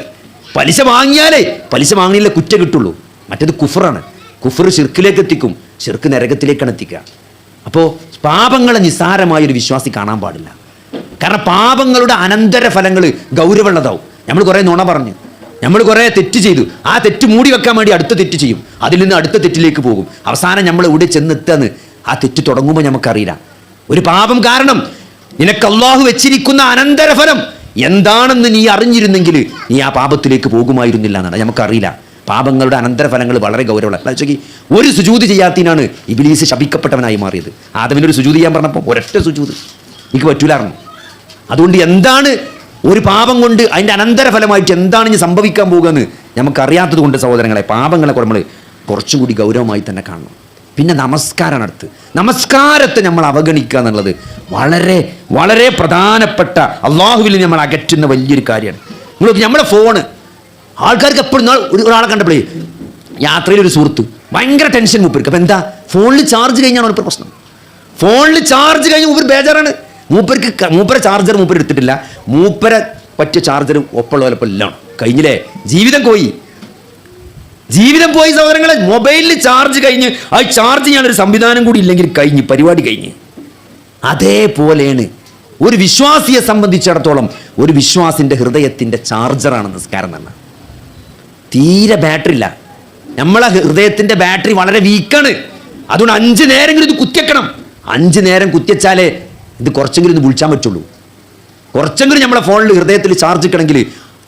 പലിശ വാങ്ങിയാലേ പലിശ വാങ്ങിയില്ല കുറ്റം കിട്ടുള്ളൂ. മറ്റേത് കുഫറാണ്. കുഫർ ശിർക്കിലേക്ക് എത്തിക്കും, ശിർക്ക് നരകത്തിലേക്കാണ് എത്തിക്കുക. അപ്പോൾ പാപങ്ങളെ നിസ്സാരമായൊരു വിശ്വാസി കാണാൻ പാടില്ല. കാരണം പാപങ്ങളുടെ അനന്തരഫലങ്ങൾ ഗൗരവമുള്ളതാവും. നമ്മൾ കുറേ നുണ പറഞ്ഞു, നമ്മൾ കുറേ തെറ്റ് ചെയ്തു, ആ തെറ്റ് മൂടി വെക്കാൻ വേണ്ടി അടുത്ത തെറ്റ് ചെയ്യും, അതിൽ നിന്ന് അടുത്ത തെറ്റിലേക്ക് പോകും. അവസാനം നമ്മൾ എവിടെ ചെന്നെത്താന്ന് ആ തെറ്റ് തുടങ്ങുമ്പോൾ നമുക്കറിയില്ല. ഒരു പാപം കാരണം നിനക്ക് അല്ലാഹു വെച്ചിരിക്കുന്ന അനന്തരഫലം എന്താണെന്ന് നീ അറിഞ്ഞിരുന്നെങ്കിൽ നീ ആ പാപത്തിലേക്ക് പോകുമായിരുന്നില്ല എന്നാണ്. നമുക്കറിയില്ല. പാപങ്ങളുടെ അനന്തരഫലങ്ങൾ വളരെ ഗൗരവമുള്ള. ഒരു സുജൂദ് ചെയ്യാത്തതിനാണ് ഇബ്ലീസ് ശപിക്കപ്പെട്ടവനായി മാറിയത്. ആദമിനൊരു സുജൂദ് ചെയ്യാൻ പറഞ്ഞപ്പോൾ ഒരൊറ്റ സുജൂദ് എനിക്ക് പറ്റൂലായിരുന്നു. അതുകൊണ്ട് എന്താണ് ഒരു പാപം കൊണ്ട് അതിൻ്റെ അനന്തരഫലമായിട്ട് എന്താണ് ഇനി സംഭവിക്കാൻ പോകുകയെന്ന് നമുക്കറിയാത്തത് കൊണ്ട് സഹോദരങ്ങളെ, പാപങ്ങളെ നമ്മൾ കുറച്ചും കൂടി ഗൗരവമായി തന്നെ കാണണം. പിന്നെ നമസ്കാരമാണ് അടുത്ത്. നമസ്കാരത്തെ നമ്മൾ അവഗണിക്കുക എന്നുള്ളത് വളരെ വളരെ പ്രധാനപ്പെട്ട, അള്ളാഹുവിൽ നമ്മൾ അകറ്റുന്ന വലിയൊരു കാര്യമാണ്. നിങ്ങൾ നമ്മുടെ ഫോണ്, ആൾക്കാർക്ക് എപ്പോഴും ഒരാളെ കണ്ടപ്പോഴേ യാത്രയിലൊരു സുഹൃത്ത് ഭയങ്കര ടെൻഷൻ മൂപ്പർക്ക്. അപ്പം എന്താ, ഫോണിൽ ചാർജ് കഴിഞ്ഞാണ് ഒരു പ്രശ്നം. ഫോണിൽ ചാർജ് കഴിഞ്ഞ് മൂപ്പർ ബേജാറാണ്. മൂപ്പരെ ചാർജർ മൂപ്പർ എടുത്തിട്ടില്ല, മൂപ്പരെ പറ്റിയ ചാർജർ ഒപ്പമുള്ള പോലപ്പോൾ എല്ലാം കഴിഞ്ഞില്ലേ, ജീവിതം പോയി സഹോദരങ്ങളെ. മൊബൈലിൽ ചാർജ് കഴിഞ്ഞ് ആ ചാർജ് ചെയ്യാനൊരു സംവിധാനം കൂടി ഇല്ലെങ്കിൽ കഴിഞ്ഞ് പരിപാടി കഴിഞ്ഞ്. അതേപോലെയാണ് ഒരു വിശ്വാസിയെ സംബന്ധിച്ചിടത്തോളം ഒരു വിശ്വാസിൻ്റെ ഹൃദയത്തിൻ്റെ ചാർജറാണ് നിസ്കാരം തന്നെ. തീരെ ബാറ്ററി ഇല്ല, നമ്മളെ ഹൃദയത്തിൻ്റെ ബാറ്ററി വളരെ വീക്കാണ്. അതുകൊണ്ട് 5 നേരമെങ്കിലും ഇത് കുത്തിവെക്കണം. 5 നേരം കുത്തിവെച്ചാലേ ഇത് കുറച്ചെങ്കിലും ഒന്ന് വിളിച്ചാൻ പറ്റുള്ളൂ. കുറച്ചെങ്കിലും നമ്മളെ ഫോണിൽ ഹൃദയത്തിൽ ചാർജ് കിട്ടണമെങ്കിൽ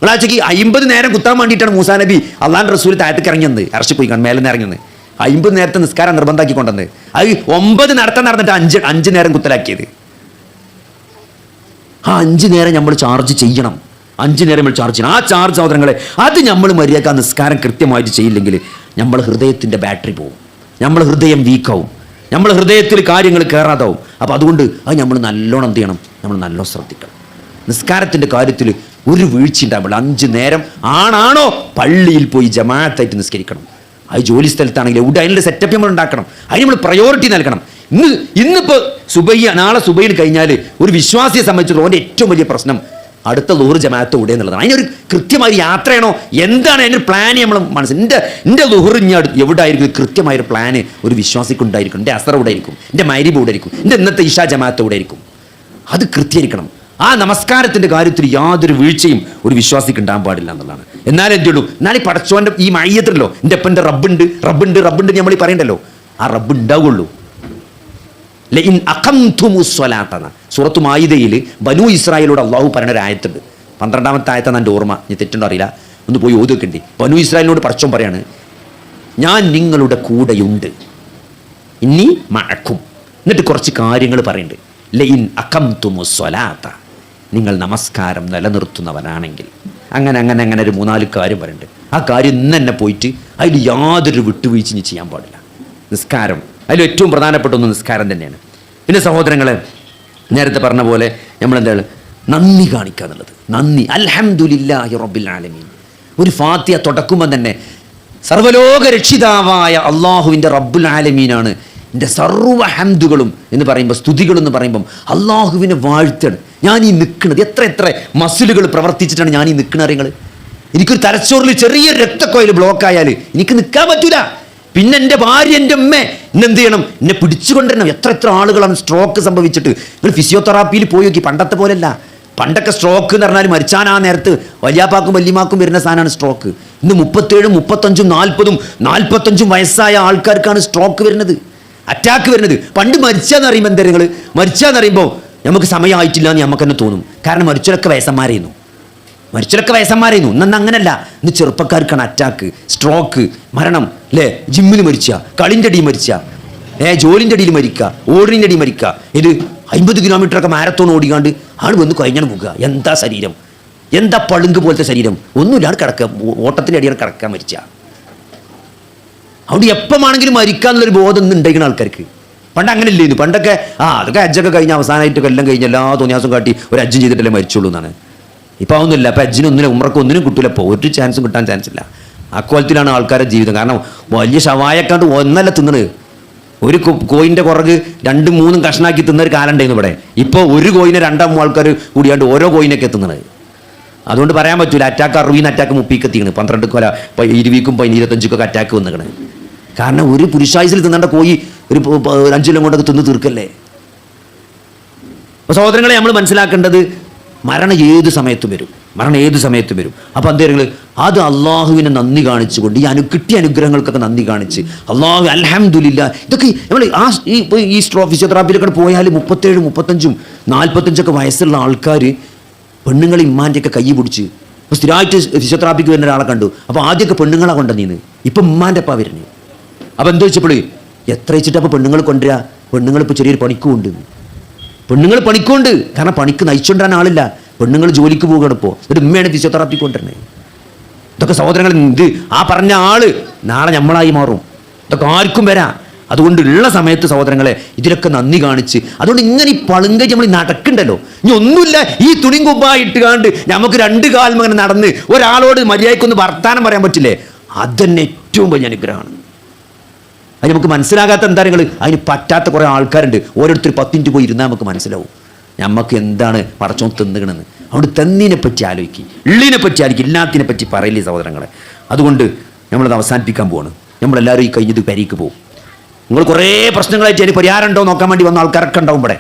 നിങ്ങളാഴ്ചക്ക് 50 നേരം കുത്താൻ വേണ്ടിയിട്ടാണ് മൂസാ നബി അള്ളാഹുവിൻ്റെ റസൂൽ താഴത്തേക്ക് ഇറങ്ങിയത്, ഇറച്ചി പോയി മേലെ നിന്ന് ഇറങ്ങിയത്. 50 നേരത്തെ നിസ്കാരം നിർബന്ധമാക്കി കൊണ്ടുവന്നത്. അത് 9 നടന്നിട്ട് 5 നേരം കുത്തലാക്കിയത്. ആ 5 നേരം നമ്മൾ ചാർജ് ചെയ്യണം. 5 നേരം നമ്മൾ ചാർജ് ചെയ്യണം. ആ ചാർജ് സഹോദരങ്ങളെ, അത് നമ്മൾ മര്യാദ നിസ്കാരം കൃത്യമായിട്ട് ചെയ്യില്ലെങ്കിൽ നമ്മൾ ഹൃദയത്തിൻ്റെ ബാറ്ററി പോകും, നമ്മൾ ഹൃദയം വീക്കാവും, നമ്മൾ ഹൃദയത്തിൽ കാര്യങ്ങൾ കയറാതാവും. അപ്പോൾ അതുകൊണ്ട് അത് നമ്മൾ നല്ലോണം എന്ത് ചെയ്യണം, നമ്മൾ നല്ലോണം ശ്രദ്ധിക്കണം. നിസ്കാരത്തിൻ്റെ കാര്യത്തിൽ ഒരു വീഴ്ച ഉണ്ടാവില്ല. 5 നേരം ആണാണോ പള്ളിയിൽ പോയി ജമാഅത്തായിട്ട് നിസ്കരിക്കണം. അത് ജോലി സ്ഥലത്താണെങ്കിൽ എവിടെ അതിൻ്റെ സെറ്റപ്പ് നമ്മൾ ഉണ്ടാക്കണം, അതിന് നമ്മൾ പ്രയോറിറ്റി നൽകണം. ഇന്നിപ്പോൾ നാളെ സുബൈന് കഴിഞ്ഞാൽ ഒരു വിശ്വാസിയെ സംബന്ധിച്ചിടത്തോളം അവൻ്റെ ഏറ്റവും വലിയ പ്രശ്നം അടുത്ത ളുഹർ ജമാഅത്ത് ഇവിടെ എന്നുള്ളതാണ്. അതിനൊരു കൃത്യമായ യാത്രയാണോ എന്താണ് അതിൻ്റെ പ്ലാന് നമ്മൾ എൻ്റെ ളുഹർ ഇനി എവിടെ ആയിരിക്കും, കൃത്യമായൊരു പ്ലാന് ഒരു വിശ്വാസിക്ക് ഉണ്ടായിരിക്കും. എൻ്റെ അസർ ഇവിടെ ആയിരിക്കും, എൻ്റെ മഗ്‌രിബ് ഇവിടെ ആയിരിക്കും, എൻ്റെ ഇന്നത്തെ ഇശാ ജമാഅത്ത് ഇവിടെ ആയിരിക്കും. അത് കൃത്യമായിരിക്കണം. ആ നമസ്കാരത്തിൻ്റെ കാര്യത്തിൽ യാതൊരു വീഴ്ചയും ഒരു വിശ്വാസിക്ക് ഉണ്ടാകാൻ പാടില്ല എന്നുള്ളതാണ്. എന്നാലും എന്ത് ഉള്ളൂ, എന്നാലും പടച്ചോൻ്റെ ഈ മയ്യത്തുണ്ടല്ലോ, എൻ്റെ അപ്പൻ്റെ റബ്ബുണ്ട് നമ്മൾ ഈ പറയണ്ടല്ലോ, ആ റബ്ബ് ഉണ്ടാവുള്ളൂ. സൂറത്തു മായിദയിൽ ബനൂ ഇസ്രായേലോട് അള്ളാഹു പറയുന്ന ഒരു ആയത്തുണ്ട്. 12ാമത്തെ ആയത്താണ് എൻ്റെ ഓർമ്മ, ഞാൻ തെറ്റുണ്ടോ അറിയില്ല, ഒന്ന് പോയി ഓതുവെക്കണ്ടി. ബനൂ ഇസ്രായേലിനോട് പടച്ചോൻ പറയാണ്, ഞാൻ നിങ്ങളുടെ കൂടെയുണ്ട്, ഇനി മഅക്കും. എന്നിട്ട് കുറച്ച് കാര്യങ്ങൾ പറയുന്നുണ്ട്. ലഇൻ അഖംതുമുസ് സ്വലാത്ത, നിങ്ങൾ നമസ്കാരം നിലനിർത്തുന്നവരാണെങ്കിൽ, അങ്ങനെ ഒരു 3-4 കാര്യം പറയുന്നുണ്ട്. ആ കാര്യം ഇന്ന് തന്നെ പോയിട്ട് അതിൽ യാതൊരു വിട്ടുവീഴ്ചയും ചെയ്യാൻ പാടില്ല. നിസ്കാരം അതിൽ ഏറ്റവും പ്രധാനപ്പെട്ട ഒന്ന് നിസ്കാരം തന്നെയാണ്. പിന്നെ സഹോദരങ്ങളെ, നേരത്തെ പറഞ്ഞ പോലെ നമ്മളെന്താണ് നന്ദി കാണിക്കുക എന്നുള്ളത്. നന്ദി, അൽഹംദുലില്ലാഹി റബ്ബിൽ ആലമീൻ. ഒരു ഫാത്തിഹ തുടക്കുമ്പോൾ തന്നെ സർവ്വലോക രക്ഷിതാവായ അള്ളാഹുവിൻ്റെ റബ്ബുൽ ആലമീനാണ് എൻ്റെ സർവ്വ ഹംദുകളും എന്ന് പറയുമ്പോൾ, സ്തുതികളെന്ന് പറയുമ്പം അള്ളാഹുവിനെ വാഴ്ത്തണം. ഞാൻ ഈ നിൽക്കുന്നത് എത്ര മസിലുകൾ പ്രവർത്തിച്ചിട്ടാണ് ഞാൻ ഈ നിൽക്കുന്നത് അറിയങ്ങൾ. എനിക്കൊരു തലച്ചോറിൽ ചെറിയ രക്തക്കോയിൽ ബ്ലോക്കായാൽ എനിക്ക് നിൽക്കാൻ പറ്റൂല. പിന്നെ എൻ്റെ ഭാര്യ, എൻ്റെ അമ്മ ഇന്നെന്ത് ചെയ്യണം, എന്നെ പിടിച്ചുകൊണ്ടിരണം. എത്ര ആളുകളാണ് സ്ട്രോക്ക് സംഭവിച്ചിട്ട്. നിങ്ങൾ ഫിസിയോതെറാപ്പിയിൽ പോയി നോക്കി, പണ്ടത്തെ പോലെയല്ല. പണ്ടൊക്കെ സ്ട്രോക്ക് എന്ന് പറഞ്ഞാൽ മരിച്ചാൻ ആ നേരത്ത് വലിയാപ്പാക്കും വല്യമാക്കും വരുന്ന സാധനമാണ് സ്ട്രോക്ക്. ഇന്ന് 37, 35, 40, 45 വയസ്സായ ആൾക്കാർക്കാണ് സ്ട്രോക്ക് വരുന്നത്, അറ്റാക്ക് വരുന്നത്. പണ്ട് മരിച്ചാന്ന് അറിയുമ്പോൾ എന്താ, മരിച്ചാന്ന് അറിയുമ്പോൾ നമുക്ക് സമയമായിട്ടില്ല എന്ന് നമുക്ക് തന്നെ തോന്നും. കാരണം മരിച്ചവരൊക്കെ വയസ്സന്മാരായിരുന്നു. മരിച്ചൊക്കെ വയസ്സന്മാരായിരുന്നു. ഇന്ന് അങ്ങനല്ല. ഇന്ന് ചെറുപ്പക്കാർക്കാണ് അറ്റാക്ക്, സ്ട്രോക്ക്, മരണം. അല്ലേ? ജിമ്മിൽ മരിച്ച, കളിൻ്റെ അടിയിൽ മരിച്ച, ജോലിൻ്റെ അടിയിൽ മരിക്കുക, ഓടിൻ്റെ അടിയിൽ മരിക്കുക. ഇത് 50 കിലോമീറ്ററൊക്കെ മാരത്തോൺ ഓടിക്കാണ്ട് ആൾ വന്ന് കഴിഞ്ഞാണ് പോകുക. എന്താ ശരീരം, എന്താ പളുങ്ക് പോലത്തെ ശരീരം, ഒന്നുമില്ല. കിടക്കുക, ഓട്ടത്തിൻ്റെ അടിയാണ് കിടക്കാൻ മരിച്ച. അവിടെ എപ്പോഴാണെങ്കിലും മരിക്കാന്നുള്ളൊരു ബോധം ഒന്നും ഉണ്ടായിരിക്കുന്ന ആൾക്കാർക്ക്. പണ്ട് അങ്ങനെ ഇല്ലായിരുന്നു. പണ്ടൊക്കെ അതൊക്കെ അജ്ജൊക്കെ കഴിഞ്ഞ് അവസാനമായിട്ട് എല്ലാം കഴിഞ്ഞ് എല്ലാ തോന്നിയാസം കാട്ടി ഒരു അജ്ജും ചെയ്തിട്ടല്ലേ മരിച്ചുള്ളൂ എന്നാണ്. ഇപ്പം അതൊന്നുമില്ല. അപ്പം അജ്ജിനൊന്നിനും ഉമ്രക്ക് ഒന്നിനും കിട്ടില്ല. ഇപ്പോൾ ഒരു ചാൻസും കിട്ടാൻ ചാൻസ് ഇല്ല. അക്കോലത്തിലാണ് ആൾക്കാരുടെ ജീവിതം. കാരണം വലിയ ഷവായക്കാണ്ട് ഒന്നല്ല തിന്നണ്. ഒരു കോയിൻ്റെ കുറക് 2-3 കഷ്ണാക്കി തിന്നൊരു കാലം ഉണ്ടായിരുന്നു ഇവിടെ. ഇപ്പോൾ ഒരു കോയിനെ 2-3 ആൾക്കാർ കൂടിയാണ്ട് ഓരോ കോയിനൊക്കെ തിന്നണത്. അതുകൊണ്ട് പറയാൻ പറ്റൂല. Attack 60 attack 30 എത്തിക്കണ്. 12 കൊല 20ക്കും 25ക്കൊക്കെ അറ്റാക്ക് വന്നിക്കണ്. കാരണം ഒരു പുരുഷായുസിൽ തിന്നേണ്ട കോയി ഒരു 5 കൊല്ലം കൊണ്ടൊക്കെ തിന്ന് തീർക്കല്ലേ. അപ്പോൾ സഹോദരങ്ങളെ, നമ്മൾ മനസ്സിലാക്കേണ്ടത് മരണം ഏത് സമയത്തും വരും. അപ്പോൾ എന്താ അത് അള്ളാഹുവിനെ നന്ദി കാണിച്ചുകൊണ്ട് കിട്ടിയ അനുഗ്രഹങ്ങൾക്കൊക്കെ നന്ദി കാണിച്ച് അള്ളാഹു അൽഹംദുലില്ലാ. ഇതൊക്കെ നമ്മൾ ഈ ഫിസിയോതെറാപ്പിയിലൊക്കെ പോയാൽ 37, 35, 45 വയസ്സുള്ള ആൾക്കാർ പെണ്ണുങ്ങളെ ഇമ്മാൻ്റെയൊക്കെ കൈ പിടിച്ച് ഇപ്പോൾ സ്ഥിരമായിട്ട് ഫിസിയോതെറാപ്പിക്ക് വരുന്ന ഒരാളെ കണ്ടു. അപ്പോൾ ആദ്യമൊക്കെ പെണ്ണുങ്ങളെ കൊണ്ടുവന്നീന്ന്, ഇപ്പം ഉമ്മാൻ്റെ അപ്പാ വരുന്നത്. അപ്പോൾ എന്താ വെച്ചപ്പോൾ എത്ര വെച്ചിട്ട് അപ്പോൾ പെണ്ണുങ്ങൾ കൊണ്ടുവരിക? പെണ്ണുങ്ങളിപ്പോൾ ചെറിയൊരു പണിക്കുമുണ്ട്. കാരണം പണിക്ക് നയിച്ചുകൊണ്ടിരാൻ ആളില്ല. പെണ്ണുങ്ങൾ ജോലിക്ക് പോവുകയാണ് ഇപ്പോൾ. എന്നിട്ട് ഉമ്മയാണ് ഫിസിയോതെറാപ്പിക്ക് കൊണ്ടുവരുന്നത്. ഇതൊക്കെ സഹോദരങ്ങൾ, ഇത് ആ പറഞ്ഞ ആള് നാളെ നമ്മളായി മാറും. ഇതൊക്കെ ആർക്കും വരാം. അതുകൊണ്ടുള്ള സമയത്ത് സഹോദരങ്ങളെ ഇതിലൊക്കെ നന്ദി കാണിച്ച്, അതുകൊണ്ട് ഇങ്ങനെ ഈ പളുങ്കി നമ്മൾ നടക്കണ്ടല്ലോ. ഇനി ഒന്നുമില്ല, ഈ തുണിയും കുമ്പായിട്ട് കാണ്ട് നമുക്ക് 2 കാലം അങ്ങനെ നടന്ന് ഒരാളോട് മര്യാദയ്ക്കൊന്ന് വർത്താനം പറയാൻ പറ്റില്ലേ? അതന്നെ ഏറ്റവും വലിയ അനുഗ്രഹമാണ്. അത് നമുക്ക് മനസ്സിലാകാത്ത എന്താ നിങ്ങൾ, അതിന് പറ്റാത്ത കുറേ ആൾക്കാരുണ്ട്. ഓരോരുത്തർ 10 മിനിറ്റ് പോയി ഇരുന്നാൽ നമുക്ക് മനസ്സിലാവും നമുക്ക് എന്താണ് പടച്ചോൻ തിന്നുകണെന്ന്. അതുകൊണ്ട് തന്നീനെ പറ്റി ആലോചിക്കും, ഉള്ളിനെ പറ്റി ആലോചിക്കും, ഇല്ലാത്തിനെ പറ്റി പറയില്ലേ സഹോദരങ്ങളെ. അതുകൊണ്ട് നമ്മളത് അവസാനിപ്പിക്കാൻ പോവാണ്. നമ്മളെല്ലാവരും ഈ കഴിഞ്ഞത് പരിക്ക് പോകും. നിങ്ങൾ കുറേ പ്രശ്നങ്ങളായിട്ട് അതിന് പരിഹാരം ഉണ്ടോ നോക്കാൻ വേണ്ടി വന്ന ആൾക്കാരൊക്കെ ഉണ്ടാവും ഇവിടെ.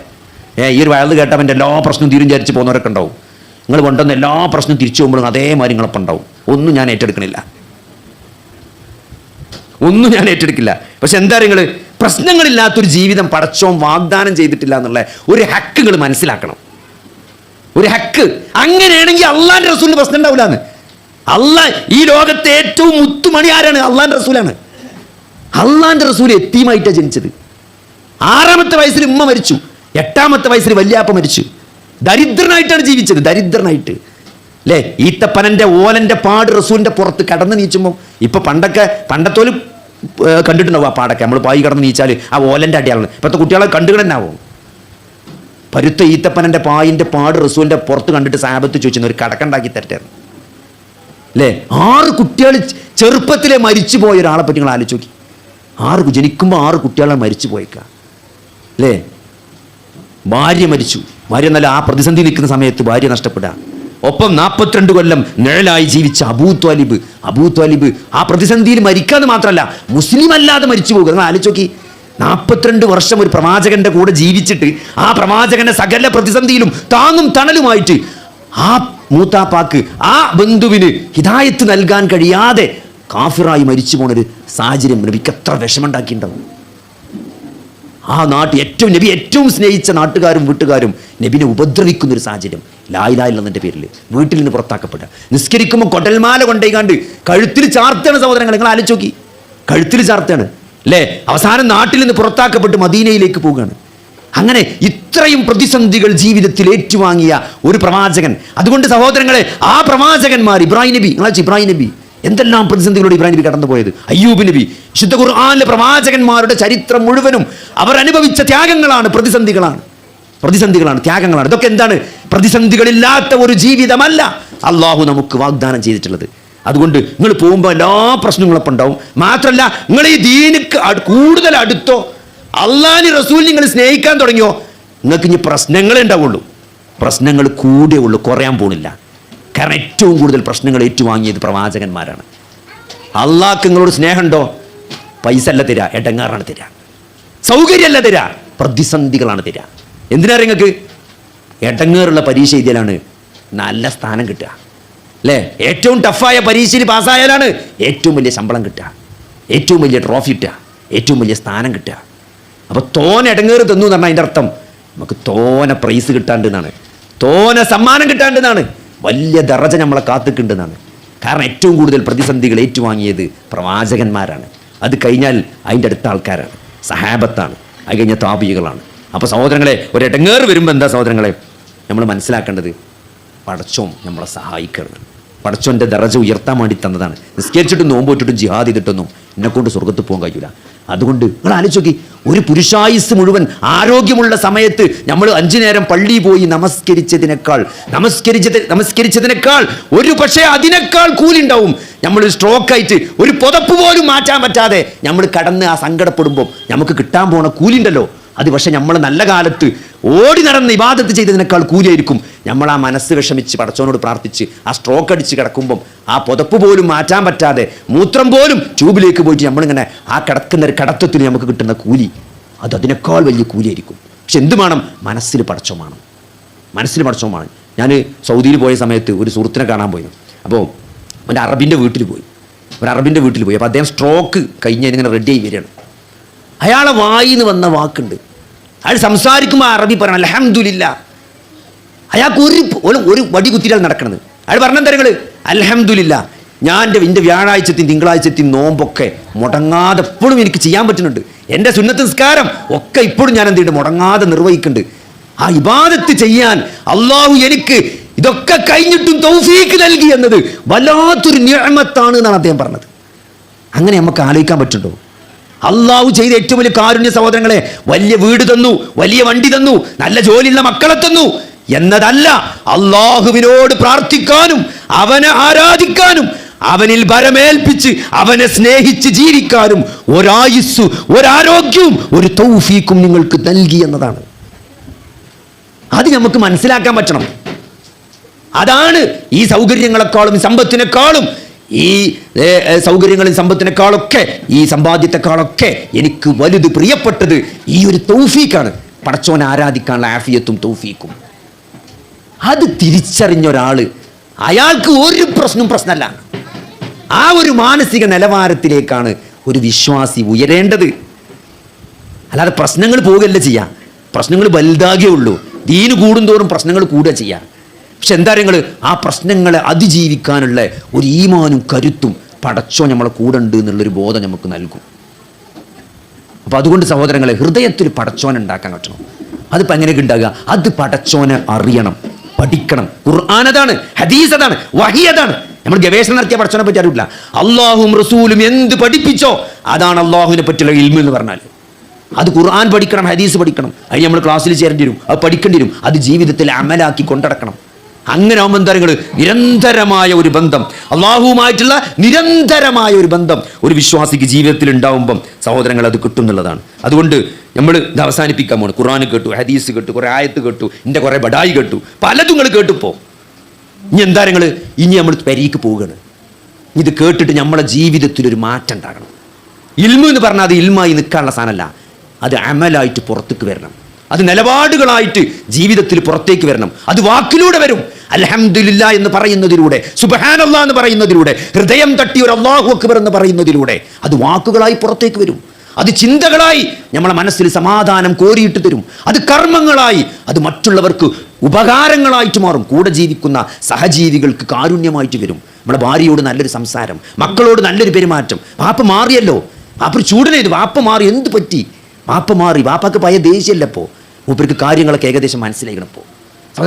ഈ ഒരു വയറ് കേട്ടവൻ്റെ എല്ലാ പ്രശ്നവും തീരും വിചാരിച്ച് പോകുന്നവരൊക്കെ ഉണ്ടാവും. നിങ്ങൾ കൊണ്ടുവന്ന എല്ലാ പ്രശ്നവും തിരിച്ചു പോകുമ്പോഴും അതേമാതിരി നിങ്ങളൊപ്പം ഉണ്ടാവും. ഒന്നും ഞാൻ ഏറ്റെടുക്കണില്ല. പക്ഷെ എന്താ നിങ്ങൾ പ്രശ്നങ്ങളില്ലാത്തൊരു ജീവിതം പടച്ചോൻ വാഗ്ദാനം ചെയ്തിട്ടില്ല എന്നുള്ള ഒരു ഹക്ക് നിങ്ങൾ മനസ്സിലാക്കണം. ഒരു ഹക്ക്. അങ്ങനെയാണെങ്കിൽ അള്ളാന്റെ റസൂലിന് പ്രശ്നം ഉണ്ടാവില്ലാന്ന്. ഈ ലോകത്തെ ഏറ്റവും മുത്തുമണി ആരാണ്? അള്ളാന്റെ റസൂലാണ്. അള്ളാന്റെ റസൂൽ യതീമായിട്ടാണ് ജനിച്ചത്. 6ാമത്തെ വയസ്സിൽ ഉമ്മ മരിച്ചു. 8ാമത്തെ വയസ്സിൽ വല്യാപ്പ മരിച്ചു. ദരിദ്രനായിട്ടാണ് ജീവിച്ചത്. ദരിദ്രനായിട്ട് അല്ലേ? ഈത്തപ്പനന്റെ ഓലന്റെ പാട് റസൂലിന്റെ പുറത്ത് കടന്ന് നീച്ചുമ്പോൾ ഇപ്പൊ പണ്ടത്തോലും കണ്ടിട്ടുണ്ടാവും ആ പാടൊക്കെ. നമ്മൾ പായി കടന്ന് നീച്ചാൽ ആ ഓലന്റെ അടിയാളാണ്. ഇപ്പോഴത്തെ കുട്ടികളെ കണ്ടുകിടന്നാവും. പരുത്ത ഈത്തപ്പനന്റെ പായിന്റെ പാട് റസൂലിന്റെ പുറത്ത് കണ്ടിട്ട് സാബത്ത് ചോദിച്ചു ഒരു കടക്കുണ്ടാക്കി തരട്ടെ അല്ലേ? 6 കുട്ടികൾ ചെറുപ്പത്തിലെ മരിച്ചു പോയ ഒരാളെ പറ്റി നിങ്ങൾ ആലോചിച്ച് നോക്കി. ജനിക്കുമ്പോൾ 6 കുട്ടികളെ മരിച്ചു പോയേക്കാം അല്ലേ? ഭാര്യ മരിച്ചു. ഭാര്യ എന്നല്ല, ആ പ്രതിസന്ധി നിൽക്കുന്ന സമയത്ത് ഭാര്യ നഷ്ടപ്പെടുക. ഒപ്പം 42 കൊല്ലം നിഴലായി ജീവിച്ച അബൂ ത്വാലിബ് ആ പ്രതിസന്ധിയിൽ മരിക്കാന്ന് മാത്രമല്ല മുസ്ലിം അല്ലാതെ മരിച്ചു പോകുക. നിങ്ങൾ ആലോചിച്ച് നോക്കി. 42 വർഷം ഒരു പ്രവാചകന്റെ കൂടെ ജീവിച്ചിട്ട് ആ പ്രവാചകന്റെ സകല പ്രതിസന്ധിയിലും താങ്ങും തണലുമായിട്ട് ആ മൂത്താപ്പാക്ക്, ആ ബന്ധുവിന് ഹിദായത്ത് നൽകാൻ കഴിയാതെ കാഫിറായി മരിച്ചു പോണൊരു സാഹചര്യം നബിക്ക് എത്ര വിഷമുണ്ടാക്കിയിട്ടുണ്ടാവും. ആ നബി ഏറ്റവും സ്നേഹിച്ച നാട്ടുകാരും വീട്ടുകാരും നബിനെ ഉപദ്രവിക്കുന്നൊരു സാഹചര്യം. ലാ ഇലാഹ ഇല്ലല്ലാഹ് പേരിൽ വീട്ടിൽ നിന്ന് പുറത്താക്കപ്പെടുക. നിസ്കരിക്കുമ്പോൾ കൊടൽമാല കൊണ്ടേക്കാണ്ട് കഴുത്തിൽ ചാർത്താണ് സഹോദരങ്ങൾ. നിങ്ങൾ ആലോചിച്ച് നോക്കി. കഴുത്തിൽ ചാർത്താണ് അല്ലേ? അവസാനം നാട്ടിൽ നിന്ന് പുറത്താക്കപ്പെട്ട് മദീനയിലേക്ക് പോവുകയാണ്. അങ്ങനെ ഇത്രയും പ്രതിസന്ധികൾ ജീവിതത്തിൽ ഏറ്റുവാങ്ങിയ ഒരു പ്രവാചകൻ. അതുകൊണ്ട് സഹോദരങ്ങളെ, ആ പ്രവാചകന്മാർ ഇബ്രാഹിം നബി എന്തെല്ലാം പ്രതിസന്ധികളോട് ഇബ്രാഹിം നബി കടന്നുപോയത്. അയ്യൂബ് നബി, വിശുദ്ധ ഖുർആനിലെ പ്രവാചകന്മാരുടെ ചരിത്രം മുഴുവനും അവർ അനുഭവിച്ച ത്യാഗങ്ങളാണ്, പ്രതിസന്ധികളാണ്, ത്യാഗങ്ങളാണ്. ഇതൊക്കെ എന്താണ്? പ്രതിസന്ധികളില്ലാത്ത ഒരു ജീവിതമല്ല അള്ളാഹു നമുക്ക് വാഗ്ദാനം ചെയ്തിട്ടുള്ളത്. അതുകൊണ്ട് നിങ്ങൾ പോകുമ്പോൾ എല്ലാ പ്രശ്നങ്ങളൊപ്പം ഉണ്ടാവും. മാത്രമല്ല, നിങ്ങൾ ഈ ദീനിക്ക് കൂടുതൽ അടുത്തോ അള്ളാഹുവിനെ റസൂലിനെ നിങ്ങൾ സ്നേഹിക്കാൻ തുടങ്ങിയോ നിങ്ങൾക്ക് ഇനി പ്രശ്നങ്ങളേ ഉണ്ടാവുള്ളൂ. പ്രശ്നങ്ങൾ കൂടേ ഉള്ളൂ, കുറയാൻ പോണില്ല. കാരണം ഏറ്റവും കൂടുതൽ പ്രശ്നങ്ങൾ ഏറ്റുവാങ്ങിയത് പ്രവാചകന്മാരാണ്. അള്ളാഹ്ക്ക് നിങ്ങളോട് സ്നേഹമുണ്ടോ? പൈസ അല്ല തരിക, എടങ്ങാറാണ് തരിക. സൗകര്യമല്ല തരിക, പ്രതിസന്ധികളാണ് തരിക. എന്തിനാ നിങ്ങൾക്ക് എടങ്ങേറുള്ള പരീക്ഷ എഴുതിയാലാണ് നല്ല സ്ഥാനം കിട്ടുക അല്ലേ? ഏറ്റവും ടഫായ പരീക്ഷയിൽ പാസ്സായാലാണ് ഏറ്റവും വലിയ ശമ്പളം കിട്ടുക, ഏറ്റവും വലിയ ട്രോഫി കിട്ടുക, ഏറ്റവും വലിയ സ്ഥാനം കിട്ടുക. അപ്പോൾ തോന എടങ്ങേറ് തന്നു എന്ന് പറഞ്ഞാൽ അതിൻ്റെ അർത്ഥം നമുക്ക് തോന പ്രൈസ് കിട്ടാണ്ടെന്നാണ്, തോന സമ്മാനം കിട്ടാണ്ടെന്നാണ്. വലിയ ദറജ നമ്മളെ കാത്തിക്കുണ്ടെന്നാണ്. കാരണം ഏറ്റവും കൂടുതൽ പ്രതിസന്ധികൾ ഏറ്റുവാങ്ങിയത് പ്രവാചകന്മാരാണ്. അത് കഴിഞ്ഞാൽ അതിൻ്റെ അടുത്ത ആൾക്കാരാണ്, സഹാബത്താണ്, അത് കഴിഞ്ഞ താബികളാണ്. അപ്പോൾ സഹോദരങ്ങളെ, ഒരു ഇടങ്ങേറ് വരുമ്പോൾ എന്താ സഹോദരങ്ങളെ നമ്മൾ മനസ്സിലാക്കേണ്ടത്? പടച്ചോൻ നമ്മളെ സഹായിക്കണം. പടച്ചോൻ്റെ ദറജ ഉയർത്താൻ വേണ്ടി തന്നതാണ്. നിസ്കരിച്ചിട്ടും നോമ്പോറ്റിട്ടും ജിഹാദ് ചെയ്തിട്ടൊന്നും എന്നെക്കൊണ്ട് സ്വർഗ്ഗത്ത് പോകാൻ കഴിയില്ല. അതുകൊണ്ട് നിങ്ങൾ ആലോചിച്ച് നോക്കി, ഒരു പുരുഷായുസ് മുഴുവൻ ആരോഗ്യമുള്ള സമയത്ത് നമ്മൾ 5 നേരം പള്ളി പോയി നമസ്കരിച്ചതിനേക്കാൾ ഒരു പക്ഷേ അതിനേക്കാൾ കൂലി ഉണ്ടാവും. നമ്മൾ സ്ട്രോക്കായിട്ട് ഒരു പുതപ്പ് പോലും മാറ്റാൻ പറ്റാതെ നമ്മൾ കടന്ന് ആ സങ്കടപ്പെടുമ്പോൾ നമുക്ക് കിട്ടാൻ പോണ കൂലി ഉണ്ടല്ലോ, അത് പക്ഷെ നമ്മൾ നല്ല കാലത്ത് ഓടി നടന്ന് ഇബാദത്ത് ചെയ്തതിനേക്കാൾ കൂലിയായിരിക്കും. നമ്മൾ ആ മനസ്സ് വിഷമിച്ച് പടച്ചോനോട് പ്രാർത്ഥിച്ച് ആ സ്ട്രോക്ക് അടിച്ച് കിടക്കുമ്പം ആ പുതപ്പ് പോലും മാറ്റാൻ പറ്റാതെ മൂത്രം പോലും ട്യൂബിലേക്ക് പോയിട്ട് നമ്മളിങ്ങനെ ആ കിടക്കുന്ന ഒരു കടത്തത്തിന് നമുക്ക് കിട്ടുന്ന കൂലി, അത് അതിനേക്കാൾ വലിയ കൂലിയായിരിക്കും. പക്ഷെ എന്ത് വേണം? മനസ്സിൽ പടച്ചോൻ വേണം. ഞാൻ സൗദിയിൽ പോയ സമയത്ത് ഒരു സുഹൃത്തിനെ കാണാൻ പോയിരുന്നു. അപ്പോൾ ഒരു അറബിൻ്റെ വീട്ടിൽ പോയി. അപ്പോൾ അദ്ദേഹം സ്ട്രോക്ക് കഴിഞ്ഞതിനിങ്ങനെ റെഡിയായി വരികയാണ്. അയാളെ വായിന്ന് വന്ന വാക്കുണ്ട്, അയാൾ സംസാരിക്കുമ്പോൾ അറബി പറയണം അൽഹംദുലില്ലാ. അയാൾക്ക് ഒരു വടി കുത്തിയിട്ടാണ് നടക്കുന്നത്. അയാൾ പറഞ്ഞ തരങ്ങൾ അൽഹംദുലില്ലാ, ഞാൻ എൻ്റെ വ്യാഴാഴ്ചത്തെയും തിങ്കളാഴ്ചത്തെയും നോമ്പൊക്കെ മുടങ്ങാതെ എപ്പോഴും എനിക്ക് ചെയ്യാൻ പറ്റുന്നുണ്ട്. എൻ്റെ സുന്നത്ത് നിസ്കാരം ഒക്കെ ഇപ്പോഴും ഞാൻ എന്ത് ചെയ്യുന്നുണ്ട്, മുടങ്ങാതെ നിർവഹിക്കുന്നുണ്ട്. ആ ഇബാദത്ത് ചെയ്യാൻ അള്ളാഹു എനിക്ക് ഇതൊക്കെ കഴിഞ്ഞിട്ടും തൗഫീക്ക് നൽകി എന്നത് വല്ലാത്തൊരു നിഅമത്താണ് എന്നാണ് അദ്ദേഹം പറഞ്ഞത്. അങ്ങനെ നമുക്ക് ആലോചിക്കാൻ പറ്റുന്നുണ്ടോ? അള്ളാഹു ചെയ്ത ഏറ്റവും വലിയ കാരുണ്യ സഹോദരങ്ങളെ, വലിയ വീട് തന്നു, വലിയ വണ്ടി തന്നു, നല്ല ജോലിയുള്ള മക്കളെ തന്നു എന്നതല്ല, അള്ളാഹുവിനോട് പ്രാർത്ഥിക്കാനും അവനെ ആരാധിക്കാനും അവനിൽ ഭരമേൽപ്പിച്ച് അവനെ സ്നേഹിച്ച് ജീവിക്കാനും ഒരായുസ്സു, ഒരാരോഗ്യവും ഒരു തൗഫീക്കും നിങ്ങൾക്ക് നൽകി എന്നതാണ്. അത് നമുക്ക് മനസ്സിലാക്കാൻ പറ്റണം. അതാണ് ഈ സൗകര്യങ്ങളെക്കാളും സമ്പത്തിനേക്കാളും, ഈ സൗകര്യങ്ങളും സമ്പത്തിനേക്കാളൊക്കെ, ഈ സമ്പാദ്യത്തെക്കാളൊക്കെ എനിക്ക് വലുത് പ്രിയപ്പെട്ടത് ഈ ഒരു തൗഫീക്കാണ്. പടച്ചോനെ ആരാധിക്കാനുള്ള ആഫിയത്തും തൗഫീക്കും. അത് തിരിച്ചറിഞ്ഞ ഒരാൾ, അയാൾക്ക് ഒരു പ്രശ്നമല്ല. ആ ഒരു മാനസിക നിലവാരത്തിലേക്കാണ് ഒരു വിശ്വാസി ഉയരേണ്ടത്. അല്ലാതെ പ്രശ്നങ്ങൾ പോകല്ല ചെയ്യാം, പ്രശ്നങ്ങൾ വലുതാകേ ഉള്ളൂ. ദീന് കൂടുന്തോറും പ്രശ്നങ്ങൾ കൂടുക ചെയ്യാം. പക്ഷെ എന്താ നിങ്ങൾ ആ പ്രശ്നങ്ങളെ അതിജീവിക്കാനുള്ള ഒരു ഈമാനും കരുത്തും പടച്ചോ നമ്മളെ കൂടെ ഉണ്ട് എന്നുള്ളൊരു ബോധം നമുക്ക് നൽകും. അപ്പോൾ അതുകൊണ്ട് സഹോദരങ്ങളെ, ഹൃദയത്തിൽ പടച്ചോനെ ഉണ്ടാക്കാൻ പറ്റണം. അതിപ്പോൾ എങ്ങനെയൊക്കെ ഉണ്ടാകുക? അത് പടച്ചോനെ അറിയണം, പഠിക്കണം. ഖുർആൻ അതാണ്, ഹദീസ് അതാണ്, വഹി അതാണ്. നമ്മൾ ഗവേഷണം നടത്തിയ പടച്ചോനെ പറ്റി അറിയില്ല. അള്ളാഹും റസൂലും എന്ത് പഠിപ്പിച്ചോ അതാണ് അള്ളാഹുവിനെ പറ്റിയുള്ള ഇൽമ് എന്ന് പറഞ്ഞാൽ. അത് ഖുർആൻ പഠിക്കണം, ഹദീസ് പഠിക്കണം. അതിന് നമ്മൾ ക്ലാസ്സിൽ ചേരേണ്ടി വരും, അത് പഠിക്കേണ്ടി വരും, അത് ജീവിതത്തിൽ അമലാക്കി കൊണ്ടടക്കണം. അങ്ങനെ ആവുമ്പോൾ എന്താ നിങ്ങൾ നിരന്തരമായ ഒരു ബന്ധം, അള്ളാഹുവുമായിട്ടുള്ള നിരന്തരമായ ഒരു ബന്ധം ഒരു വിശ്വാസിക്ക് ജീവിതത്തിൽ ഉണ്ടാവുമ്പം സഹോദരങ്ങൾ അത് കിട്ടും എന്നുള്ളതാണ്. അതുകൊണ്ട് നമ്മൾ ഇത് അവസാനിപ്പിക്കാൻ പോകണം. ഖുർആൻ കേട്ടു, ഹദീസ് കേട്ടു, കുറേ ആയത്ത് കേട്ടു, എൻ്റെ കുറേ ബഡായി കേട്ടു, പലതും നിങ്ങൾ കേട്ടുപ്പോ. ഇനി എന്താ നിങ്ങൾ ഇനി നമ്മൾ പെരീക്ക് പോവുകയാണ്. ഇത് കേട്ടിട്ട് നമ്മളെ ജീവിതത്തിൽ ഒരു മാറ്റം ഉണ്ടാകണം. ഇൽമു എന്ന് പറഞ്ഞാൽ അത് ഇൽമായി നിൽക്കാനുള്ള സാധനമല്ല, അത് അമലായിട്ട് പുറത്തേക്ക് വരണം. അത് നിലപാടുകളായിട്ട് ജീവിതത്തിൽ പുറത്തേക്ക് വരണം. അത് വാക്കിലൂടെ വരും. അൽഹംദുലില്ലാ എന്ന് പറയുന്നതിലൂടെ, സുബ്ഹാനല്ലാഹ് എന്ന് പറയുന്നതിലൂടെ, ഹൃദയം തട്ടി ഒരു അല്ലാഹു അക്ബർ എന്ന് പറയുന്നതിലൂടെ അത് വാക്കുകളായി പുറത്തേക്ക് വരും. അത് ചിന്തകളായി നമ്മളെ മനസ്സിൽ സമാധാനം കോരിയിട്ട് തരും. അത് കർമ്മങ്ങളായി അത് മറ്റുള്ളവർക്ക് ഉപകാരങ്ങളായിട്ട് മാറും. കൂടെ ജീവിക്കുന്ന സഹജീവികൾക്ക് കാരുണ്യമായിട്ട് വരും. നമ്മുടെ ഭാര്യയോട് നല്ലൊരു സംസാരം, മക്കളോട് നല്ലൊരു പെരുമാറ്റം. വാപ്പ മാറിയല്ലോ, വാപ്പ ചൂടനേത്, വാപ്പ മാറി, എന്ത് പറ്റി? വാപ്പ മാറി, വാപ്പക്ക് പഴയ ദേഷ്യല്ലപ്പോൾ, മൂപ്പർക്ക് കാര്യങ്ങളൊക്കെ ഏകദേശം മനസ്സിലാക്കണപ്പോൾ.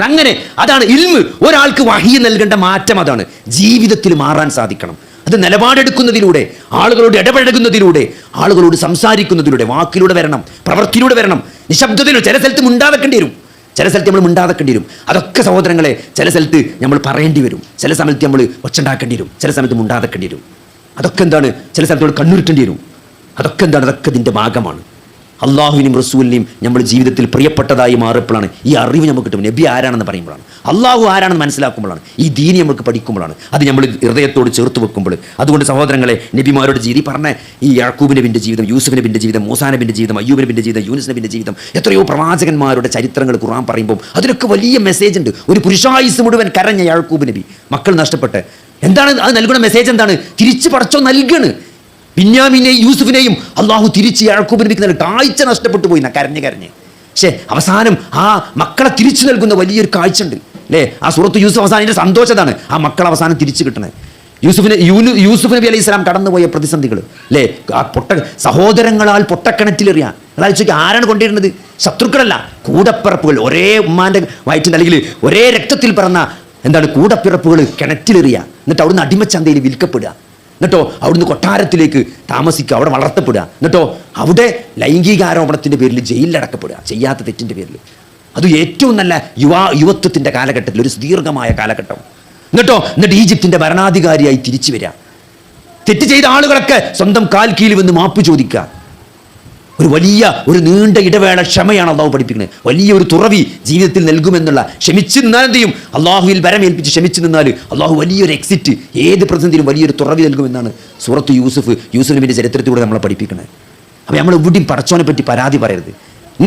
അങ്ങനെ അതാണ് ഇൽമ്. ഒരാൾക്ക് വഹി നൽകേണ്ട മാറ്റം അതാണ്. ജീവിതത്തിൽ മാറാൻ സാധിക്കണം. അത് നിലപാടെടുക്കുന്നതിലൂടെ, ആളുകളോട് ഇടപഴകുന്നതിലൂടെ, ആളുകളോട് സംസാരിക്കുന്നതിലൂടെ, വാക്കിലൂടെ വരണം, പ്രവൃത്തിയിലൂടെ വരണം. നിശബ്ദതയിലൂടെ ചില സ്ഥലത്ത് മിണ്ടാതെക്കേണ്ടി വരും, ചില സ്ഥലത്ത് നമ്മൾ മിണ്ടാതെക്കേണ്ടി വരും. അതൊക്കെ സഹോദരങ്ങളെ, ചില സ്ഥലത്ത് നമ്മൾ പറയേണ്ടി വരും, ചില സമയത്ത് നമ്മൾ ഒച്ചുണ്ടാക്കേണ്ടി വരും, ചില സമയത്ത് മിണ്ടാതെക്കേണ്ടി വരും. അതൊക്കെ എന്താണ്? ചില സ്ഥലത്ത് നമ്മൾ കണ്ണുരുട്ടേണ്ടി വരും. അതൊക്കെ എന്താണ്? അതൊക്കെ ഇതിൻ്റെ ഭാഗമാണ്. അള്ളാഹുവിനും റസൂലിനെയും നമ്മൾ ജീവിതത്തിൽ പ്രിയപ്പെട്ടതായി മാറിയപ്പോഴാണ് ഈ അറിവ് നമുക്ക് കിട്ടും. നബി ആരാണെന്ന് പറയുമ്പോഴാണ്, അള്ളാഹു ആരാണെന്ന് മനസ്സിലാക്കുമ്പോഴാണ്, ഈ ദീനി നമുക്ക് പഠിക്കുമ്പോഴാണ്, അത് നമ്മൾ ഹൃദയത്തോട് ചേർത്ത് വെക്കുമ്പോൾ. അതുകൊണ്ട് സഹോദരങ്ങളെ, നബിമാരുടെ ജീവിതം പറഞ്ഞ ഈ യാക്കൂബ് നബിൻ്റെ ജീവിതം, യൂസുഫ് നബിൻ്റെ ജീവിതം, മൂസാ നബിൻ്റെ ജീവിതം, അയ്യൂബ് നബിൻ്റെ ജീവിതം, യൂനുസ് നബിൻ്റെ ജീവിതം, എത്രയോ പ്രവാചകന്മാരുടെ ചരിത്രങ്ങൾ ഖുർആൻ പറയുമ്പോൾ അതിലൊക്കെ വലിയ മെസ്സേജ് ഉണ്ട്. ഒരു പുരുഷായുസ് മുഴുവൻ കരഞ്ഞ യാക്കൂബ് നബി, മക്കൾ നഷ്ടപ്പെട്ട്, എന്താണ് അത് നൽകുന്ന മെസ്സേജ്? എന്താണ്? തിരിച്ച് പടച്ചോ നൽകണ്. ബിന്യാമിനെയും യൂസുഫിനെയും അള്ളാഹു തിരിച്ച് യാക്കൂബ് നബിക്ക് നൽകി. കാഴ്ച നഷ്ടപ്പെട്ടു പോയി കരഞ്ഞ്. പക്ഷേ അവസാനം ആ മക്കളെ തിരിച്ചു നൽകുന്ന വലിയൊരു കാഴ്ച ഉണ്ട്. അല്ലേ? ആ സൂറത്ത് യൂസുഫ് അവസാനം സന്തോഷതാണ് ആ മക്കൾ അവസാനം തിരിച്ചു കിട്ടണേ. യൂസുഫ് നബി അലൈഹി സ്വലാം കടന്നുപോയ പ്രതിസന്ധികൾ അല്ലേ? ആ സഹോദരങ്ങളാൽ പൊട്ടക്കിണറ്റിലെറിയാൻ അതായത് ആരാണ് കൊണ്ടിരുന്നത്? ശത്രുക്കളല്ല, കൂടപ്പിറപ്പുകൾ. ഒരേ ഉമ്മാന്റെ വയറ്റിൽ അല്ലെങ്കിൽ ഒരേ രക്തത്തിൽ പിറന്ന കൂടപ്പിറപ്പുകൾ കിണറ്റിലെറിയ, എന്നിട്ട് അവിടുന്ന് അടിമച്ചന്തയിൽ വിൽക്കപ്പെടുക, എന്നിട്ടോ അവിടുന്ന് കൊട്ടാരത്തിലേക്ക് താമസിക്കുക, അവിടെ വളർത്തപ്പെടുക, എന്നിട്ടോ അവിടെ ലൈംഗിക ആരോപണത്തിന്റെ പേരിൽ ജയിലിലടക്കപ്പെടുക, ചെയ്യാത്ത തെറ്റിന്റെ പേരിൽ. അത് ഏറ്റവും നല്ല യുവത്വത്തിന്റെ കാലഘട്ടത്തിൽ ഒരു ദീർഘമായ കാലഘട്ടം. എന്നിട്ട് ഈജിപ്തിന്റെ ഭരണാധികാരിയായി തിരിച്ചു വരിക, തെറ്റ് ചെയ്ത ആളുകളൊക്കെ സ്വന്തം കാൽ കീഴിൽ വന്ന് മാപ്പ് ചോദിക്കുക. ഒരു നീണ്ട ഇടവേള ക്ഷമയാണ് അള്ളാഹു പഠിപ്പിക്കുന്നത്. വലിയൊരു തുറവി ജീവിതത്തിൽ നൽകുമെന്നുള്ള, ക്ഷമിച്ചു നിന്നാൽ എന്ത് ചെയ്യും? അള്ളാഹുവിൽ വരമേൽപ്പിച്ച് ക്ഷമിച്ചു നിന്നാൽ അള്ളാഹു വലിയൊരു എക്സിറ്റ്, ഏത് പ്രതിസന്ധിയിലും വലിയൊരു തുറവി നൽകുമെന്നാണ് സൂറത്ത് യൂസുഫ് നബിയുടെ ചരിത്രത്തിലൂടെ നമ്മളെ പഠിപ്പിക്കുന്നത്. അപ്പോൾ നമ്മൾ എവിടെയും പടച്ചോനെ പറ്റി പരാതി പറയരുത്.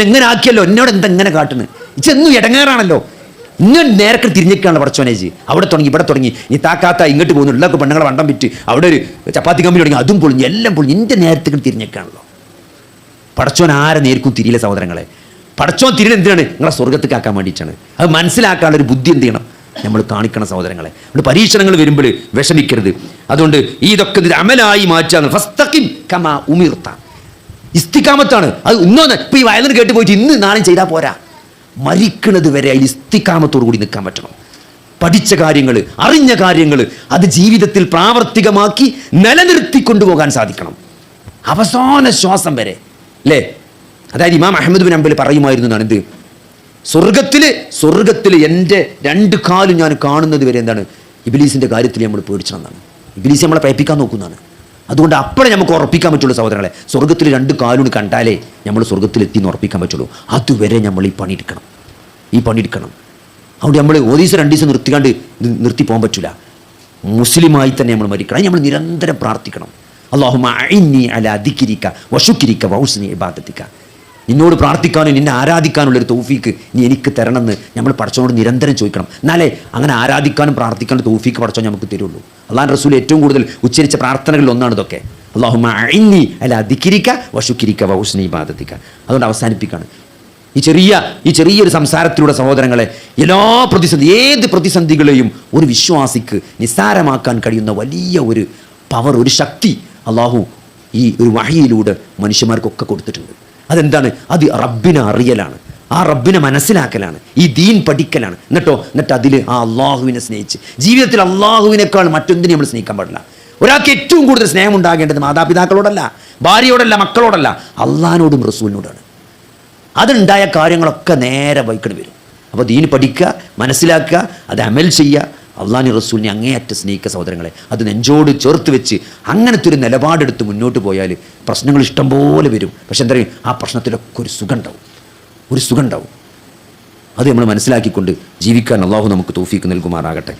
എന്നെ ആക്കിയല്ലോ, എന്നോട് എന്തെങ്ങനെ കാട്ടുന്നത്, ഇച്ചെന്നും ഇടങ്ങേറാണല്ലോ, ഇങ്ങനെ നേരത്തെ തിരിഞ്ഞേക്കാണല്ലോ പടച്ചോനേജ്. അവിടെ തുടങ്ങി ഇവിടെ തുടങ്ങി, നീ താക്കാത്ത ഇങ്ങോട്ട് പോകുന്നു, ഉള്ളൊക്കെ പെണ്ണുങ്ങളെ വണ്ടം വിറ്റ് അവിടെ ഒരു ചപ്പാത്തി കമ്പനി തുടങ്ങി, അതും പൊളിഞ്ഞ് എല്ലാം പൊളിഞ്ഞ് എൻ്റെ നേരത്തേക്ക് തിരിഞ്ഞേക്കാണല്ലോ. പടച്ചോൻ ആരെ നേർക്കും തിരിയില്ല സഹോദരങ്ങളെ. പടച്ചോൻ തിരിഞ്ഞ എന്തിനാണ്? നിങ്ങളെ സ്വർഗത്തേക്ക് ആക്കാൻ വേണ്ടിയിട്ടാണ്. അത് മനസ്സിലാക്കാനുള്ള ഒരു ബുദ്ധി എന്ത് ചെയ്യണം? നമ്മൾ കാണിക്കണം സഹോദരങ്ങളെ. അതുകൊണ്ട് പരീക്ഷണങ്ങൾ വരുമ്പോൾ വിഷമിക്കരുത്. അതുകൊണ്ട് ഇതൊക്കെ അമലായി മാറ്റാന്ന്. ഫസ്തഖിം കമാ ഉമിർത. ഇസ്തിഖാമത്താണ് അത്. ഇന്നൊന്ന് ഇപ്പൊ ഈ വയലിന് കേട്ട് പോയിട്ട് ഇന്ന് നാളെ ചെയ്താൽ പോരാ, മരിക്കുന്നത് വരെ അതിൽ ഇസ്തിഖാമത്തോടു കൂടി നിൽക്കാൻ പറ്റണം. പഠിച്ച കാര്യങ്ങൾ, അറിഞ്ഞ കാര്യങ്ങൾ അത് ജീവിതത്തിൽ പ്രാവർത്തികമാക്കി നിലനിർത്തി കൊണ്ടുപോകാൻ സാധിക്കണം, അവസാന ശ്വാസം വരെ, അല്ലേ? അതായത് ഇമാം അഹ്മദ് ബിൻ ഹംബൽ പറയുമായിരുന്നു എന്നാണ്, എന്ത് സ്വർഗത്തിൽ എൻ്റെ 2 കാലും ഞാൻ കാണുന്നത് വരെ ഇബ്ലീസിന്റെ കാര്യത്തിൽ നമ്മൾ പേടിച്ചതാണ്. ഇബ്ലീസ് നമ്മളെ പയപ്പിക്കാൻ നോക്കുന്നതാണ്. അതുകൊണ്ട് അപ്പോഴേ നമുക്ക് ഉറപ്പിക്കാൻ പറ്റുള്ളൂ സഹോദരങ്ങളെ. സ്വർഗത്തിൽ 2 കാലും കണ്ടാലേ നമ്മൾ സ്വർഗത്തിലെത്തി എന്ന് ഉറപ്പിക്കാൻ പറ്റുള്ളൂ. അതുവരെ നമ്മൾ ഈ പണിയെടുക്കണം. അതുകൊണ്ട് നമ്മൾ ഓദീസ് 2 ദിവസം നിർത്തി പോകാൻ പറ്റില്ല. മുസ്ലിമായി തന്നെ നമ്മൾ മരിക്കണം. നമ്മൾ നിരന്തരം പ്രാർത്ഥിക്കണം. അല്ലാഹുമ്മ അഇന്നി അലാ ദിക്രിക വശുക്രിക വഹുസ്നി ഇബാദതിക. നിന്നോട് പ്രാർത്ഥിക്കാനും നിന്നെ ആരാധിക്കാനുള്ളൊരു തൗഫീക്ക് നീ എനിക്ക് തരണമെന്ന് നമ്മൾ പടച്ചവനോട് നിരന്തരം ചോദിക്കണം. എന്നാലേ അങ്ങനെ ആരാധിക്കാനും പ്രാർത്ഥിക്കാനും തൗഫീക്ക് പടച്ചവൻ നമുക്ക് തരുള്ളൂ. അല്ലാഹുവിന്റെ റസൂൽ ഏറ്റവും കൂടുതൽ ഉച്ചരിച്ച പ്രാർത്ഥനകളിൽ ഒന്നാണ് ഇതൊക്കെ. അല്ലാഹുമ്മ അഇന്നി അലാ ദിക്രിക വശുക്രിക വഹുസ്നി ഇബാദതിക. അതുകൊണ്ട് അവസാനിപ്പിക്കുകയാണ് ഈ ചെറിയൊരു സംസാരത്തിലൂടെ സഹോദരങ്ങളെ, ഏത് പ്രതിസന്ധികളെയും ഒരു വിശ്വാസിക്ക് നിസ്സാരമാക്കാൻ കഴിയുന്ന വലിയ ഒരു പവർ, ഒരു ശക്തി അള്ളാഹു ഈ ഒരു വഹിയിലൂടെ മനുഷ്യന്മാർക്കൊക്കെ കൊടുത്തിട്ടുണ്ട്. അതെന്താണ്? അത് റബ്ബിനെ അറിയലാണ്, ആ റബ്ബിനെ മനസ്സിലാക്കലാണ്, ഈ ദീൻ പഠിക്കലാണ്. എന്നിട്ട് അതിൽ ആ അള്ളാഹുവിനെ സ്നേഹിച്ച് ജീവിതത്തിൽ അള്ളാഹുവിനേക്കാൾ മറ്റൊന്നിനെ നമ്മൾ സ്നേഹിക്കാൻ പാടില്ല. ഒരാൾക്ക് ഏറ്റവും കൂടുതൽ സ്നേഹം ഉണ്ടാകേണ്ടത് മാതാപിതാക്കളോടല്ല, ഭാര്യയോടല്ല, മക്കളോടല്ല, അള്ളാഹിനോടും റസൂലിനോടാണ്. അതുണ്ടായ കാര്യങ്ങളൊക്കെ നേരെ വൈക്കടി വരും. അപ്പോൾ ദീൻ പഠിക്കുക, മനസ്സിലാക്കുക, അത് അമൽ ചെയ്യുക, അള്ളാഹി റസൂലിനെ അങ്ങേയറ്റം സ്നേഹിക്കുക സഹോദരങ്ങളെ. അത് നെഞ്ചോട് ചേർത്ത് വെച്ച് അങ്ങനത്തെ ഒരു നിലപാടെടുത്ത് മുന്നോട്ട് പോയാൽ പ്രശ്നങ്ങൾ ഇഷ്ടം പോലെ വരും. പക്ഷെ എന്താ പറയുക, ആ പ്രശ്നത്തിലൊക്കെ ഒരു സുഖം ഉണ്ടാവും. അത് നമ്മൾ മനസ്സിലാക്കിക്കൊണ്ട് ജീവിക്കാൻ അള്ളാഹു നമുക്ക് തൗഫീക്ക് നൽകുമാറാകട്ടെ.